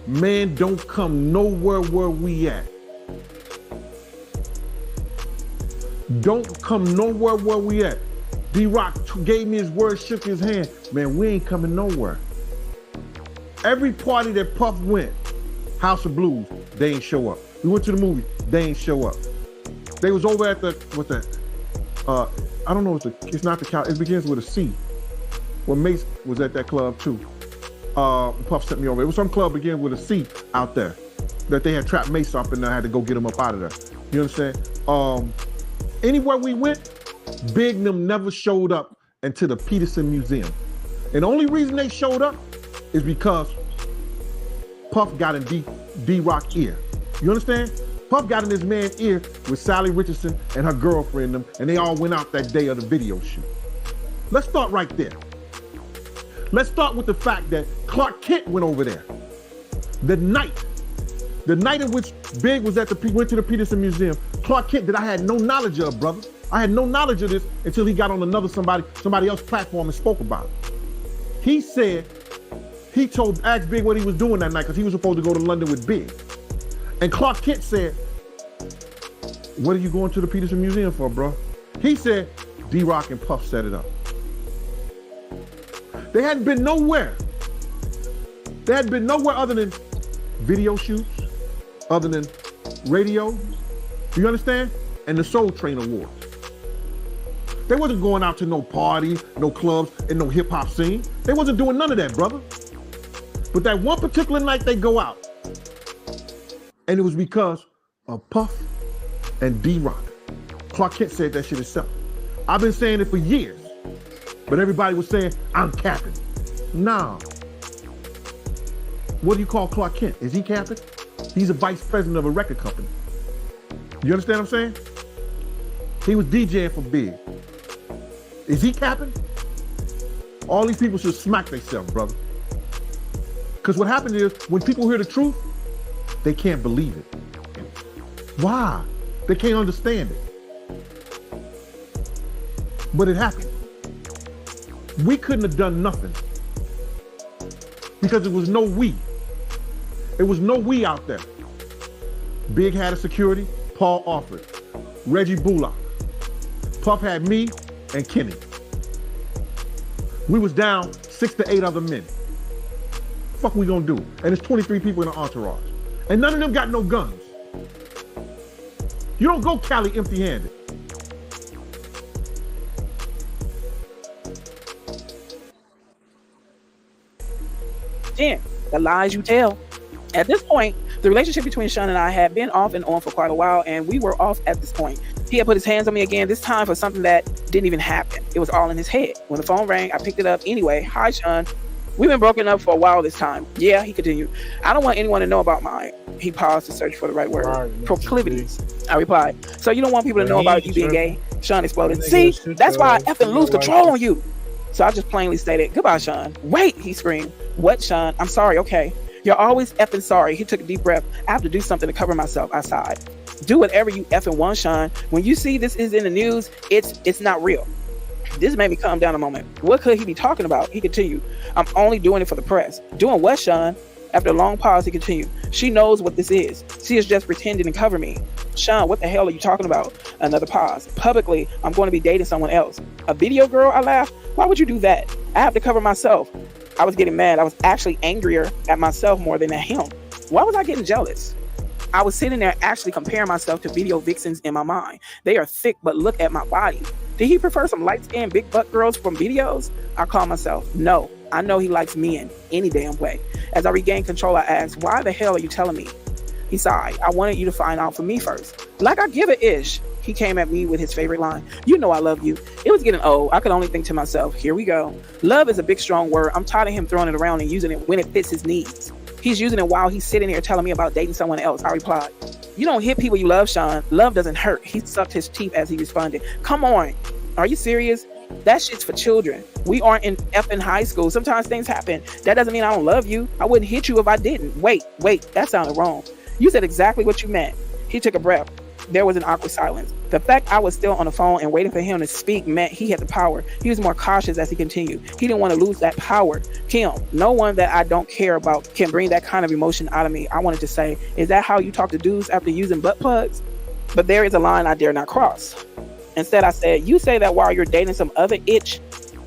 man, don't come nowhere where we at. Don't come nowhere where we at. D-Rock gave me his word, shook his hand. Man, we ain't coming nowhere. Every party that Puff went, House of Blues, they ain't show up. We went to the movie, they ain't show up. They was over at I don't know, it's not the cow, it begins with a C. Well, Mace was at that club too. Puff sent me over. It was some club beginning with a C out there that they had trapped Mace up and I had to go get him up out of there. You understand? Anywhere we went, Big them never showed up into the Peterson Museum. And the only reason they showed up is because Puff got in D-Rock ear. You understand? Puff got in this man's ear with Sally Richardson and her girlfriend, and they all went out that day of the video shoot. Let's start right there. Let's start with the fact that Clark Kent went over there. The night in which Big was went to the Peterson Museum, Clark Kent that I had no knowledge of, brother. I had no knowledge of this until he got on somebody else's platform and spoke about it. He said, asked Big what he was doing that night because he was supposed to go to London with Big. And Clark Kent said, what are you going to the Peterson Museum for, bro? He said, D-Rock and Puff set it up. They hadn't been nowhere. They hadn't been nowhere other than video shoots, other than radio. You understand? And the Soul Train Awards. They wasn't going out to no party, no clubs, and no hip hop scene. They wasn't doing none of that, brother. But that one particular night they go out, and it was because of Puff and D-Rock. Clark Kent said that shit himself. I've been saying it for years, but everybody was saying, I'm capping. Nah. What do you call Clark Kent? Is he capping? He's a vice president of a record company. You understand what I'm saying? He was DJing for Big. Is he capping? All these people should smack themselves, brother. Because what happened is, when people hear the truth, they can't believe it. Why? They can't understand it. But it happened. We couldn't have done nothing because there was no we. There was no we out there. Big had a security, Paul offered, Reggie Bullock. Puff had me and Kenny. We was down 6 to 8 other men. Fuck we gonna do? And there's 23 people in the entourage. And none of them got no guns. You don't go Cali empty-handed. Again, the lies you tell. At this point, the relationship between Sean and I had been off and on for quite a while, and we were off at this point. He had put his hands on me again, this time for something that didn't even happen. It was all in his head. When the phone rang, I picked it up anyway. Hi, Sean. We've been broken up for a while this time. Yeah, he continued. I don't want anyone to know about mine. He paused to search for the right word. Proclivities. I replied. So you don't want people to know about you being gay? Sean exploded. See, that's why I effing lose control on you. So I just plainly stated, goodbye, Sean. Wait, he screamed. What, Sean? I'm sorry, okay. You're always effing sorry. He took a deep breath. I have to do something to cover myself. I sighed. Do whatever you effing want, Sean. When you see this is in the news, it's not real. This made me calm down a moment. What could he be talking about? He continued. I'm only doing it for the press. Doing what, Sean? After a long pause, he continued. She knows what this is. She is just pretending to cover me. Sean, what the hell are you talking about? Another pause. Publicly, I'm going to be dating someone else. A video girl? I laughed. Why would you do that? I have to cover myself. I was getting mad. I was actually angrier at myself more than at him. Why was I getting jealous? I was sitting there actually comparing myself to video vixens in my mind. They are thick, but look at my body. Did he prefer some light-skinned, big butt girls from videos? I called myself, no. I know he likes men any damn way. As I regained control, I asked, why the hell are you telling me? He sighed. I wanted you to find out for me first. Like I give a ish. He came at me with his favorite line. You know I love you. It was getting old. I could only think to myself, here we go. Love is a big, strong word. I'm tired of him throwing it around and using it when it fits his needs. He's using it while he's sitting here telling me about dating someone else. I replied, you don't hit people you love, Sean. Love doesn't hurt. He sucked his teeth as he responded. Come on. Are you serious? That shit's for children. We aren't in effing high school. Sometimes things happen. That doesn't mean I don't love you. I wouldn't hit you if I didn't. Wait, that sounded wrong. You said exactly what you meant. He took a breath. There was an awkward silence. The fact I was still on the phone and waiting for him to speak meant he had the power. He was more cautious as he continued. He didn't want to lose that power. Kim, no one that I don't care about can bring that kind of emotion out of me. I wanted to say, is that how you talk to dudes after using butt plugs? But there is a line I dare not cross. Instead, I said, you say that while you're dating some other itch.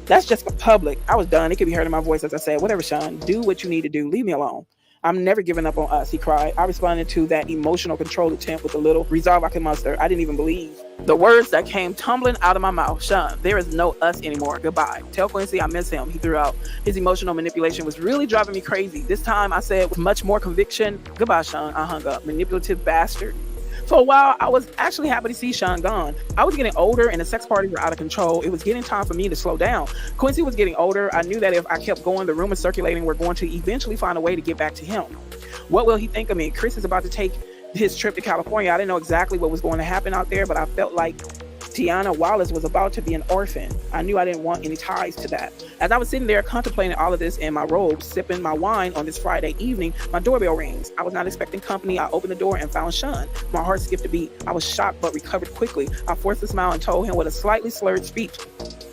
That's just for public. I was done. It could be heard in my voice as I said, whatever, Sean, do what you need to do. Leave me alone. I'm never giving up on us, he cried. I responded to that emotional control attempt with a little resolve I could muster. I didn't even believe the words that came tumbling out of my mouth. Sean, there is no us anymore. Goodbye. Tell Quincy I miss him. He threw out. His emotional manipulation was really driving me crazy. This time I said with much more conviction, goodbye, Sean. I hung up. Manipulative bastard. For a while, I was actually happy to see Sean gone. I was getting older and the sex parties were out of control. It was getting time for me to slow down. Quincy was getting older. I knew that if I kept going, the rumors circulating were going to eventually find a way to get back to him. What will he think of me? Chris is about to take his trip to California. I didn't know exactly what was going to happen out there, but I felt like Tiana Wallace was about to be an orphan. I knew I didn't want any ties to that. As I was sitting there contemplating all of this in my robe, sipping my wine on this Friday evening, my doorbell rings. I was not expecting company. I opened the door and found Sean. My heart skipped a beat. I was shocked but recovered quickly. I forced a smile and told him with a slightly slurred speech,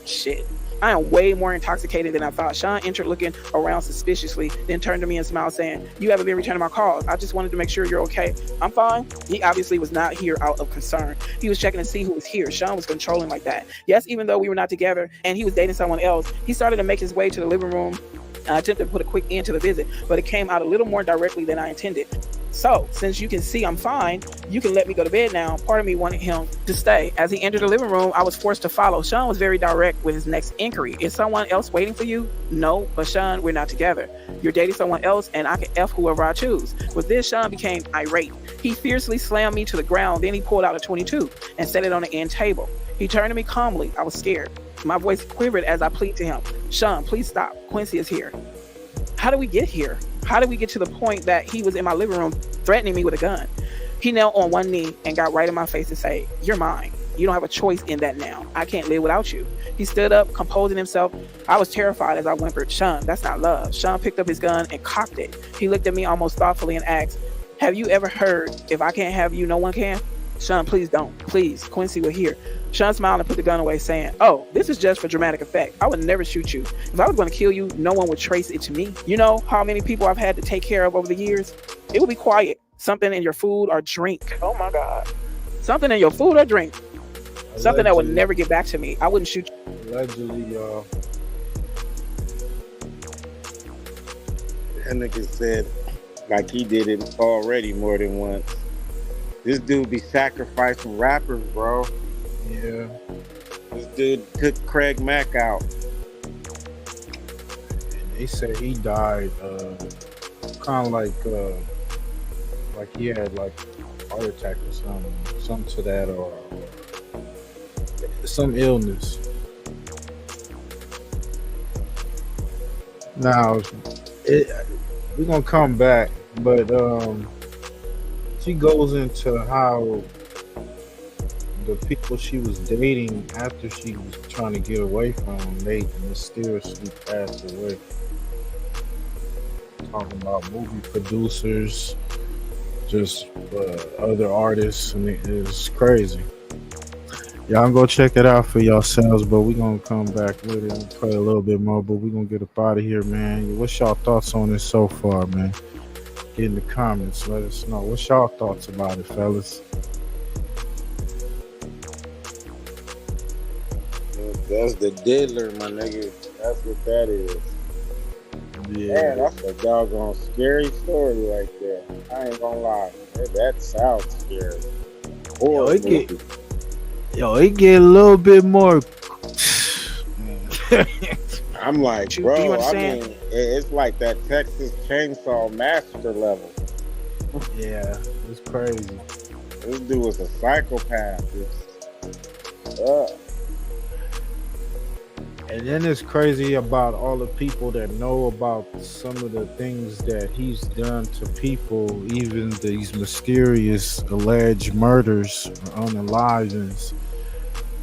shit. I am way more intoxicated than I thought. Sean entered looking around suspiciously, then turned to me and smiled saying, you haven't been returning my calls. I just wanted to make sure you're okay. I'm fine. He obviously was not here out of concern. He was checking to see who was here. Sean was controlling like that. Yes, even though we were not together and he was dating someone else, he started to make his way to the living room. I attempted to put a quick end to the visit, but it came out a little more directly than I intended. So, since you can see I'm fine, you can let me go to bed now. Part of me wanted him to stay. As he entered the living room, I was forced to follow. Sean was very direct with his next inquiry. Is someone else waiting for you? No, but Sean, we're not together. You're dating someone else and I can F whoever I choose. With this, Sean became irate. He fiercely slammed me to the ground. Then he pulled out a 22 and set it on the end table. He turned to me calmly. I was scared. My voice quivered as I pleaded to him. Sean, please stop. Quincy is here. How did we get here? How did we get to the point that he was in my living room threatening me with a gun? He knelt on one knee and got right in my face to say, you're mine. You don't have a choice in that now. I can't live without you. He stood up, composing himself. I was terrified as I whimpered, Sean, that's not love. Sean picked up his gun and cocked it. He looked at me almost thoughtfully and asked, have you ever heard, if I can't have you, no one can? Sean, please don't. Please. Quincy will hear. Sean smiled and put the gun away, saying, oh, this is just for dramatic effect. I would never shoot you. If I was going to kill you, no one would trace it to me. You know how many people I've had to take care of over the years? It will be quiet. Something in your food or drink. Oh my God. Something in your food or drink. Something that would never get back to me. I wouldn't shoot you. Allegedly, y'all. That nigga said, like he did it already more than once. This dude be sacrificing rappers, bro. Yeah. This dude took Craig Mack out. And they said he died kind of like he had like a heart attack or something to that, or some illness. Now, we're gonna come back, but she goes into how the people she was dating after she was trying to get away from them, they mysteriously passed away. Talking about movie producers, just other artists, and it's crazy. Y'all go check it out for yourselves, but we're gonna come back with it and play a little bit more, but we're gonna get up out of here, man. What's y'all thoughts on this so far, man? Get in the comments, let us know. What's y'all thoughts about it, fellas? That's the diddler, my nigga. That's what that is. Yeah. Man, that's a doggone scary story right there. I ain't gonna lie. That sounds scary. Or it get a little bit more. I'm like, bro, I mean, it's like that Texas Chainsaw Massacre level. Yeah, it's crazy. This dude was a psychopath. And then it's crazy about all the people that know about some of the things that he's done to people, even these mysterious alleged murders or unalivings.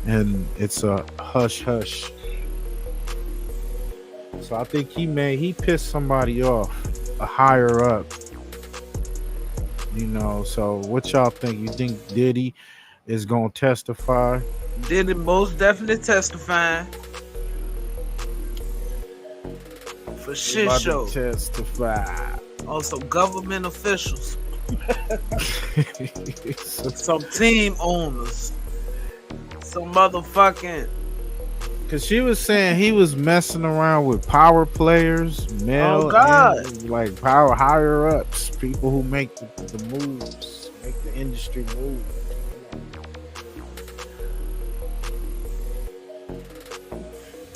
And it's a hush hush. So I think he pissed somebody off, a higher up. You know, so what y'all think? You think Diddy is gonna testify? Diddy most definitely testifying. For shit show. Testify. Also, government officials. Some team owners. Some motherfucking. Cause she was saying he was messing around with power players, male, and like power higher ups, people who make the moves, make the industry move.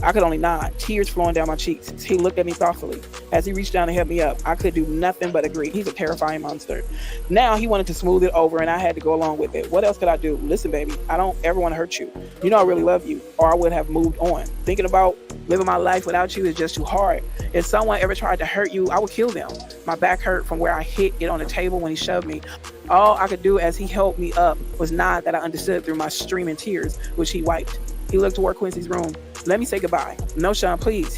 I could only nod, tears flowing down my cheeks. He looked at me thoughtfully. As he reached down to help me up, I could do nothing but agree. He's a terrifying monster. Now he wanted to smooth it over, and I had to go along with it. What else could I do? Listen, baby, I don't ever want to hurt you. You know I really love you, or I would have moved on. Thinking about living my life without you is just too hard. If someone ever tried to hurt you, I would kill them. My back hurt from where I hit it on the table when he shoved me. All I could do as he held me up was nod that I understood through my streaming tears, which he wiped. He looked toward Quincy's room. Let me say goodbye. No, Sean, please.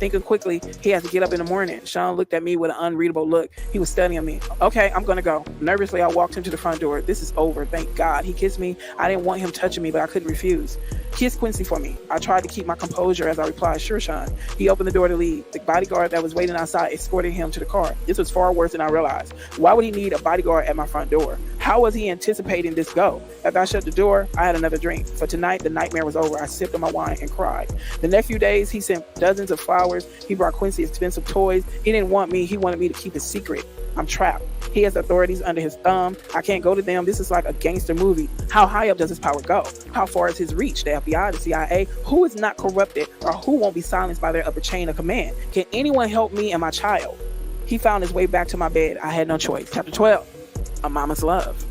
Thinking quickly, he has to get up in the morning. Sean looked at me with an unreadable look. He was studying me. Okay, I'm gonna go. Nervously, I walked him to the front door. This is over, thank God. He kissed me. I didn't want him touching me, but I couldn't refuse. Kiss Quincy for me. I tried to keep my composure as I replied, sure, Sean. He opened the door to leave. The bodyguard that was waiting outside escorted him to the car. This was far worse than I realized. Why would he need a bodyguard at my front door? How was he anticipating this go? After I shut the door, I had another drink. For tonight, the nightmare was over. I sipped on my wine and cried. The next few days, he sent dozens of flowers. He brought Quincy expensive toys. He didn't want me. He wanted me to keep it secret. I'm trapped. He has authorities under his thumb. I can't go to them. This is like a gangster movie. How high up does his power go? How far is his reach? The FBI, the CIA? Who is not corrupted or who won't be silenced by their upper chain of command? Can anyone help me and my child? He found his way back to my bed. I had no choice. Chapter 12, A Mama's Love.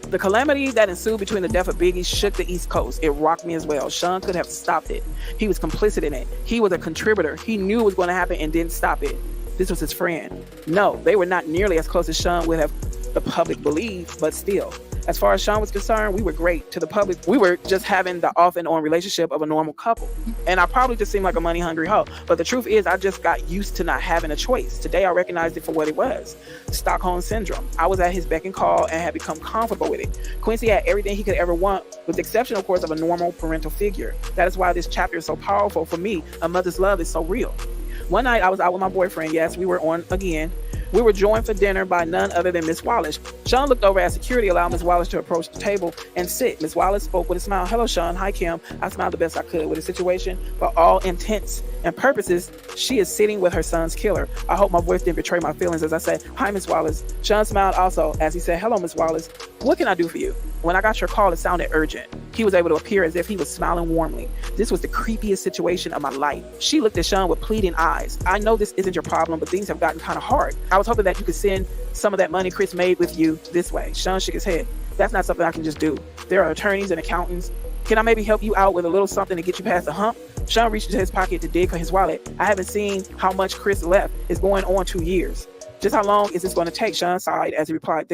The calamity that ensued between the death of Biggie shook the East Coast. It rocked me as well. Sean could have stopped it. He was complicit in it. He was a contributor. He knew it was going to happen and didn't stop it. This was his friend. No, they were not nearly as close as Sean would have the public believed, but still. As far as Sean was concerned, we were great. To the public, we were just having the off and on relationship of a normal couple. And I probably just seemed like a money hungry hoe. But the truth is, I just got used to not having a choice. Today, I recognized it for what it was. Stockholm Syndrome. I was at his beck and call and had become comfortable with it. Quincy had everything he could ever want, with the exception, of course, of a normal parental figure. That is why this chapter is so powerful for me. A mother's love is so real. One night, I was out with my boyfriend. Yes, we were on again. We were joined for dinner by none other than Miss Wallace. Sean looked over as security allowed Miss Wallace to approach the table and sit. Miss Wallace spoke with a smile. "Hello, Sean. Hi, Kim." I smiled the best I could with the situation. For all intents and purposes, she is sitting with her son's killer. I hope my voice didn't betray my feelings as I said, "Hi, Miss Wallace." Sean smiled also as he said, "Hello, Miss Wallace. What can I do for you?" When I got your call, it sounded urgent. He was able to appear as if he was smiling warmly. This was the creepiest situation of my life. She looked at Sean with pleading eyes. "I know this isn't your problem, but things have gotten kind of hard. I was hoping that you could send some of that money Chris made with you this way." Sean shook his head. "That's not something I can just do. There are attorneys and accountants. Can I maybe help you out with a little something to get you past the hump?" Sean reached into his pocket to dig for his wallet. "I haven't seen how much Chris left. It's going on 2 years. Just how long is this going to take?" Sean sighed as he replied,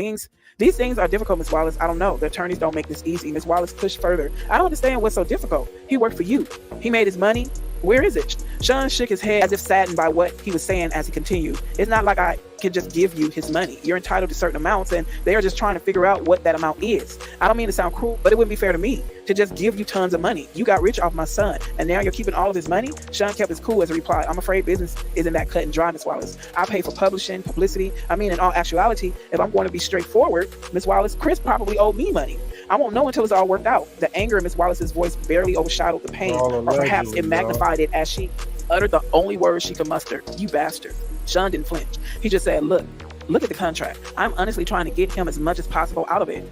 These things are difficult, Miss Wallace. I don't know. The attorneys don't make this easy." Miss Wallace pushed further. "I don't understand what's so difficult. He worked for you. He made his money. Where is it?" Sean shook his head as if saddened by what he was saying as he continued. "It's not like I can just give you his money. You're entitled to certain amounts, and they are just trying to figure out what that amount is. I don't mean to sound cruel, but it wouldn't be fair to me to just give you tons of money. You got rich off my son, and now you're keeping all of his money?" Sean kept his cool as he replied, "I'm afraid business isn't that cut and dry, Miss Wallace. I pay for publishing, publicity. I mean, in all actuality, if I'm going to be straightforward, Miss Wallace, Chris probably owed me money. I won't know until it's all worked out." The anger in Miss Wallace's voice barely overshadowed the pain, or perhaps it magnified it as she uttered the only words she could muster. "You bastard." Sean didn't flinch. He just said, Look at the contract. I'm honestly trying to get him as much as possible out of it.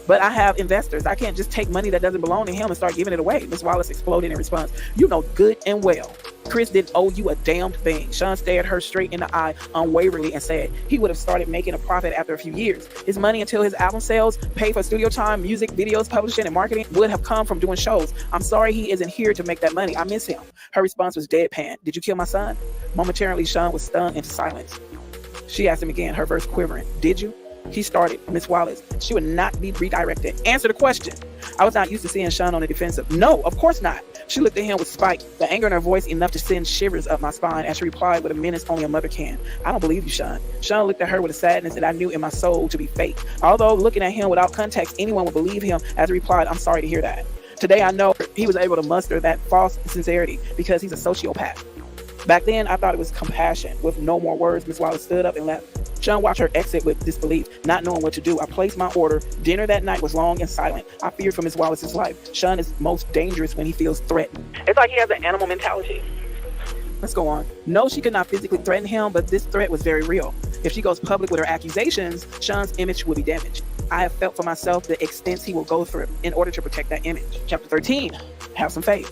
But I have investors. I can't just take money that doesn't belong to him and start giving it away." Miss Wallace exploded in response. "You know good and well Chris didn't owe you a damned thing." Sean stared her straight in the eye unwaveringly and said he would have started making a profit after a few years. His money until his album sales, paid for studio time, music, videos, publishing, and marketing would have come from doing shows. "I'm sorry he isn't here to make that money. I miss him." Her response was deadpan. "Did you kill my son?" Momentarily, Sean was stunned into silence. She asked him again, her voice quivering. "Did you?" He started. Miss Wallace, she would not be redirected. "Answer the question." I was not used to seeing Sean on the defensive. "No, of course not." She looked at him with spite, the anger in her voice enough to send shivers up my spine as she replied with a menace only a mother can. "I don't believe you, Sean." Sean looked at her with a sadness that I knew in my soul to be fake. Although looking at him without context, anyone would believe him as he replied, "I'm sorry to hear that." Today I know he was able to muster that false sincerity because he's a sociopath. Back then, I thought it was compassion. With no more words, Miss Wallace stood up and left. Sean watched her exit with disbelief, not knowing what to do. I placed my order. Dinner that night was long and silent. I feared for Miss Wallace's life. Sean is most dangerous when he feels threatened. It's like he has an animal mentality. Let's go on. No, she could not physically threaten him, but this threat was very real. If she goes public with her accusations, Sean's image will be damaged. I have felt for myself the extents he will go through in order to protect that image. Chapter 13, have some faith.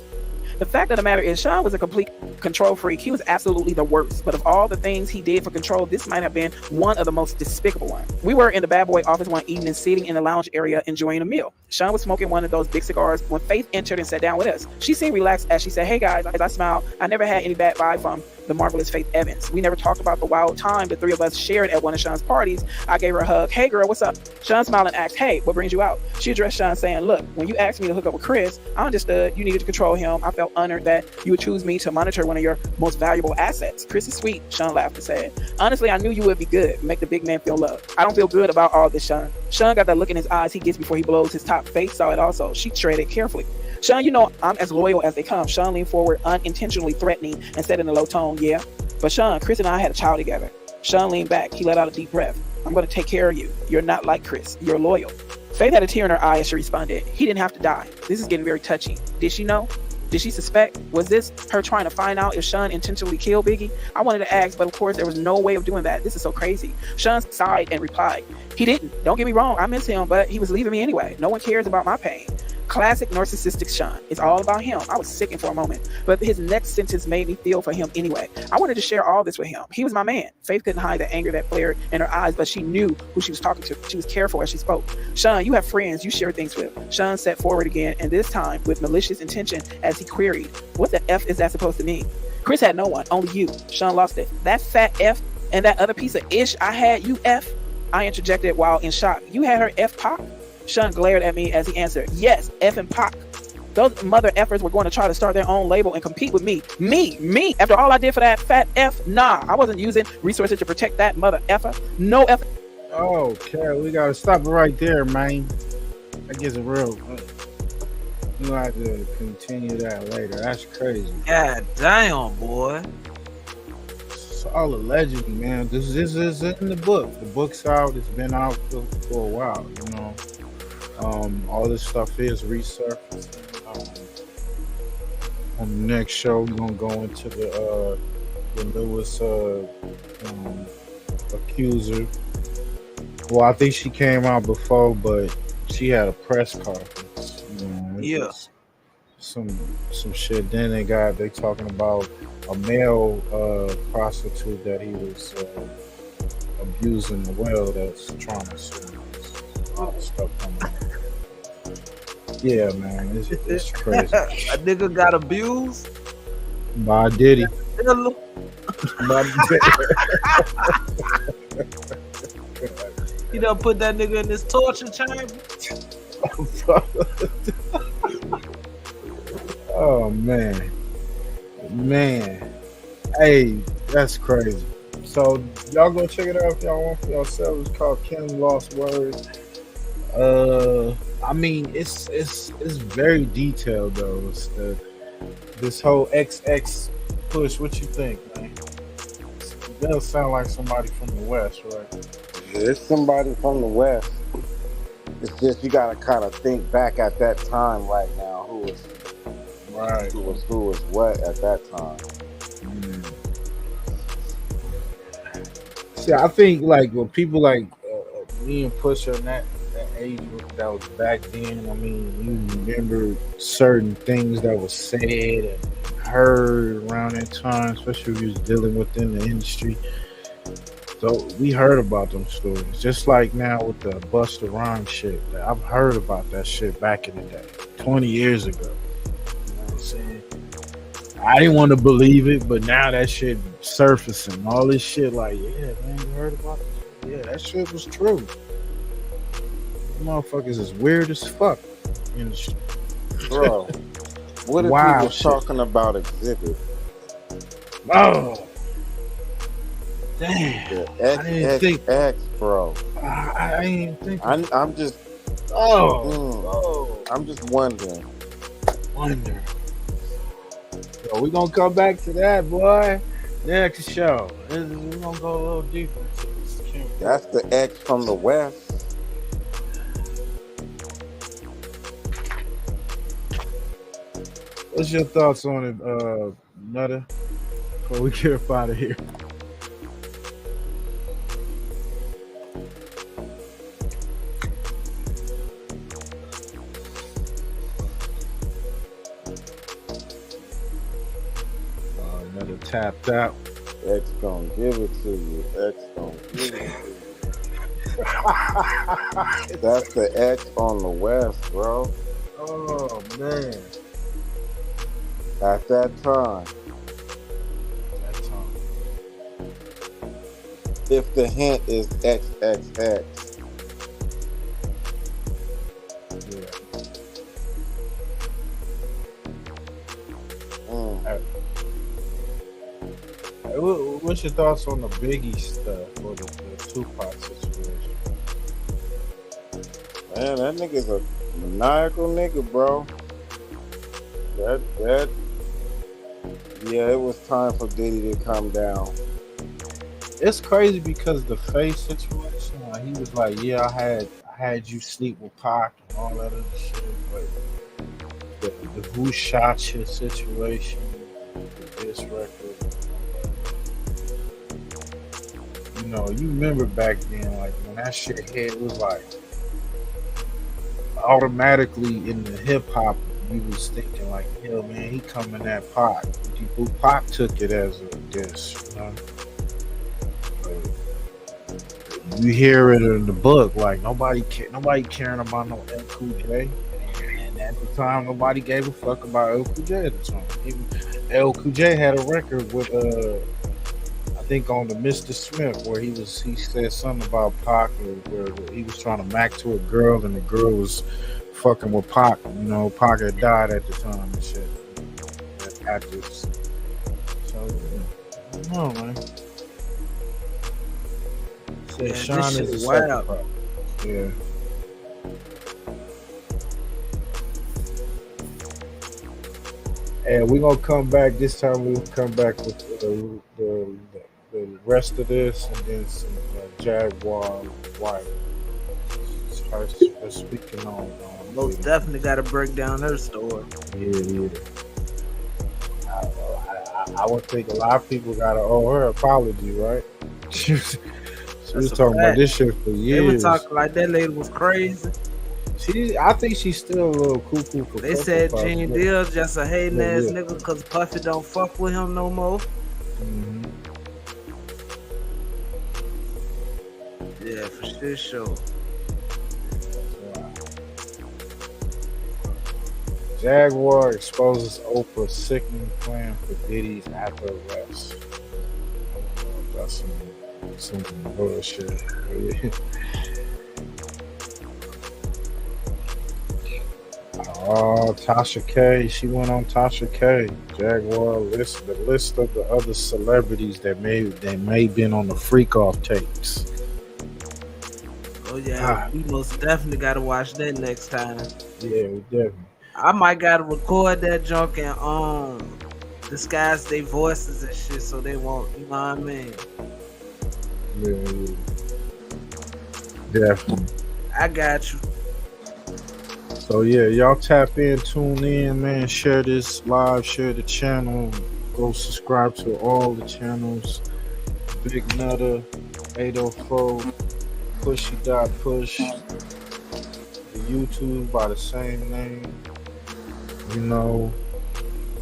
The fact of the matter is, Sean was a complete control freak. He was absolutely the worst. But of all the things he did for control, this might have been one of the most despicable ones. We were in the bad boy office one evening, sitting in the lounge area, enjoying a meal. Sean was smoking one of those big cigars when Faith entered and sat down with us. She seemed relaxed as she said, "Hey guys," as I smiled. I never had any bad vibe from the marvelous Faith Evans. We never talked about the wild time the three of us shared at one of Sean's parties. I gave her a hug. "Hey girl, what's up?" Sean smiled and asked, "Hey, what brings you out?" She addressed Sean saying, "Look, when you asked me to hook up with Chris, I understood you needed to control him. I felt honored that you would choose me to monitor one of your most valuable assets. Chris is sweet." Sean laughed and said, "Honestly, I knew you would be good. Make the big man feel loved." I don't feel good about all this, Sean. Sean got that look in his eyes he gets before he blows his top. Faith saw it also. She treaded carefully. "Sean, you know I'm as loyal as they come." Sean leaned forward, unintentionally threatening, and said in a low tone, "Yeah. But Sean, Chris and I had a child together." Sean leaned back. He let out a deep breath. "I'm going to take care of you. You're not like Chris. You're loyal." Faith had a tear in her eye as she responded, "He didn't have to die. This is getting very touchy. Did she know? Did she suspect? Was this her trying to find out if Sean intentionally killed Biggie? I wanted to ask, but of course there was no way of doing that. This is so crazy." Sean sighed and replied, "He didn't. Don't get me wrong. I miss him, but he was leaving me anyway. No one cares about my pain." Classic narcissistic Sean. It's all about him. I was sickened for a moment, but his next sentence made me feel for him anyway. I wanted to share all this with him. He was my man. Faith couldn't hide the anger that flared in her eyes, but she knew who she was talking to. She was careful as she spoke. "Sean, you have friends you share things with." Sean sat forward again, and this time with malicious intention as he queried, "What the F is that supposed to mean?" "Chris had no one, only you." Sean lost it. "That fat F and that other piece of ish I had, you F?" I interjected while in shock. "You had her F pop?" Sean glared at me as he answered, yes, F and Pac. Those mother effers were going to try to start their own label and compete with me. Me. After all I did for that fat F, nah, I wasn't using resources to protect that mother effer. No F. Okay, we gotta stop it right there, man. That gets it real. We'll have to continue that later. That's crazy. God damn, boy. It's all allegedly, man. This is in the book. The book's out. It's been out for a while, you know. All this stuff is resurfacing. On the next show, we're gonna go into the newest accuser. Well, I think she came out before, but she had a press conference. You know, yeah. Some shit. Then they talking about a male prostitute that he was abusing the well that's trying to sue. All this stuff coming out. Yeah, man, it's crazy. A nigga got abused by Diddy. You done put that nigga in this torture chamber. Oh man. Hey, that's crazy. So y'all go check it out if y'all want for yourselves. It's called Kim Lost Words. I mean, it's very detailed though. It's this whole XX push. What you think, man? It does sound like somebody from the West, right? Yeah, it's somebody from the West. It's just you gotta kind of think back at that time right now. Who was what at that time? See, I think like when people like me and Pusha and that age that was back then, I mean, you remember certain things that was said and heard around that time, especially if you was dealing within the industry. So we heard about them stories. Just like now with the Busta Rhymes shit. I've heard about that shit back in the day, 20 years ago. You know what I'm saying? I didn't want to believe it, but now that shit surfacing. All this shit like, yeah, man, you heard about it? Yeah, that shit was true. Motherfuckers is weird as fuck. Bro, what if Wow, he was shit. talking about Exhibit? Oh, damn. The I didn't think. XXX, bro. I didn't think. I'm just. I'm just wondering. So we gonna come back to that, boy. Next show. We're gonna go a little deeper into this. That's the X from the West. What's your thoughts on it, Nutter? Before we get up out of here. Nutter tapped out. X gonna give it to you. X gonna give it to you. That's the X on the West, bro. Oh man. At that time. If the hint is XXX. Yeah. What's your thoughts on the Biggie stuff or the Tupac situation? Man, that nigga's a maniacal nigga, bro. Yeah, it was time for Diddy to come down. It's crazy because the Face situation, like he was like, yeah, I had you sleep with Pac and all that other shit, but the who shot you situation, this record, you know, you remember back then, like when that shit hit, it was like automatically in the hip hop, you was thinking like, hell man, he coming at Pac. Pac took it as a diss, you know. You hear it in the book, like nobody caring about no L Cool J, and at the time nobody gave a fuck about L Cool J at the time. Even L Cool J had a record with I think on the Mr. Smith where he said something about Pac, or where he was trying to mac to a girl and the girl was fucking with Pac. You know, Pac had died at the time and shit. That actors. So I don't know, man. Said Yeah, Sean this shit is a wild. psychopath. Yeah. And we're gonna come back this time. We'll come back with the rest of this, and then some Jaguar White. Speaking on, Most definitely got to break down her story. yeah. I would think a lot of people gotta owe her an apology, right? She was talking about this shit for years. They were talking like that lady was crazy. I think she's still a little cuckoo for They Cocoa said Puffs, Gene but- Deal just a hating Yeah, ass yeah. nigga because Puffy don't fuck with him no more. Mhm. Yeah, for sure. Jaguar exposes Oprah's sickening plan for Diddy's after arrest. I don't know if that's some bullshit. Oh, Tasha K. She went on Tasha K. Jaguar list the list of the other celebrities that may been on the freak off tapes. Oh yeah, we most definitely gotta watch that next time. Yeah, we definitely. I might gotta record that junk and disguise their voices and shit so they won't, you know what I mean? Yeah. Definitely. I got you. So yeah, y'all tap in, tune in, man. Share this live, share the channel. Go subscribe to all the channels. Big Nutter, 804, Pushy.Push. The YouTube by the same name. You know,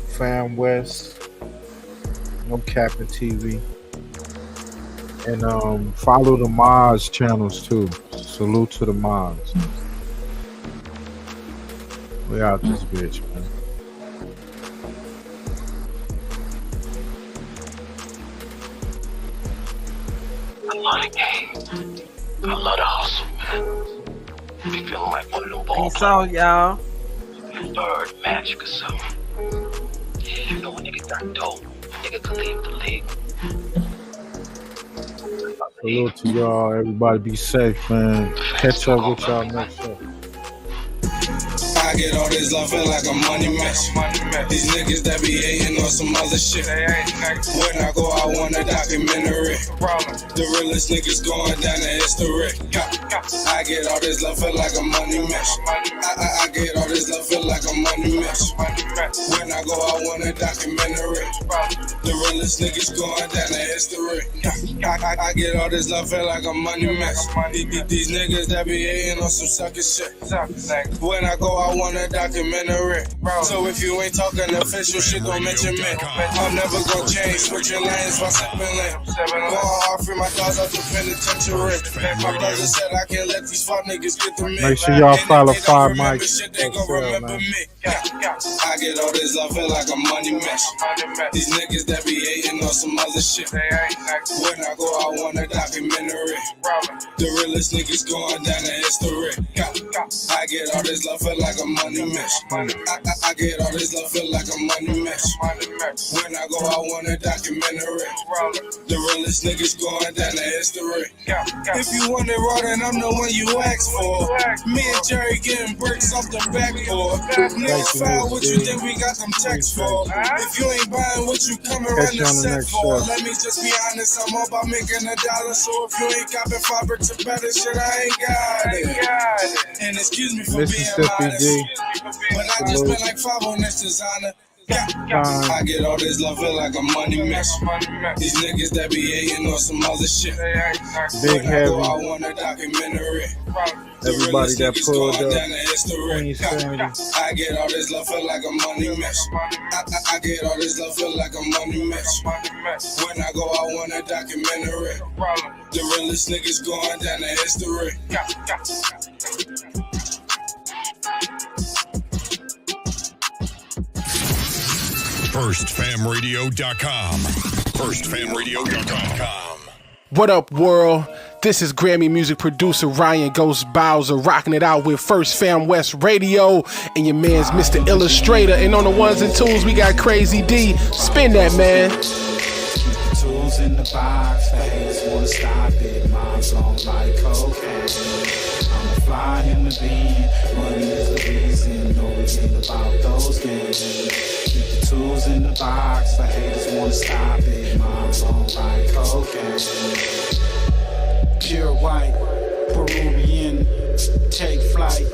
Fam West, No Capping TV. And follow the mods channels too. Salute to the mods. We out this bitch, man. I love the game. I love the hustle, man. Be feeling like one of them ball Peace out, y'all. bird magic or something. Yeah, you know when nigga got dope, nigga can leave the league. Salute to y'all. Everybody be safe, man. Catch up with y'all next show. I get all this love, feel like a money match. These niggas that be hating on some other shit. When I go, I want a documentary. The realest niggas going down the history. I get all this love, feel like a money match. I get all this love, feel like a money match. When I go, I want a documentary. The realest niggas going down the history. I get all this love, feel like a money match. These niggas that be hating on some sucker shit. When I go, I want a documentary. So if you ain't talking official shit, don't mention me. I'm never gonna change, switching lanes while sipping lane. Going hard, free my thoughts out the penitentiary. My brother said I can't let these fuck niggas get to me. Make sure y'all follow Five Mike. Shit, they gon' remember me. I get all this love, feel like a money match. These niggas that be hating on some other shit. When I go, I want a documentary. The realest niggas going down the history. I get all this love, feel like a money match. I get all this love, feel like a money match. When I go, I want a documentary. The realest niggas going down the history. If you want it raw, then I'm the one you ask for. Me and Jerry getting bricks off the backboard. Niggas foul, what you think we got them texts for? If you ain't buying what you coming around the set for, let me just be honest, I'm all about making $1. So if you ain't copping 5 bricks or better shit, I ain't got it. And excuse me for being modest, but I just spent like 5 on this designer. I get all this love, feel like a money match. These niggas that be hating on some other shit. Big Heavy. I want a documentary. Everybody that pulled up. I get all this love, feel like a money match. I get all this love, feel like a money match. When I go, I want a documentary. The realest niggas going down the history. FirstFamRadio.com. FirstFamRadio.com. What up, world? This is Grammy music producer Ryan Ghost Bowser rocking it out with First Fam West Radio and your man's Mr. Illustrator. And on the ones and twos, we got Crazy D. Spin that, man. Tools in the box, haters wanna stop it. Mine's on like cocaine. I'm a fly human being, money is the reason. No, it ain't about those games. Keep the tools in the box, the haters wanna stop it. Mine's on like cocaine. Pure white, Peruvian, take flight,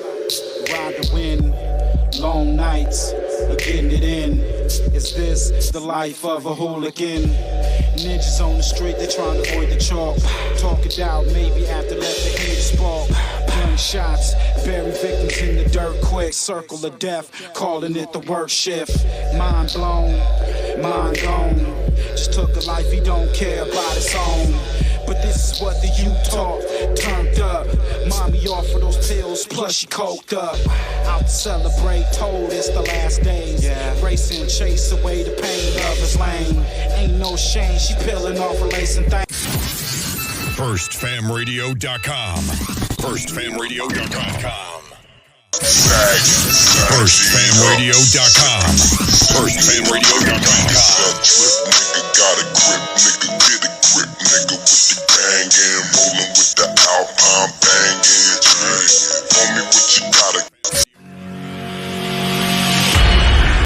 ride the wind, long nights, getting it in. Is this the life of a hooligan? Ninjas on the street, they trying to avoid the chalk. Talk it out, maybe after let the heat spark. Gunshots, bury victims in the dirt quick. Circle of death, calling it the work shift. Mind blown, mind gone. Just took a life he don't care about his own. But this is what the youth talk, turned up. Mommy offered those pills, plus she coked up. Out to celebrate, told it's the last days. Race and chase away the pain of his lane. Ain't no shame, she peeling off her lace and things. FirstFamRadio.com. FirstFamRadio.com. FirstFamRadio.com. FirstFamRadio.com. Got a grip, nigga.